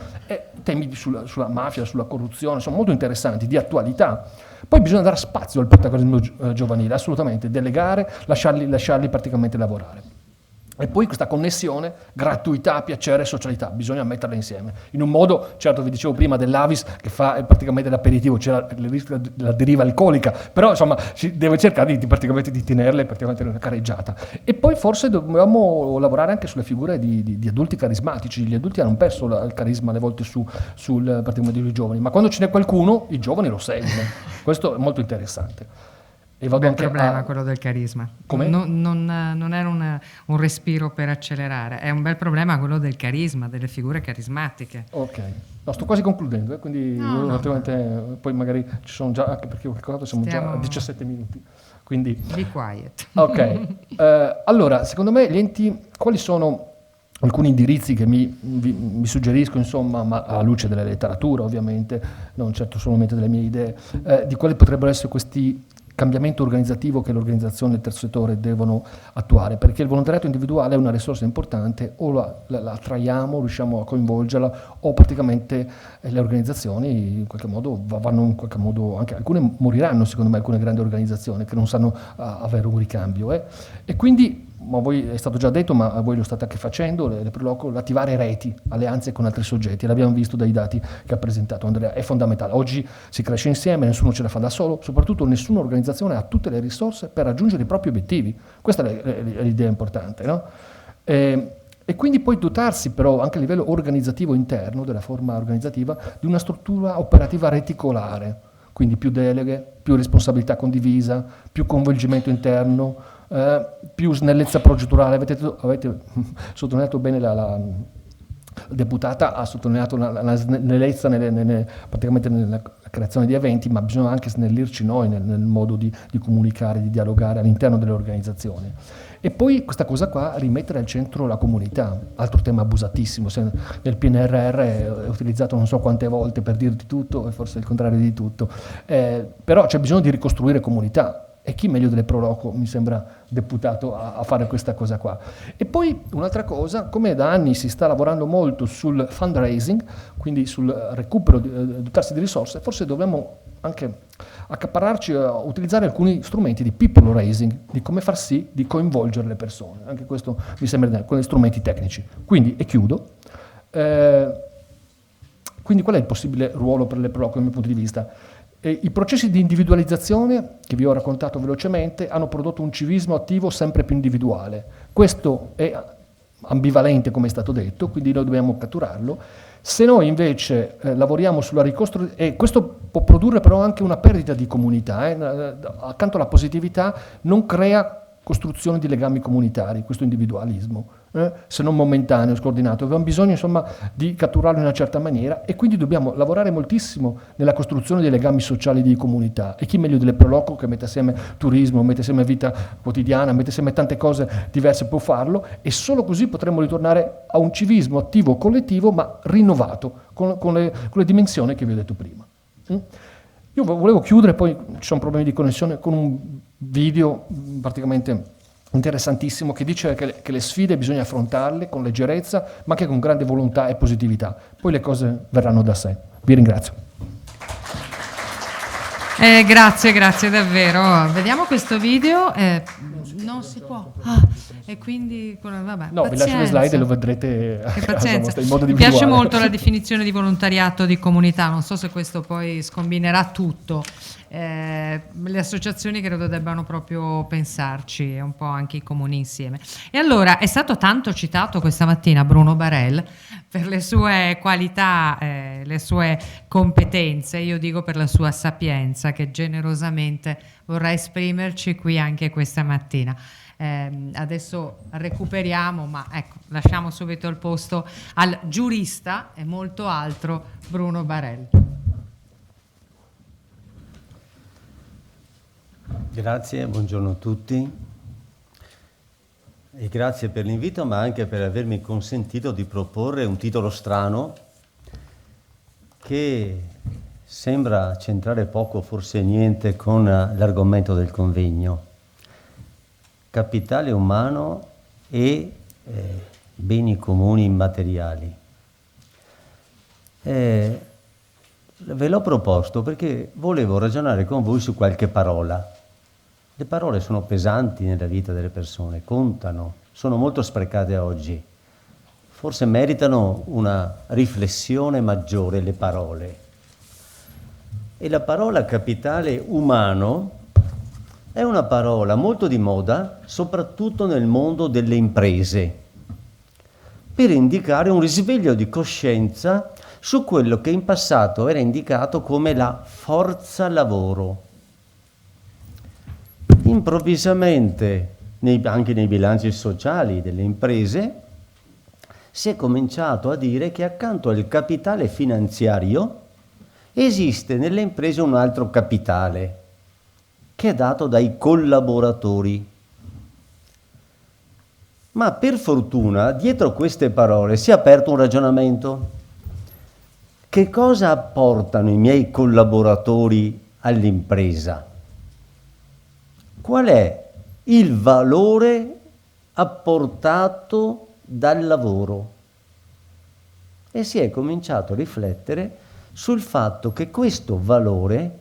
Temi sulla mafia, sulla corruzione, sono molto interessanti, di attualità. Poi bisogna dare spazio al protagonismo giovanile, assolutamente, delegare, lasciarli praticamente lavorare. E poi questa connessione, gratuità, piacere e socialità, bisogna metterla insieme. In un modo, certo vi dicevo prima dell'Avis che fa praticamente l'aperitivo, c'è il rischio della deriva alcolica, però insomma si deve cercare praticamente di tenerle praticamente una careggiata. E poi forse dobbiamo lavorare anche sulle figure di adulti carismatici. Gli adulti hanno perso il carisma alle volte sul praticamente dei giovani, ma quando ce n'è qualcuno i giovani lo seguono. Questo è molto interessante. E vado anche il problema quello del carisma. Come? Non era un respiro per accelerare, è un bel problema quello del carisma, delle figure carismatiche. Ok, no, sto quasi concludendo, quindi naturalmente poi magari ci sono già, anche perché ho calcolato siamo già a 17 minuti. Quindi be quiet. Ok, allora secondo me gli enti, quali sono alcuni indirizzi che mi suggerisco, insomma, ma alla luce della letteratura ovviamente, non certo solamente delle mie idee, di quali potrebbero essere questi cambiamento organizzativo che le organizzazioni del terzo settore devono attuare, perché il volontariato individuale è una risorsa importante, o la attraiamo, riusciamo a coinvolgerla, o praticamente le organizzazioni in qualche modo vanno in qualche modo, anche alcune moriranno secondo me, alcune grandi organizzazioni che non sanno avere un ricambio. E quindi, ma voi è stato già detto, ma voi lo state anche facendo, le Pro Loco, attivare reti, alleanze con altri soggetti, l'abbiamo visto dai dati che ha presentato Andrea, è fondamentale. Oggi si cresce insieme, nessuno ce la fa da solo, soprattutto nessuna organizzazione ha tutte le risorse per raggiungere i propri obiettivi. Questa è l'idea importante, no? E quindi poi dotarsi però anche a livello organizzativo interno, della forma organizzativa, di una struttura operativa reticolare, quindi più deleghe, più responsabilità condivisa, più coinvolgimento interno, più snellezza procedurale. Avete sottolineato bene la deputata ha sottolineato la snellezza praticamente nella creazione di eventi, ma bisogna anche snellirci noi nel modo di comunicare, di dialogare all'interno delle organizzazioni. E poi questa cosa qua, rimettere al centro la comunità, altro tema abusatissimo, nel PNRR è utilizzato non so quante volte per dire di tutto e forse il contrario di tutto, però c'è bisogno di ricostruire comunità. E chi meglio delle Pro Loco mi sembra deputato a fare questa cosa qua. E poi un'altra cosa, come da anni si sta lavorando molto sul fundraising, quindi sul recupero, dotarsi di risorse, forse dovremmo anche accaparrarci a utilizzare alcuni strumenti di people raising, di come far sì di coinvolgere le persone. Anche questo mi sembra con gli strumenti tecnici. Quindi, e chiudo, quindi qual è il possibile ruolo per le Pro Loco dal mio punto di vista? I processi di individualizzazione, che vi ho raccontato velocemente, hanno prodotto un civismo attivo sempre più individuale. Questo è ambivalente, come è stato detto, quindi noi dobbiamo catturarlo. Se noi invece lavoriamo sulla ricostruzione, e questo può produrre però anche una perdita di comunità, accanto alla positività non crea costruzione di legami comunitari, questo individualismo, se non momentaneo, scordinato. Abbiamo bisogno insomma di catturarlo in una certa maniera e quindi dobbiamo lavorare moltissimo nella costruzione dei legami sociali di comunità. E chi meglio delle Pro Loco, che mette assieme turismo, mette assieme vita quotidiana, mette assieme tante cose diverse, può farlo, e solo così potremo ritornare a un civismo attivo collettivo ma rinnovato con le dimensioni che vi ho detto prima. Io volevo chiudere, poi ci sono problemi di connessione, con un video praticamente interessantissimo che dice che le sfide bisogna affrontarle con leggerezza, ma anche con grande volontà e positività. Poi le cose verranno da sé. Vi ringrazio. Grazie davvero. Vediamo questo video. Non si può. E quindi vabbè, no, pazienza. Vi lascio le slide e lo vedrete a casa, in modo Mi piace molto la definizione di volontariato di comunità, non so se questo poi scombinerà tutto. Le associazioni credo debbano proprio pensarci, e un po' anche i comuni insieme. E allora è stato tanto citato questa mattina Bruno Barel per le sue qualità, le sue competenze, io dico per la sua sapienza, che generosamente vorrà esprimerci qui anche questa mattina. Adesso recuperiamo, ma ecco, lasciamo subito il posto al giurista e molto altro Bruno Barel. Grazie, buongiorno a tutti e grazie per l'invito, ma anche per avermi consentito di proporre un titolo strano che sembra centrare poco, forse niente, con l'argomento del convegno. Capitale umano e beni comuni immateriali. Ve l'ho proposto perché volevo ragionare con voi su qualche parola. Le parole sono pesanti nella vita delle persone, contano, sono molto sprecate oggi. Forse meritano una riflessione maggiore le parole. E la parola capitale umano è una parola molto di moda, soprattutto nel mondo delle imprese, per indicare un risveglio di coscienza su quello che in passato era indicato come la forza lavoro. Improvvisamente, anche nei bilanci sociali delle imprese, si è cominciato a dire che accanto al capitale finanziario esiste nelle imprese un altro capitale, che è dato dai collaboratori. Ma per fortuna, dietro queste parole si è aperto un ragionamento. Che cosa apportano i miei collaboratori all'impresa? Qual è il valore apportato dal lavoro? E si è cominciato a riflettere sul fatto che questo valore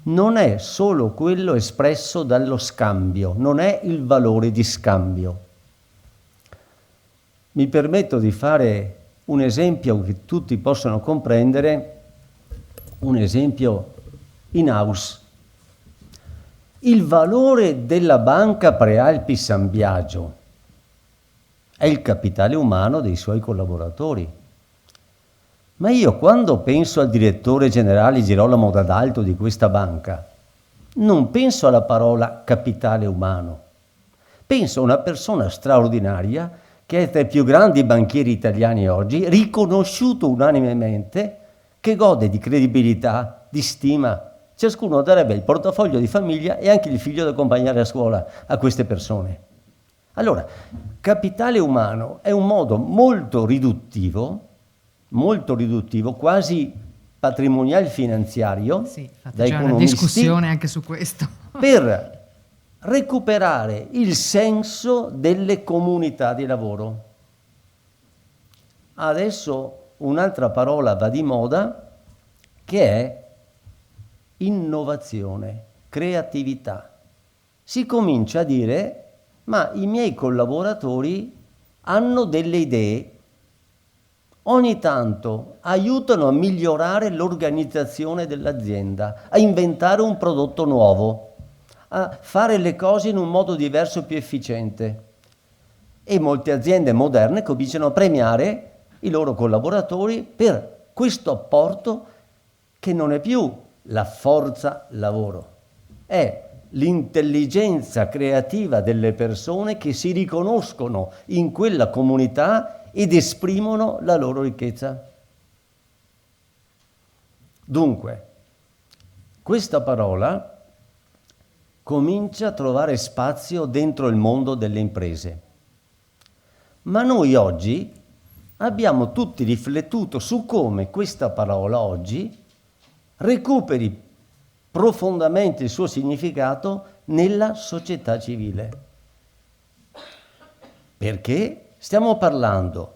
non è solo quello espresso dallo scambio, non è il valore di scambio. Mi permetto di fare un esempio che tutti possono comprendere, un esempio in house. Il valore della banca Prealpi San Biagio è il capitale umano dei suoi collaboratori. Ma io quando penso al direttore generale Girolamo D'Adalto di questa banca, non penso alla parola capitale umano, penso a una persona straordinaria che è tra i più grandi banchieri italiani oggi, riconosciuto unanimemente, che gode di credibilità, di stima. Ciascuno darebbe il portafoglio di famiglia e anche il figlio da accompagnare a scuola a queste persone. Allora, capitale umano è un modo molto riduttivo, quasi patrimonial finanziario, Sì, fate da già una economisti, discussione anche su questo. per recuperare il senso delle comunità di lavoro. Adesso un'altra parola va di moda, che è innovazione, creatività. Si comincia a dire: ma i miei collaboratori hanno delle idee, ogni tanto aiutano a migliorare l'organizzazione dell'azienda, a inventare un prodotto nuovo, a fare le cose in un modo diverso e più efficiente. E molte aziende moderne cominciano a premiare i loro collaboratori per questo apporto, che non è più la forza lavoro, è l'intelligenza creativa delle persone che si riconoscono in quella comunità ed esprimono la loro ricchezza. Dunque, questa parola comincia a trovare spazio dentro il mondo delle imprese. Ma noi oggi abbiamo tutti riflettuto su come questa parola oggi recuperi profondamente il suo significato nella società civile. Perché stiamo parlando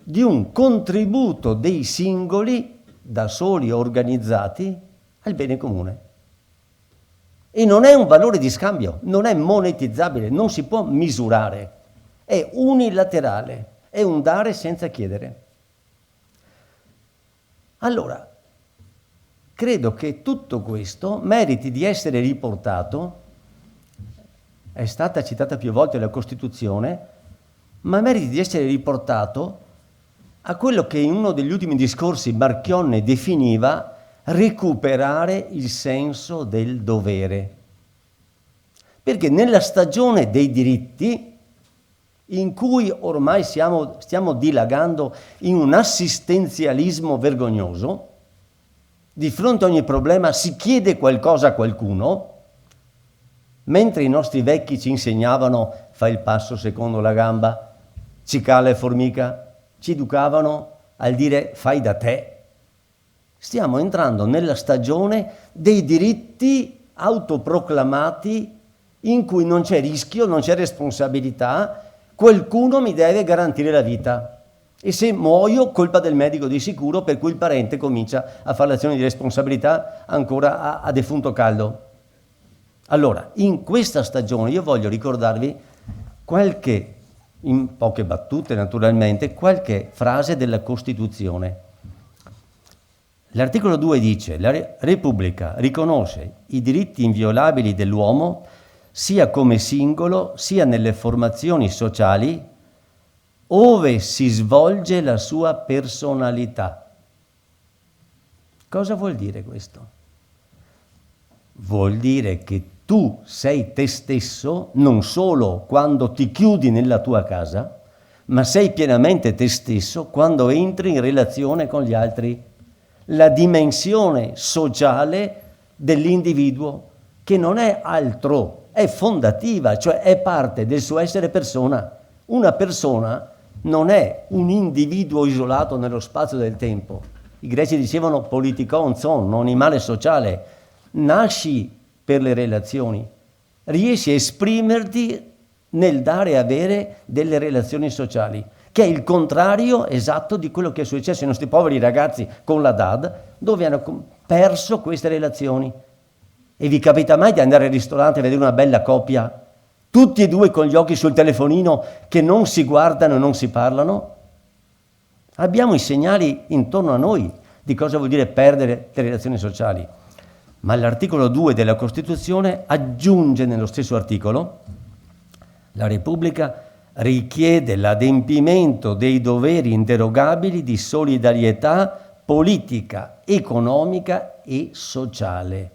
di un contributo dei singoli, da soli organizzati, al bene comune. E non è un valore di scambio, non è monetizzabile, non si può misurare, è unilaterale, è un dare senza chiedere. Allora, credo che tutto questo meriti di essere riportato, è stata citata più volte la Costituzione, ma meriti di essere riportato a quello che in uno degli ultimi discorsi Marchionne definiva recuperare il senso del dovere. Perché nella stagione dei diritti, in cui ormai stiamo dilagando in un assistenzialismo vergognoso, di fronte a ogni problema si chiede qualcosa a qualcuno, mentre i nostri vecchi ci insegnavano fai il passo secondo la gamba, cicala e formica, ci educavano al dire fai da te. Stiamo entrando nella stagione dei diritti autoproclamati in cui non c'è rischio, non c'è responsabilità, qualcuno mi deve garantire la vita. E se muoio, colpa del medico di sicuro, per cui il parente comincia a fare l'azione di responsabilità ancora a defunto caldo. Allora, in questa stagione io voglio ricordarvi qualche, in poche battute naturalmente, qualche frase della Costituzione. L'articolo 2 dice: la Repubblica riconosce i diritti inviolabili dell'uomo sia come singolo, sia nelle formazioni sociali ove si svolge la sua personalità. Cosa vuol dire questo? Vuol dire che tu sei te stesso non solo quando ti chiudi nella tua casa, ma sei pienamente te stesso quando entri in relazione con gli altri. La dimensione sociale dell'individuo, che non è altro, è fondativa, cioè è parte del suo essere persona. Una persona non è un individuo isolato nello spazio del tempo. I greci dicevano politikon son, un animale sociale. Nasci per le relazioni, riesci a esprimerti nel dare e avere delle relazioni sociali, che è il contrario esatto di quello che è successo ai nostri poveri ragazzi con la DAD, dove hanno perso queste relazioni. E vi capita mai di andare al ristorante e vedere una bella coppia, tutti e due con gli occhi sul telefonino, che non si guardano e non si parlano? Abbiamo i segnali intorno a noi di cosa vuol dire perdere le relazioni sociali. Ma l'articolo 2 della Costituzione aggiunge nello stesso articolo: la Repubblica richiede l'adempimento dei doveri inderogabili di solidarietà politica, economica e sociale.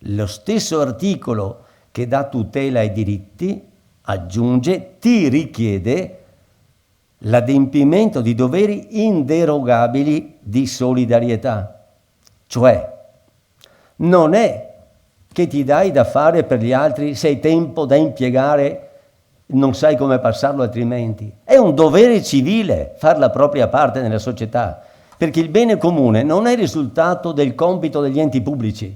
Lo stesso articolo che dà tutela ai diritti aggiunge ti richiede l'adempimento di doveri inderogabili di solidarietà. Cioè, non è che ti dai da fare per gli altri se hai tempo da impiegare, non sai come passarlo altrimenti. È un dovere civile fare la propria parte nella società, perché il bene comune non è il risultato del compito degli enti pubblici.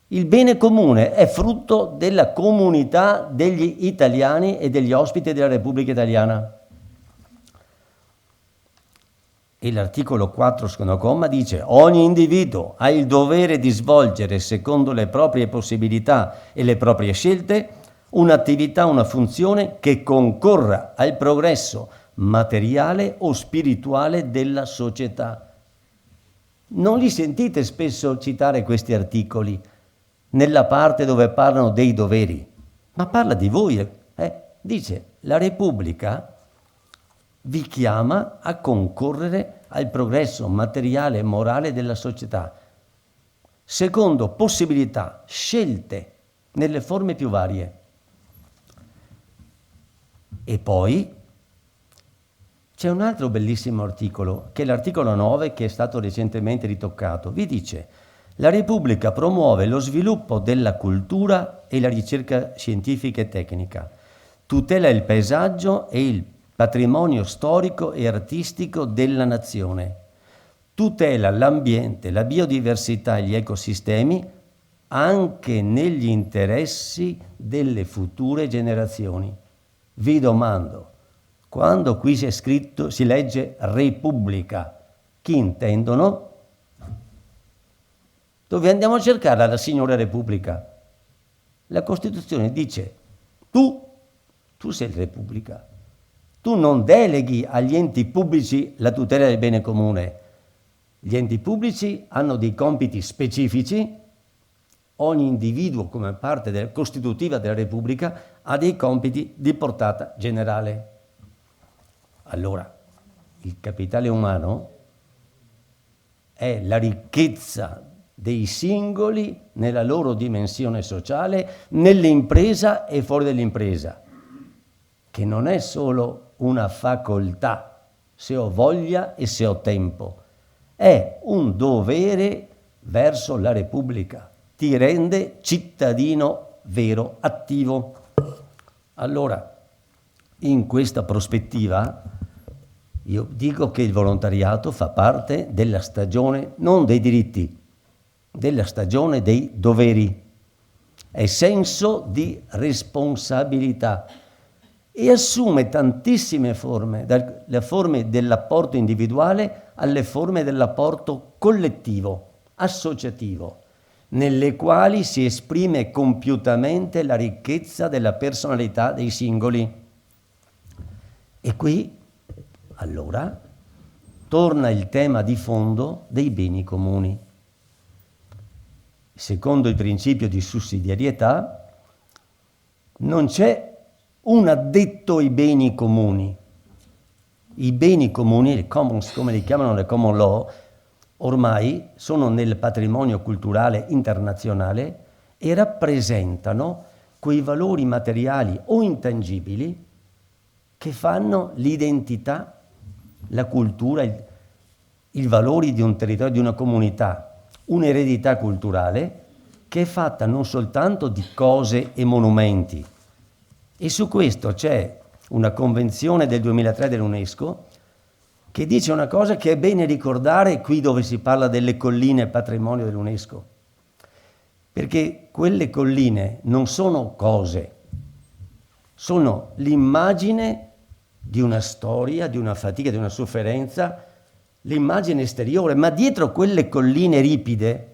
Il bene comune è frutto della comunità degli italiani e degli ospiti della Repubblica Italiana. E l'articolo 4, secondo comma, dice: ogni individuo ha il dovere di svolgere, secondo le proprie possibilità e le proprie scelte, un'attività, una funzione che concorra al progresso materiale o spirituale della società. Non li sentite spesso citare questi articoli nella parte dove parlano dei doveri, ma parla di voi. Dice: la Repubblica vi chiama a concorrere al progresso materiale e morale della società, secondo possibilità, scelte nelle forme più varie. E poi c'è un altro bellissimo articolo, che è l'articolo 9, che è stato recentemente ritoccato. Vi dice: la Repubblica promuove lo sviluppo della cultura e la ricerca scientifica e tecnica, tutela il paesaggio e il patrimonio storico e artistico della nazione, tutela l'ambiente, la biodiversità e gli ecosistemi anche negli interessi delle future generazioni. Vi domando, quando qui c'è scritto, si legge Repubblica, chi intendono? Dove andiamo a cercarla la signora Repubblica? La Costituzione dice: tu sei Repubblica. Tu non deleghi agli enti pubblici la tutela del bene comune. Gli enti pubblici hanno dei compiti specifici, ogni individuo come parte costitutiva della Repubblica ha dei compiti di portata generale. Allora, il capitale umano è la ricchezza dei singoli nella loro dimensione sociale, nell'impresa e fuori dall'impresa, che non è solo una facoltà, se ho voglia e se ho tempo, è un dovere verso la Repubblica, ti rende cittadino vero, attivo. Allora, in questa prospettiva, io dico che il volontariato fa parte della stagione, non dei diritti, della stagione dei doveri, è senso di responsabilità. E assume tantissime forme, dalle forme dell'apporto individuale alle forme dell'apporto collettivo, associativo, nelle quali si esprime compiutamente la ricchezza della personalità dei singoli. E qui, allora, torna il tema di fondo dei beni comuni. Secondo il principio di sussidiarietà, non c'è un addetto ai beni comuni. I beni comuni, le commons, come li chiamano le common law, ormai sono nel patrimonio culturale internazionale e rappresentano quei valori materiali o intangibili che fanno l'identità, la cultura, i valori di un territorio, di una comunità, un'eredità culturale che è fatta non soltanto di cose e monumenti. E su questo c'è una convenzione del 2003 dell'UNESCO che dice una cosa che è bene ricordare qui dove si parla delle colline patrimonio dell'UNESCO, perché quelle colline non sono cose, sono l'immagine di una storia, di una fatica, di una sofferenza, l'immagine esteriore, ma dietro quelle colline ripide,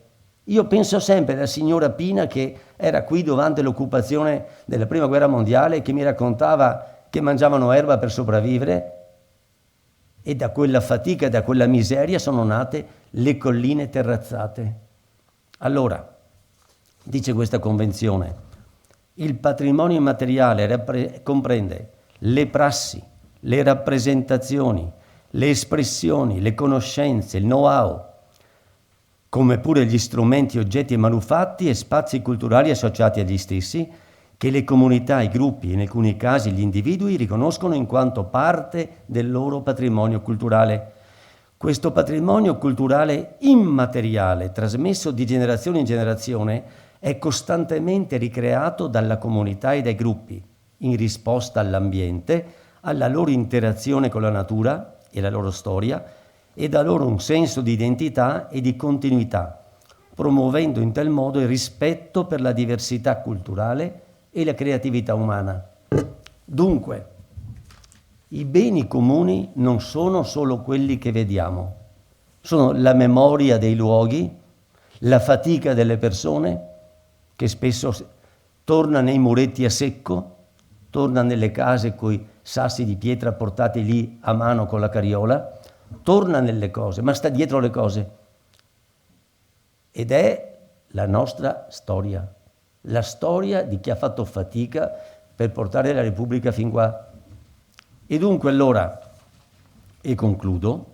io penso sempre alla signora Pina che era qui durante l'occupazione della Prima Guerra Mondiale, che mi raccontava che mangiavano erba per sopravvivere, e da quella fatica, da quella miseria sono nate le colline terrazzate. Allora, dice questa convenzione, Il patrimonio immateriale comprende le prassi, le rappresentazioni, le espressioni, le conoscenze, il know-how, come pure gli strumenti, oggetti e manufatti e spazi culturali associati agli stessi, che le comunità, i gruppi e in alcuni casi gli individui riconoscono in quanto parte del loro patrimonio culturale. Questo patrimonio culturale immateriale, trasmesso di generazione in generazione, è costantemente ricreato dalla comunità e dai gruppi, in risposta all'ambiente, alla loro interazione con la natura e la loro storia, e da loro un senso di identità e di continuità, promuovendo in tal modo il rispetto per la diversità culturale e la creatività umana. Dunque, i beni comuni non sono solo quelli che vediamo, sono la memoria dei luoghi, la fatica delle persone, che spesso torna nei muretti a secco, torna nelle case coi sassi di pietra portati lì a mano con la carriola, torna nelle cose, ma sta dietro le cose. Ed è la nostra storia, la storia di chi ha fatto fatica per portare la Repubblica fin qua. E dunque allora, e concludo,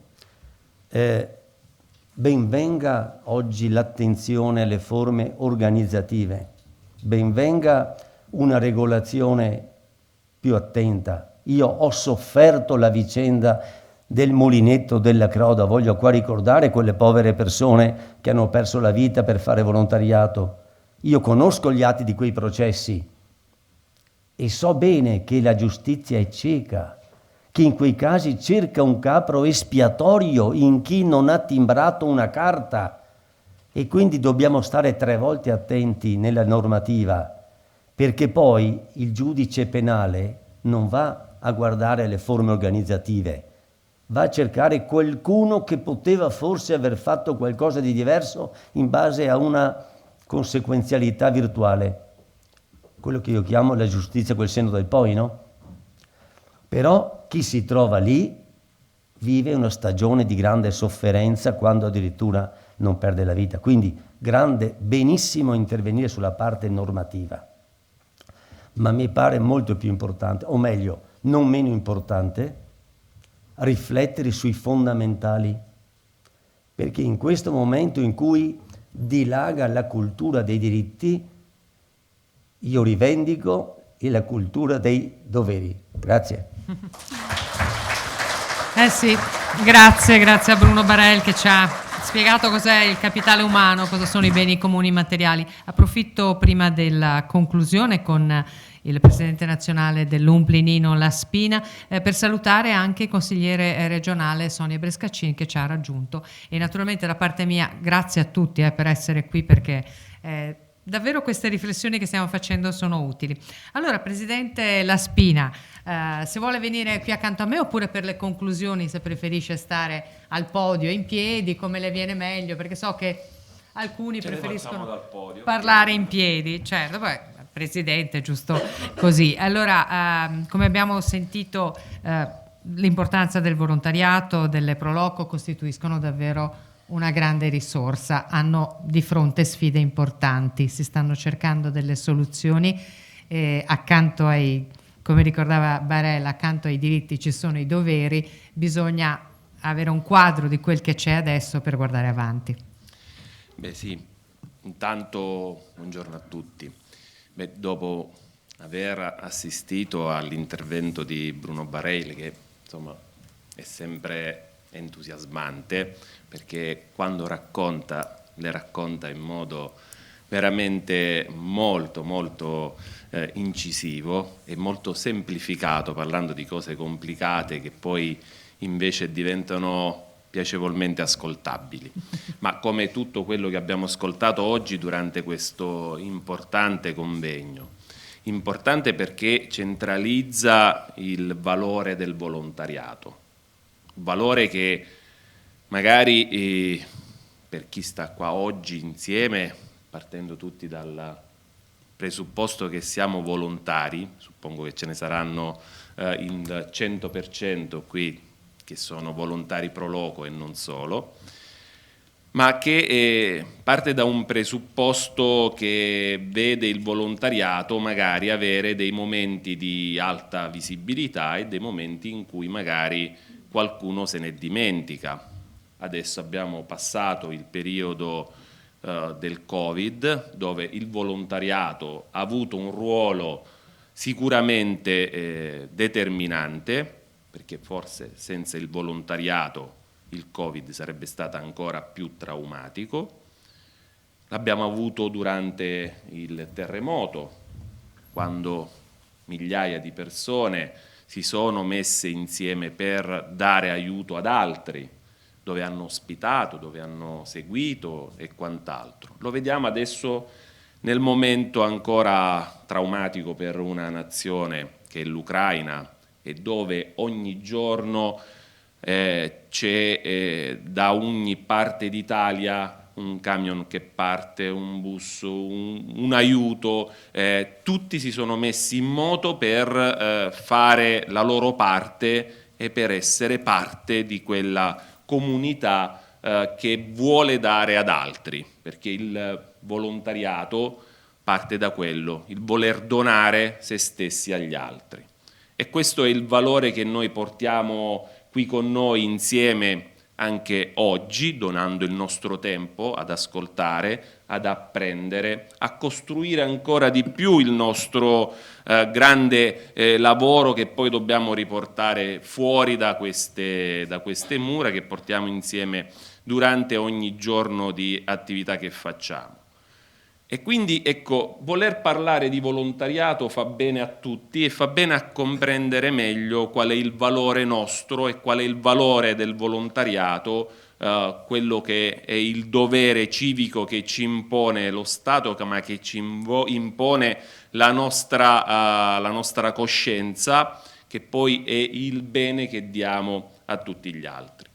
ben venga oggi l'attenzione alle forme organizzative, ben venga una regolazione più attenta. Io ho sofferto la vicenda del mulinetto della Croda, voglio qua ricordare quelle povere persone che hanno perso la vita per fare volontariato. Io conosco gli atti di quei processi e so bene che la giustizia è cieca, che in quei casi cerca un capro espiatorio in chi non ha timbrato una carta, e quindi dobbiamo stare 3 volte attenti nella normativa, perché poi il giudice penale non va a guardare le forme organizzative, va a cercare qualcuno che poteva forse aver fatto qualcosa di diverso in base a una conseguenzialità virtuale, quello che io chiamo la giustizia col senno del poi, no? Però chi si trova lì vive una stagione di grande sofferenza quando addirittura non perde la vita. Quindi benissimo intervenire sulla parte normativa, ma mi pare molto più importante, o meglio, non meno importante, riflettere sui fondamentali, perché in questo momento in cui dilaga la cultura dei diritti, io rivendico la cultura dei doveri. Grazie. Sì, grazie a Bruno Barel che ci ha spiegato cos'è il capitale umano, cosa sono i beni comuni immateriali. Approfitto prima della conclusione con il presidente nazionale dell'UNPLI Nino La Spina per salutare anche il consigliere regionale Sonia Brescaccini che ci ha raggiunto, e naturalmente da parte mia grazie a tutti per essere qui, perché davvero queste riflessioni che stiamo facendo sono utili. Allora, presidente La Spina, se vuole venire qui accanto a me, oppure per le conclusioni se preferisce stare al podio in piedi, come le viene meglio, perché so che alcuni preferiscono parlare in piedi. Certo, poi presidente, giusto così. Allora, come abbiamo sentito, l'importanza del volontariato, delle Proloco costituiscono davvero una grande risorsa, hanno di fronte sfide importanti, si stanno cercando delle soluzioni, accanto ai, come ricordava Barella, accanto ai diritti ci sono i doveri, bisogna avere un quadro di quel che c'è adesso per guardare avanti. Beh sì, intanto buongiorno a tutti. Dopo aver assistito all'intervento di Bruno Barel, che insomma è sempre entusiasmante, perché quando le racconta in modo veramente molto molto incisivo e molto semplificato, parlando di cose complicate che poi invece diventano piacevolmente ascoltabili. Ma come tutto quello che abbiamo ascoltato oggi durante questo importante convegno, importante perché centralizza il valore del volontariato, valore che magari per chi sta qua oggi insieme, partendo tutti dal presupposto che siamo volontari, suppongo che ce ne saranno il 100% qui che sono volontari pro loco e non solo, ma che parte da un presupposto che vede il volontariato magari avere dei momenti di alta visibilità e dei momenti in cui magari qualcuno se ne dimentica. Adesso abbiamo passato il periodo del Covid, dove il volontariato ha avuto un ruolo sicuramente determinante, perché forse senza il volontariato il Covid sarebbe stato ancora più traumatico. L'abbiamo avuto durante il terremoto, quando migliaia di persone si sono messe insieme per dare aiuto ad altri, dove hanno ospitato, dove hanno seguito e quant'altro. Lo vediamo adesso nel momento ancora traumatico per una nazione che è l'Ucraina, e dove ogni giorno c'è da ogni parte d'Italia un camion che parte, un bus, un aiuto, tutti si sono messi in moto per fare la loro parte e per essere parte di quella comunità che vuole dare ad altri, perché il volontariato parte da quello, il voler donare se stessi agli altri. E questo è il valore che noi portiamo qui con noi insieme anche oggi, donando il nostro tempo ad ascoltare, ad apprendere, a costruire ancora di più il nostro grande lavoro che poi dobbiamo riportare fuori da queste mura, che portiamo insieme durante ogni giorno di attività che facciamo. E quindi, ecco, voler parlare di volontariato fa bene a tutti e fa bene a comprendere meglio qual è il valore nostro e qual è il valore del volontariato, quello che è il dovere civico che ci impone lo Stato, ma che ci impone la nostra coscienza, che poi è il bene che diamo a tutti gli altri.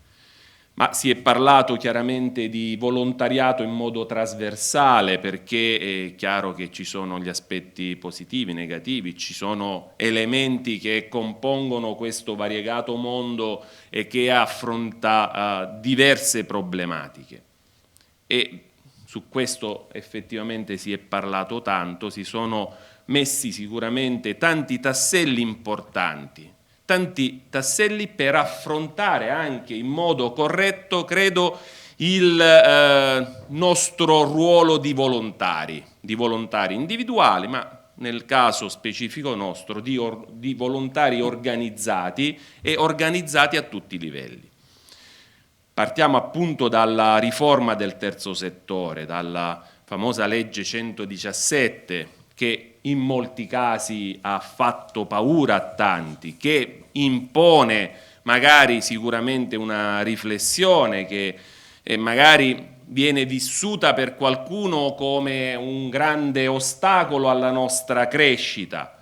Ma si è parlato chiaramente di volontariato in modo trasversale, perché è chiaro che ci sono gli aspetti positivi, negativi, ci sono elementi che compongono questo variegato mondo e che affronta diverse problematiche. E su questo effettivamente si è parlato tanto, si sono messi sicuramente tanti tasselli importanti, tanti tasselli per affrontare anche in modo corretto, credo, il nostro ruolo di volontari individuali, ma nel caso specifico nostro di volontari organizzati e organizzati a tutti i livelli. Partiamo appunto dalla riforma del terzo settore, dalla famosa legge 117, che in molti casi ha fatto paura a tanti, che impone magari sicuramente una riflessione che magari viene vissuta per qualcuno come un grande ostacolo alla nostra crescita.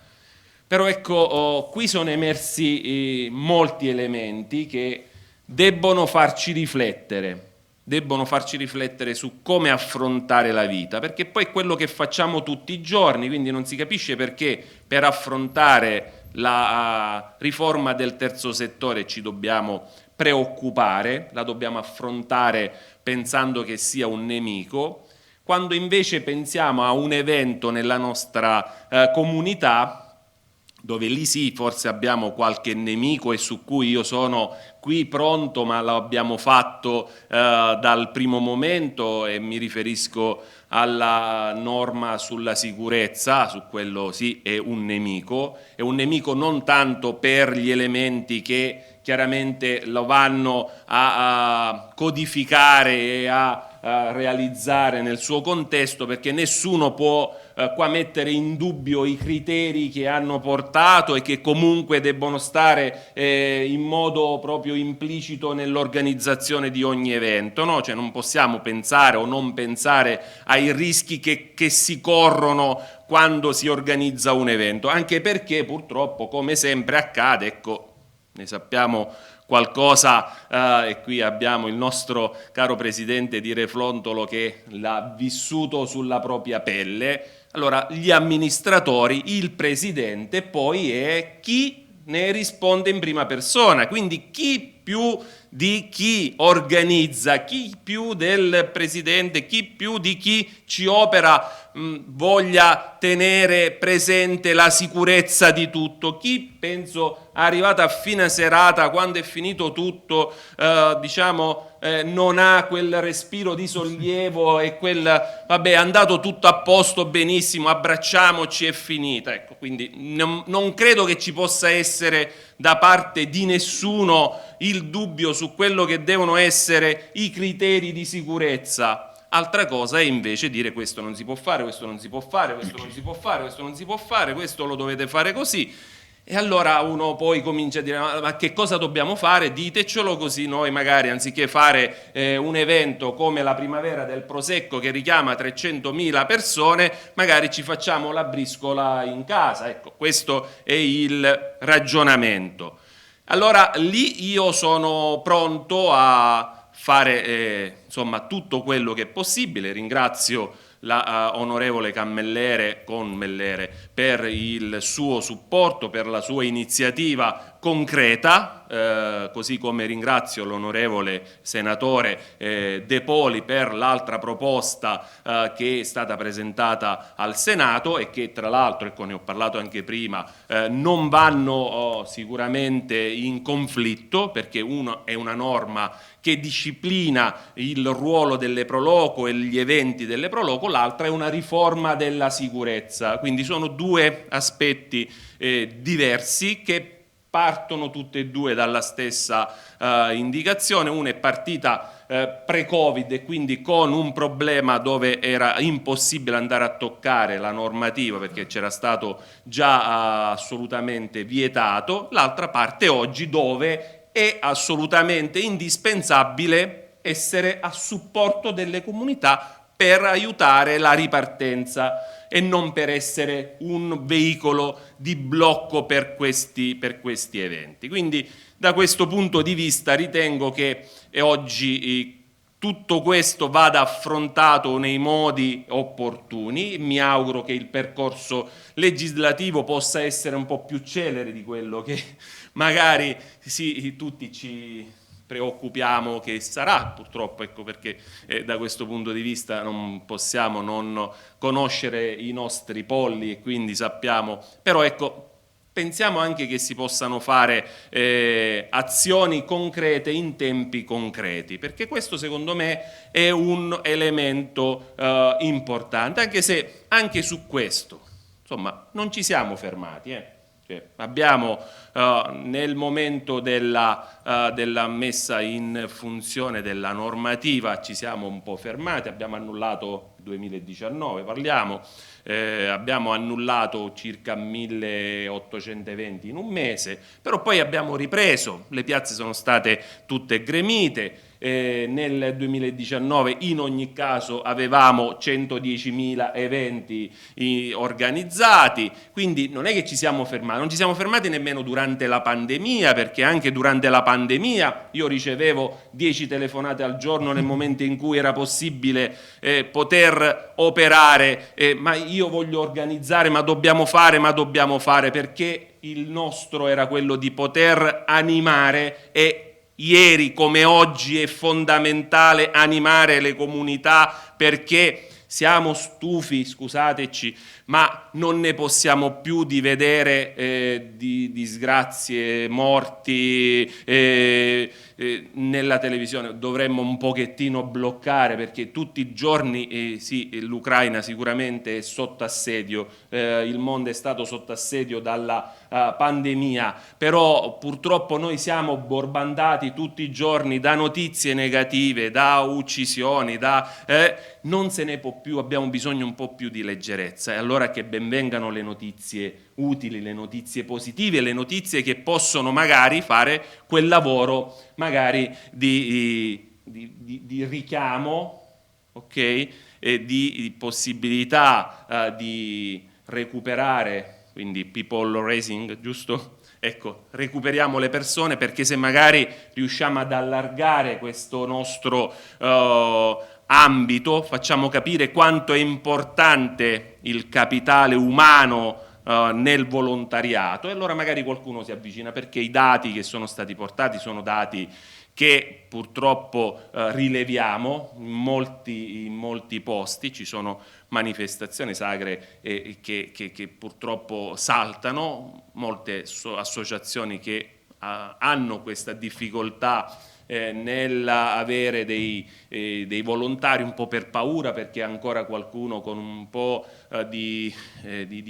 Però ecco, qui sono emersi molti elementi che debbono farci riflettere su come affrontare la vita, perché poi è quello che facciamo tutti i giorni, quindi non si capisce perché per affrontare la riforma del terzo settore ci dobbiamo preoccupare, la dobbiamo affrontare pensando che sia un nemico, quando invece pensiamo a un evento nella nostra comunità, dove lì sì, forse abbiamo qualche nemico e su cui io sono qui pronto, ma lo abbiamo fatto dal primo momento, e mi riferisco alla norma sulla sicurezza. Su quello sì è un nemico non tanto per gli elementi che chiaramente lo vanno a codificare e a realizzare nel suo contesto, perché nessuno può qua mettere in dubbio i criteri che hanno portato e che comunque debbono stare in modo proprio implicito nell'organizzazione di ogni evento, no? Cioè non possiamo pensare o non pensare ai rischi che si corrono quando si organizza un evento, anche perché purtroppo, come sempre accade, ecco, ne sappiamo qualcosa, e qui abbiamo il nostro caro presidente di Reflontolo che l'ha vissuto sulla propria pelle. Allora, gli amministratori, il presidente poi è chi ne risponde in prima persona, quindi chi più di chi organizza, chi più del presidente, chi più di chi ci opera voglia tenere presente la sicurezza di tutto, chi penso arrivata a fine serata quando è finito tutto non ha quel respiro di sollievo e quel vabbè è andato tutto a posto, benissimo, abbracciamoci, è finita. Ecco, quindi non credo che ci possa essere da parte di nessuno il dubbio su quello che devono essere i criteri di sicurezza. Altra cosa è invece dire questo non si può fare, questo non si può fare, questo non si può fare, questo non si può fare, questo lo dovete fare così. E allora uno poi comincia a dire ma che cosa dobbiamo fare? Ditecelo, così noi magari anziché fare un evento come la primavera del Prosecco che richiama 300.000 persone, magari ci facciamo la briscola in casa. Ecco, questo è il ragionamento. Allora lì io sono pronto a fare tutto quello che è possibile. Ringrazio la onorevole Mellere per il suo supporto, per la sua iniziativa concreta, così come ringrazio l'onorevole senatore De Poli per l'altra proposta che è stata presentata al Senato e che tra l'altro, ecco, ne ho parlato anche prima, non vanno sicuramente in conflitto, perché uno è una norma che disciplina il ruolo delle Proloco e gli eventi delle Proloco, l'altra è una riforma della sicurezza, quindi sono due aspetti diversi che partono tutte e due dalla stessa indicazione. Una è partita pre-Covid e quindi con un problema dove era impossibile andare a toccare la normativa perché c'era stato già assolutamente vietato, l'altra parte oggi dove è assolutamente indispensabile essere a supporto delle comunità per aiutare la ripartenza e non per essere un veicolo di blocco per questi eventi. Quindi da questo punto di vista ritengo che oggi tutto questo vada affrontato nei modi opportuni. Mi auguro che il percorso legislativo possa essere un po' più celere di quello che magari tutti ci preoccupiamo che sarà, purtroppo, ecco, perché da questo punto di vista non possiamo non conoscere i nostri polli e quindi sappiamo, però ecco, pensiamo anche che si possano fare azioni concrete in tempi concreti, perché questo secondo me è un elemento importante, anche se anche su questo, insomma, non ci siamo fermati. Abbiamo nel momento della messa in funzione della normativa ci siamo un po' fermati, abbiamo annullato 2019, abbiamo annullato circa 1800 eventi in un mese, però poi abbiamo ripreso, le piazze sono state tutte gremite. Nel 2019 in ogni caso avevamo 110.000 eventi organizzati, quindi non è che ci siamo fermati, non ci siamo fermati nemmeno durante la pandemia, perché anche durante la pandemia io ricevevo 10 telefonate al giorno nel momento in cui era possibile poter operare, ma io voglio organizzare, ma dobbiamo fare, perché il nostro era quello di poter animare e ieri come oggi è fondamentale animare le comunità perché siamo stufi, scusateci, ma non ne possiamo più di vedere di disgrazie, morti nella televisione. Dovremmo un pochettino bloccare perché tutti i giorni, l'Ucraina sicuramente è sotto assedio, il mondo è stato sotto assedio dalla pandemia, però purtroppo noi siamo bombardati tutti i giorni da notizie negative, da uccisioni, non se ne può più, abbiamo bisogno un po' più di leggerezza, e allora che ben vengano le notizie utili, le notizie positive, le notizie che possono magari fare quel lavoro magari di richiamo, ok? E di possibilità di recuperare, quindi people raising, giusto? Ecco, recuperiamo le persone, perché se magari riusciamo ad allargare questo nostro ambito, facciamo capire quanto è importante il capitale umano nel volontariato, e allora magari qualcuno si avvicina, perché i dati che sono stati portati sono dati che purtroppo rileviamo in molti posti. Ci sono manifestazioni sacre che purtroppo saltano, molte associazioni che hanno questa difficoltà nell'avere dei volontari, un po' per paura, perché ancora qualcuno con un po' di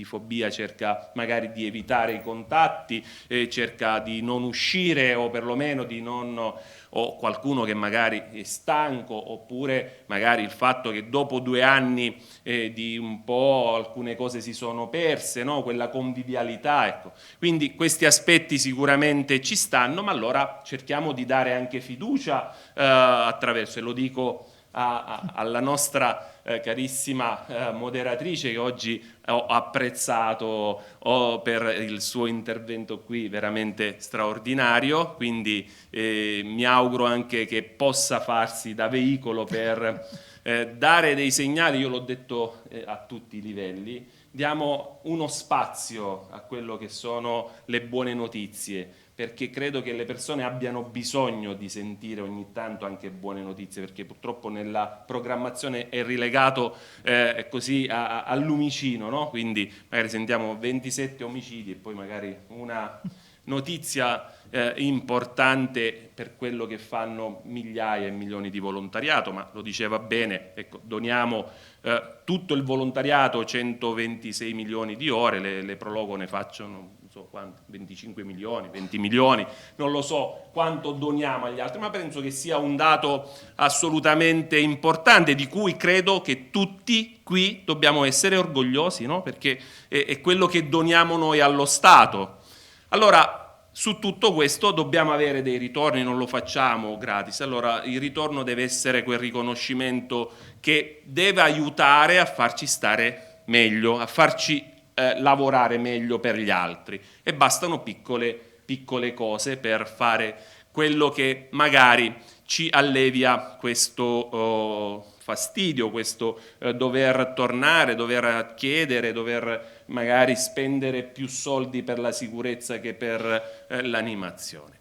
fobia cerca magari di evitare i contatti, cerca di non uscire, o perlomeno di non, o qualcuno che magari è stanco, oppure magari il fatto che dopo 2 anni di un po' alcune cose si sono perse, no? Quella convivialità, ecco. Quindi questi aspetti sicuramente ci stanno, ma allora cerchiamo di dare anche fiducia attraverso, e lo dico alla nostra carissima moderatrice, che oggi ho apprezzato per il suo intervento qui veramente straordinario, quindi mi auguro anche che possa farsi da veicolo per dare dei segnali. Io l'ho detto a tutti i livelli, diamo uno spazio a quello che sono le buone notizie, perché credo che le persone abbiano bisogno di sentire ogni tanto anche buone notizie, perché purtroppo nella programmazione è rilegato così al lumicino, no? Quindi magari sentiamo 27 omicidi e poi magari una notizia importante per quello che fanno migliaia e milioni di volontariato, ma lo diceva bene, ecco, doniamo tutto il volontariato, 126 milioni di ore, le Prologo ne facciano 25 milioni, 20 milioni, non lo so quanto doniamo agli altri, ma penso che sia un dato assolutamente importante, di cui credo che tutti qui dobbiamo essere orgogliosi, no? Perché è quello che doniamo noi allo Stato. Allora, su tutto questo dobbiamo avere dei ritorni, non lo facciamo gratis. Allora il ritorno deve essere quel riconoscimento che deve aiutare a farci stare meglio, a farci lavorare meglio per gli altri, e bastano piccole cose per fare quello che magari ci allevia questo fastidio, questo dover tornare, dover chiedere, dover magari spendere più soldi per la sicurezza che per l'animazione.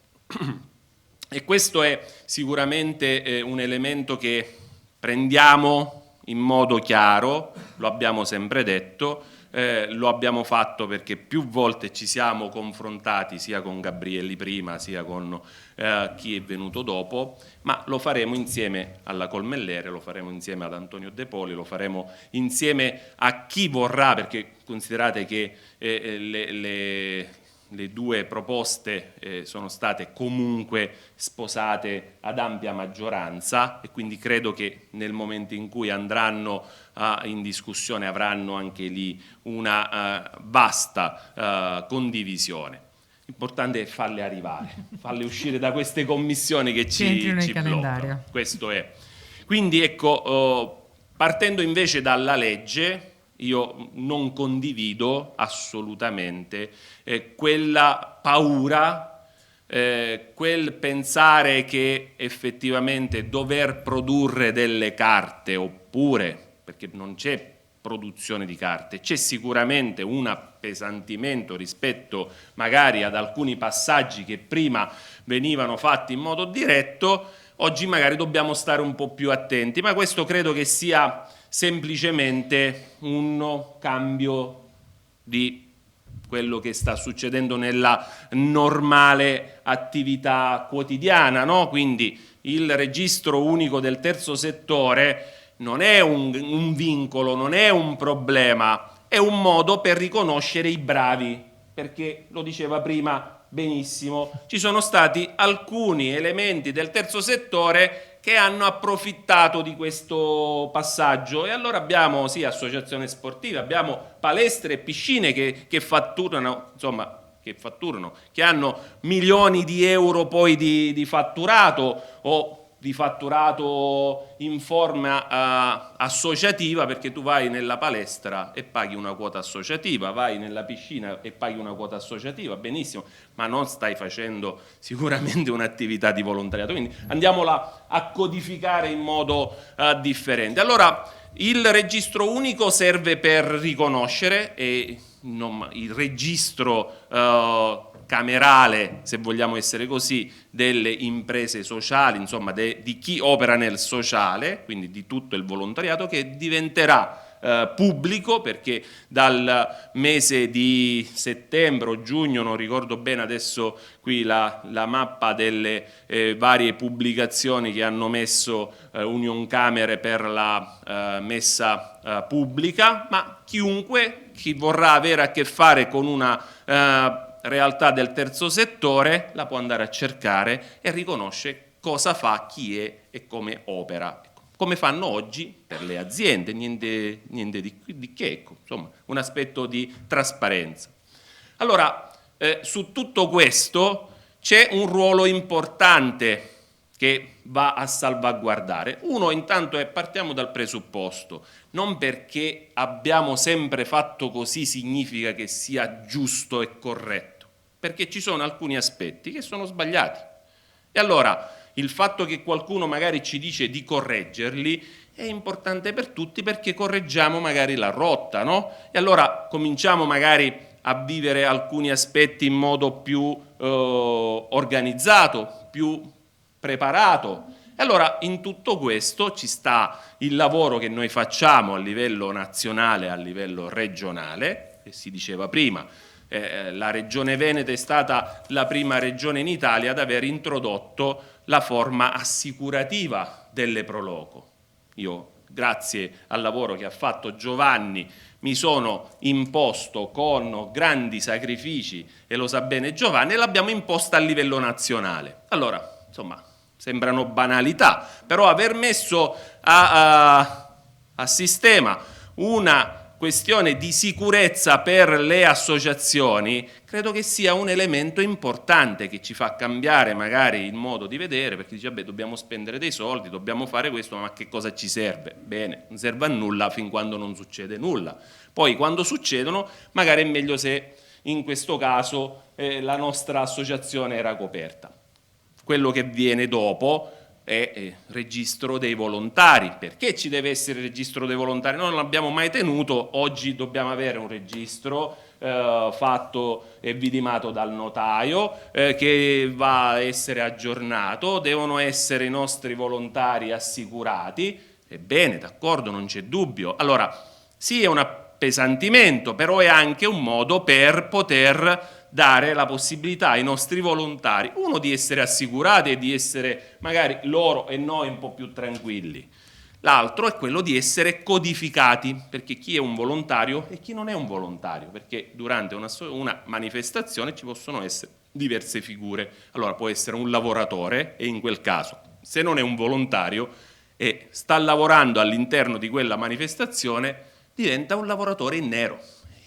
E questo è sicuramente un elemento che prendiamo in modo chiaro, lo abbiamo sempre detto. Lo abbiamo fatto perché più volte ci siamo confrontati sia con Gabrielli prima sia con chi è venuto dopo, ma lo faremo insieme alla Colmellere, lo faremo insieme ad Antonio De Poli, lo faremo insieme a chi vorrà, perché considerate che le 2 proposte sono state comunque sposate ad ampia maggioranza, e quindi credo che nel momento in cui andranno in discussione avranno anche lì una vasta condivisione. L'importante è farle arrivare, farle uscire da queste commissioni che ci bloccano. Questo è. Quindi ecco, partendo invece dalla legge, io non condivido assolutamente quella paura, quel pensare che effettivamente dover produrre delle carte, oppure, perché non c'è produzione di carte, c'è sicuramente un appesantimento rispetto magari ad alcuni passaggi che prima venivano fatti in modo diretto, oggi magari dobbiamo stare un po' più attenti, ma questo credo che sia semplicemente un cambio di quello che sta succedendo nella normale attività quotidiana, no? Quindi il registro unico del terzo settore non è un vincolo, non è un problema, è un modo per riconoscere i bravi, perché lo diceva prima benissimo, ci sono stati alcuni elementi del terzo settore che hanno approfittato di questo passaggio, e allora abbiamo sì associazioni sportive, abbiamo palestre e piscine che fatturano, insomma, che hanno milioni di euro poi di fatturato, o di fatturato in forma associativa, perché tu vai nella palestra e paghi una quota associativa, vai nella piscina e paghi una quota associativa, benissimo, ma non stai facendo sicuramente un'attività di volontariato, quindi andiamola a codificare in modo differente. Allora il registro unico serve per riconoscere, e il registro camerale, se vogliamo essere così, delle imprese sociali, insomma di chi opera nel sociale, quindi di tutto il volontariato, che diventerà pubblico, perché dal mese di settembre o giugno, non ricordo bene adesso qui la mappa delle varie pubblicazioni che hanno messo Unioncamere per la messa pubblica, ma chi vorrà avere a che fare con una realtà del terzo settore la può andare a cercare e riconosce cosa fa, chi è e come opera, come fanno oggi per le aziende, niente di che, ecco, insomma, un aspetto di trasparenza. Allora, su tutto questo c'è un ruolo importante che va a salvaguardare. Uno, intanto, partiamo dal presupposto, non perché abbiamo sempre fatto così significa che sia giusto e corretto, perché ci sono alcuni aspetti che sono sbagliati. E allora il fatto che qualcuno magari ci dice di correggerli è importante per tutti, perché correggiamo magari la rotta, no? E allora cominciamo magari a vivere alcuni aspetti in modo più organizzato, più preparato. E allora in tutto questo ci sta il lavoro che noi facciamo a livello nazionale, a livello regionale, che si diceva prima. La Regione Veneto è stata la prima regione in Italia ad aver introdotto la forma assicurativa delle pro loco. Io, grazie al lavoro che ha fatto Giovanni, mi sono imposto con grandi sacrifici, e lo sa bene Giovanni, e l'abbiamo imposta a livello nazionale. Allora, insomma, sembrano banalità, però aver messo a sistema una questione di sicurezza per le associazioni credo che sia un elemento importante che ci fa cambiare magari il modo di vedere, perché dice vabbè, dobbiamo spendere dei soldi, dobbiamo fare questo, ma che cosa ci serve? Bene, non serve a nulla fin quando non succede nulla. Poi quando succedono magari è meglio se in questo caso la nostra associazione era coperta. Quello che viene dopo è registro dei volontari. Perché ci deve essere il registro dei volontari? Noi non l'abbiamo mai tenuto, oggi dobbiamo avere un registro fatto e vidimato dal notaio che va a essere aggiornato, devono essere i nostri volontari assicurati. Ebbene, d'accordo, non c'è dubbio. Allora, sì, è un appesantimento, però è anche un modo per poter dare la possibilità ai nostri volontari, uno, di essere assicurati e di essere magari loro e noi un po' più tranquilli. L'altro è quello di essere codificati, perché chi è un volontario e chi non è un volontario, perché durante una manifestazione ci possono essere diverse figure. Allora può essere un lavoratore, e in quel caso, se non è un volontario e sta lavorando all'interno di quella manifestazione, diventa un lavoratore in nero.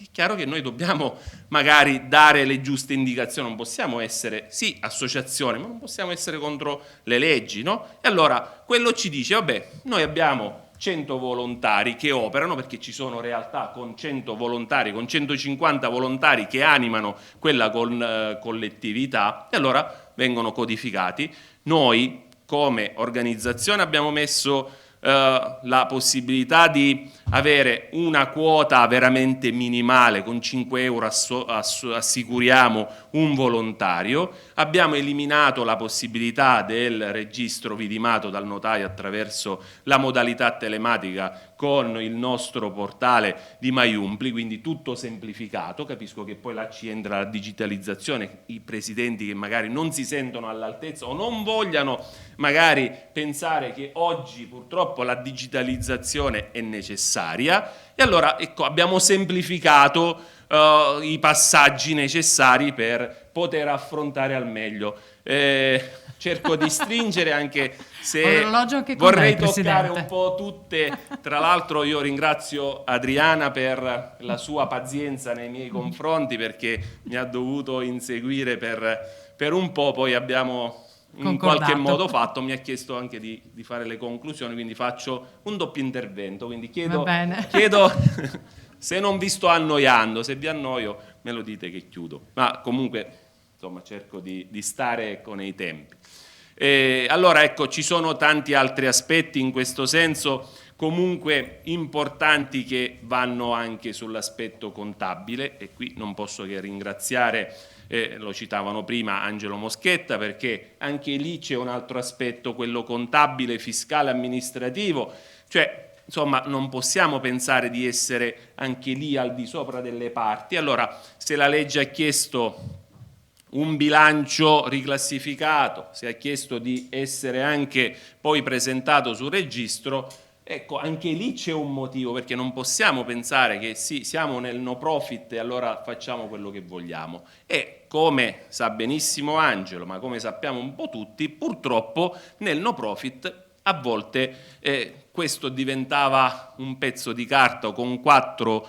È chiaro che noi dobbiamo magari dare le giuste indicazioni, non possiamo essere, sì, associazione, ma non possiamo essere contro le leggi, no? E allora quello ci dice, vabbè, noi abbiamo 100 volontari che operano, perché ci sono realtà con 100 volontari, con 150 volontari che animano quella collettività, e allora vengono codificati. Noi come organizzazione abbiamo messo la possibilità di avere una quota veramente minimale, con 5 euro assicuriamo un volontario. Abbiamo eliminato la possibilità del registro vidimato dal notaio attraverso la modalità telematica con il nostro portale di Maiumpli, quindi tutto semplificato. Capisco che poi là ci entra la digitalizzazione, i presidenti che magari non si sentono all'altezza o non vogliano magari pensare che oggi purtroppo la digitalizzazione è necessaria, e allora ecco, abbiamo semplificato i passaggi necessari per poter affrontare al meglio. Cerco di stringere, anche se vorrei toccare un po' tutte. Tra l'altro io ringrazio Adriana per la sua pazienza nei miei confronti, perché mi ha dovuto inseguire per un po', poi abbiamo in qualche modo fatto, mi ha chiesto anche di fare le conclusioni, quindi faccio un doppio intervento, quindi chiedo se non vi sto annoiando, se vi annoio me lo dite che chiudo, ma comunque insomma cerco di stare con i tempi. Allora ecco, ci sono tanti altri aspetti in questo senso comunque importanti che vanno anche sull'aspetto contabile, e qui non posso che ringraziare, lo citavano prima, Angelo Moschetta, perché anche lì c'è un altro aspetto, quello contabile, fiscale, amministrativo, cioè insomma non possiamo pensare di essere anche lì al di sopra delle parti. Allora, se la legge ha chiesto un bilancio riclassificato, se ha chiesto di essere anche poi presentato sul registro, ecco, anche lì c'è un motivo, perché non possiamo pensare che sì, siamo nel no profit e allora facciamo quello che vogliamo. E come sa benissimo Angelo, ma come sappiamo un po' tutti, purtroppo nel no profit a volte questo diventava un pezzo di carta con 4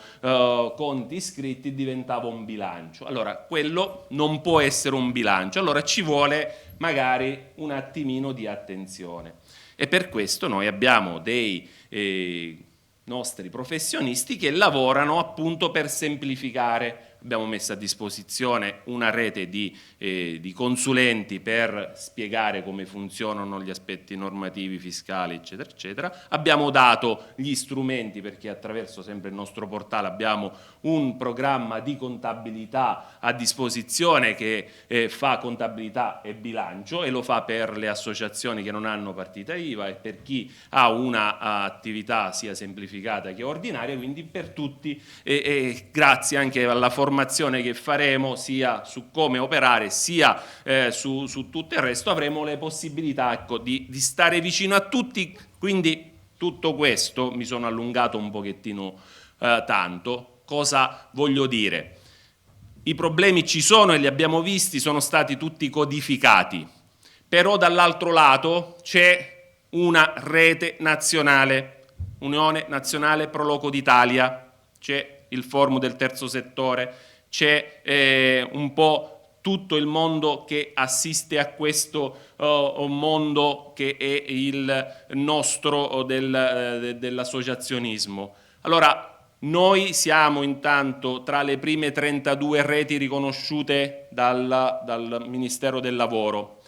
conti iscritti, diventava un bilancio. Allora, quello non può essere un bilancio, allora ci vuole magari un attimino di attenzione. E per questo noi abbiamo dei nostri professionisti che lavorano appunto per semplificare. Abbiamo messo a disposizione una rete di consulenti per spiegare come funzionano gli aspetti normativi, fiscali, eccetera, eccetera. Abbiamo dato gli strumenti, perché attraverso sempre il nostro portale abbiamo un programma di contabilità a disposizione che fa contabilità e bilancio, e lo fa per le associazioni che non hanno partita IVA e per chi ha una attività sia semplificata che ordinaria, quindi per tutti, grazie anche alla formazione che faremo sia su come operare sia su tutto il resto, avremo le possibilità, ecco, di stare vicino a tutti. Quindi tutto questo, mi sono allungato un pochettino tanto, cosa voglio dire? I problemi ci sono e li abbiamo visti, sono stati tutti codificati, però dall'altro lato c'è una rete nazionale, Unione Nazionale Pro Loco d'Italia, c'è il forum del terzo settore, c'è un po' tutto il mondo che assiste a questo mondo che è il nostro dell'associazionismo. Allora, noi siamo intanto tra le prime 32 reti riconosciute dal Ministero del Lavoro.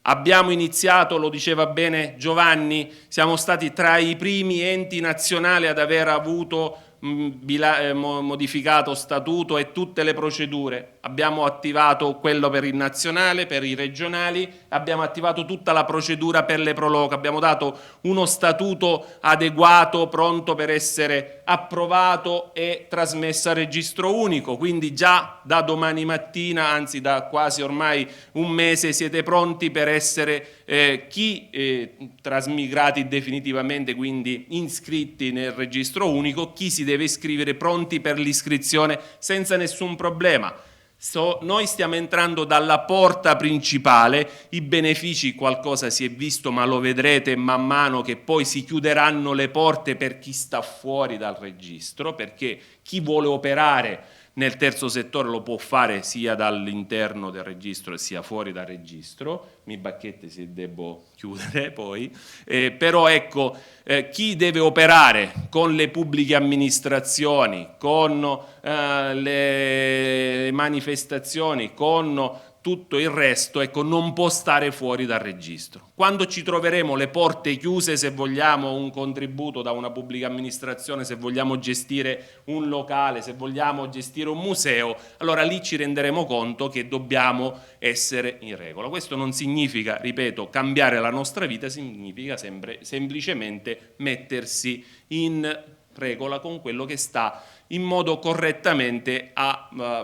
Abbiamo iniziato, lo diceva bene Giovanni, siamo stati tra i primi enti nazionali ad aver avuto modificato statuto e tutte le procedure. Abbiamo attivato quello per il nazionale, per i regionali, abbiamo attivato tutta la procedura per le proloco, abbiamo dato uno statuto adeguato, pronto per essere approvato e trasmesso al registro unico, quindi già da domani mattina, anzi da quasi ormai un mese, siete pronti per essere trasmigrati definitivamente, quindi iscritti nel registro unico, chi si deve iscrivere pronti per l'iscrizione senza nessun problema. Noi stiamo entrando dalla porta principale, i benefici qualcosa si è visto, ma lo vedrete man mano che poi si chiuderanno le porte per chi sta fuori dal registro, perché chi vuole operare nel terzo settore lo può fare sia dall'interno del registro sia fuori dal registro. Mi bacchette se devo chiudere poi, però ecco, chi deve operare con le pubbliche amministrazioni, con le manifestazioni, con tutto il resto, ecco, non può stare fuori dal registro. Quando ci troveremo le porte chiuse, se vogliamo un contributo da una pubblica amministrazione, se vogliamo gestire un locale, se vogliamo gestire un museo, allora lì ci renderemo conto che dobbiamo essere in regola. Questo non significa, ripeto, cambiare la nostra vita, significa semplicemente mettersi in regola con quello che sta in modo correttamente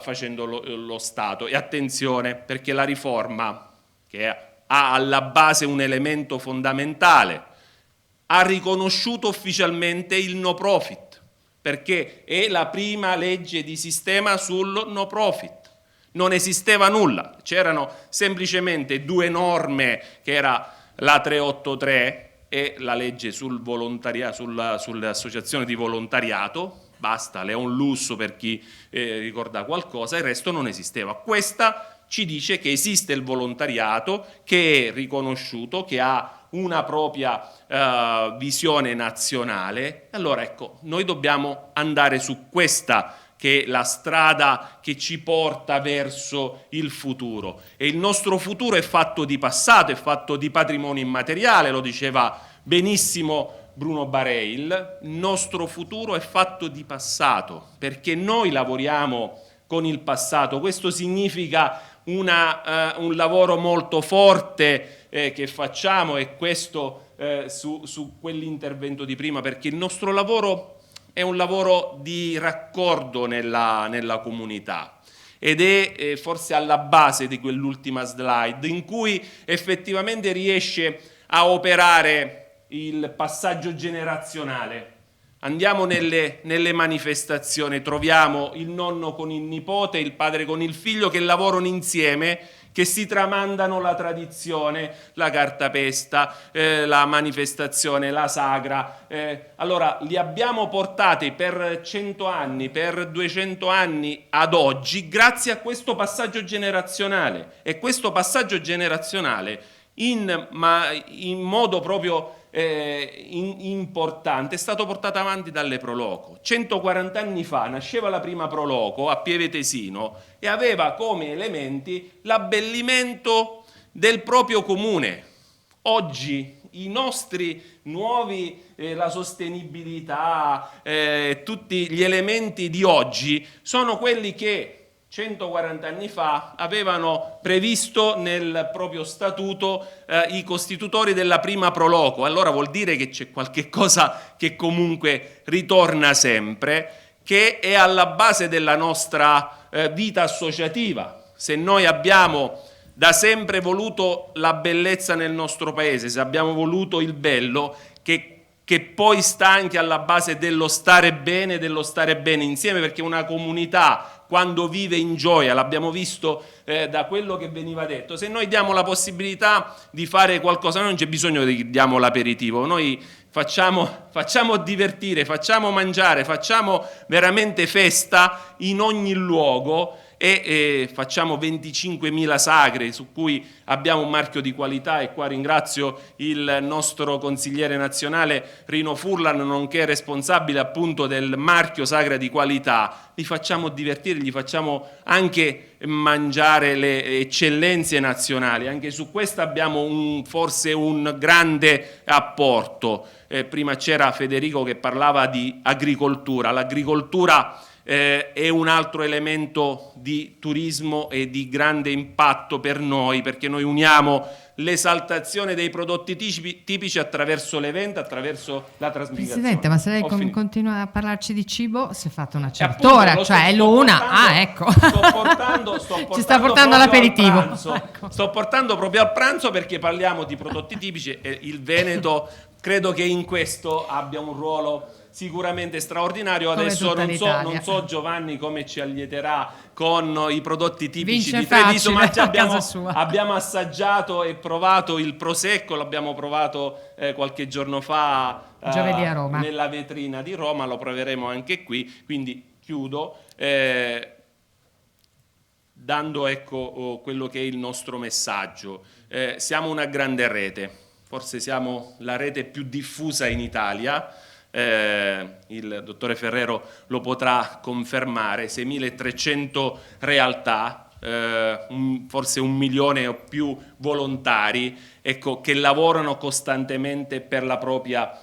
facendo lo Stato. E attenzione, perché la riforma, che ha alla base un elemento fondamentale, ha riconosciuto ufficialmente il no profit, perché è la prima legge di sistema sul no profit. Non esisteva nulla, c'erano semplicemente due norme, che era la 383 e la legge sul sulle associazioni di volontariato. Basta, è un lusso per chi ricorda qualcosa, il resto non esisteva. Questa ci dice che esiste il volontariato, che è riconosciuto, che ha una propria visione nazionale. Allora ecco, noi dobbiamo andare su questa che è la strada che ci porta verso il futuro. E il nostro futuro è fatto di passato, è fatto di patrimonio immateriale, lo diceva benissimo Bruno Bareil. Il nostro futuro è fatto di passato, perché noi lavoriamo con il passato. Questo significa un lavoro molto forte che facciamo, e questo su quell'intervento di prima, perché il nostro lavoro è un lavoro di raccordo nella comunità, ed è forse alla base di quell'ultima slide, in cui effettivamente riesce a operare il passaggio generazionale. Andiamo nelle manifestazioni, troviamo il nonno con il nipote, il padre con il figlio che lavorano insieme, che si tramandano la tradizione, la cartapesta, la manifestazione, la sagra. Allora, li abbiamo portati per 100 anni, per 200 anni ad oggi, grazie a questo passaggio generazionale. E questo passaggio generazionale, in modo proprio importante, è stato portato avanti dalle Pro Loco. 140 anni fa nasceva la prima Pro Loco a Pieve Tesino e aveva come elementi l'abbellimento del proprio comune. Oggi i nostri nuovi, la sostenibilità, tutti gli elementi di oggi sono quelli che 140 anni fa avevano previsto nel proprio statuto i costitutori della prima Pro Loco. Allora vuol dire che c'è qualche cosa che comunque ritorna sempre, che è alla base della nostra vita associativa. Se noi abbiamo da sempre voluto la bellezza nel nostro paese, se abbiamo voluto il bello, che poi sta anche alla base dello stare bene insieme, perché una comunità, quando vive in gioia, l'abbiamo visto da quello che veniva detto, se noi diamo la possibilità di fare qualcosa, non c'è bisogno che diamo l'aperitivo, noi facciamo divertire, facciamo mangiare, facciamo veramente festa in ogni luogo, e facciamo 25.000 sagre su cui abbiamo un marchio di qualità, e qua ringrazio il nostro consigliere nazionale Rino Furlan, nonché responsabile appunto del marchio sagra di qualità. Li facciamo divertire, gli facciamo anche mangiare le eccellenze nazionali. Anche su questo abbiamo forse un grande apporto. Prima c'era Federico che parlava di agricoltura. L'agricoltura è un altro elemento di turismo e di grande impatto per noi, perché noi uniamo l'esaltazione dei prodotti tipici attraverso l'evento, attraverso la trasmigrazione. Presidente, ma se lei continua a parlarci di cibo, si è fatta una certa ora, cioè è l'una. Ecco. Ci sta portando l'aperitivo. Ecco. Sto portando proprio al pranzo, perché parliamo di prodotti tipici e il Veneto credo che in questo abbia un ruolo sicuramente straordinario. Adesso non so Giovanni come ci allieterà con i prodotti tipici di Treviso, ma abbiamo assaggiato e provato il prosecco, l'abbiamo provato qualche giorno fa giovedì a Roma, nella vetrina di Roma, lo proveremo anche qui. Quindi chiudo dando quello che è il nostro messaggio. Siamo una grande rete, forse siamo la rete più diffusa in Italia. Il dottore Ferrero lo potrà confermare, 6.300 realtà, forse 1 milione o più volontari, che lavorano costantemente per la propria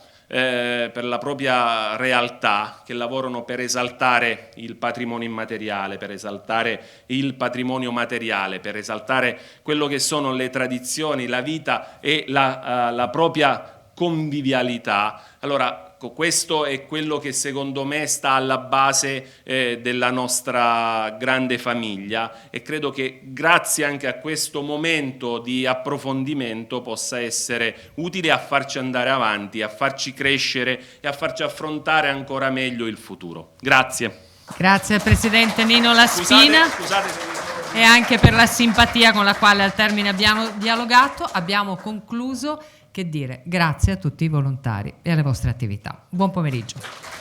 realtà, che lavorano per esaltare il patrimonio immateriale, per esaltare il patrimonio materiale, per esaltare quello che sono le tradizioni, la vita e la propria convivialità. Allora, questo è quello che secondo me sta alla base della nostra grande famiglia, e credo che grazie anche a questo momento di approfondimento possa essere utile a farci andare avanti, a farci crescere e a farci affrontare ancora meglio il futuro. Grazie. Grazie al Presidente Nino Laspina. Scusate e anche per la simpatia con la quale al termine abbiamo dialogato. Abbiamo concluso. Che dire, grazie a tutti i volontari e alle vostre attività. Buon pomeriggio.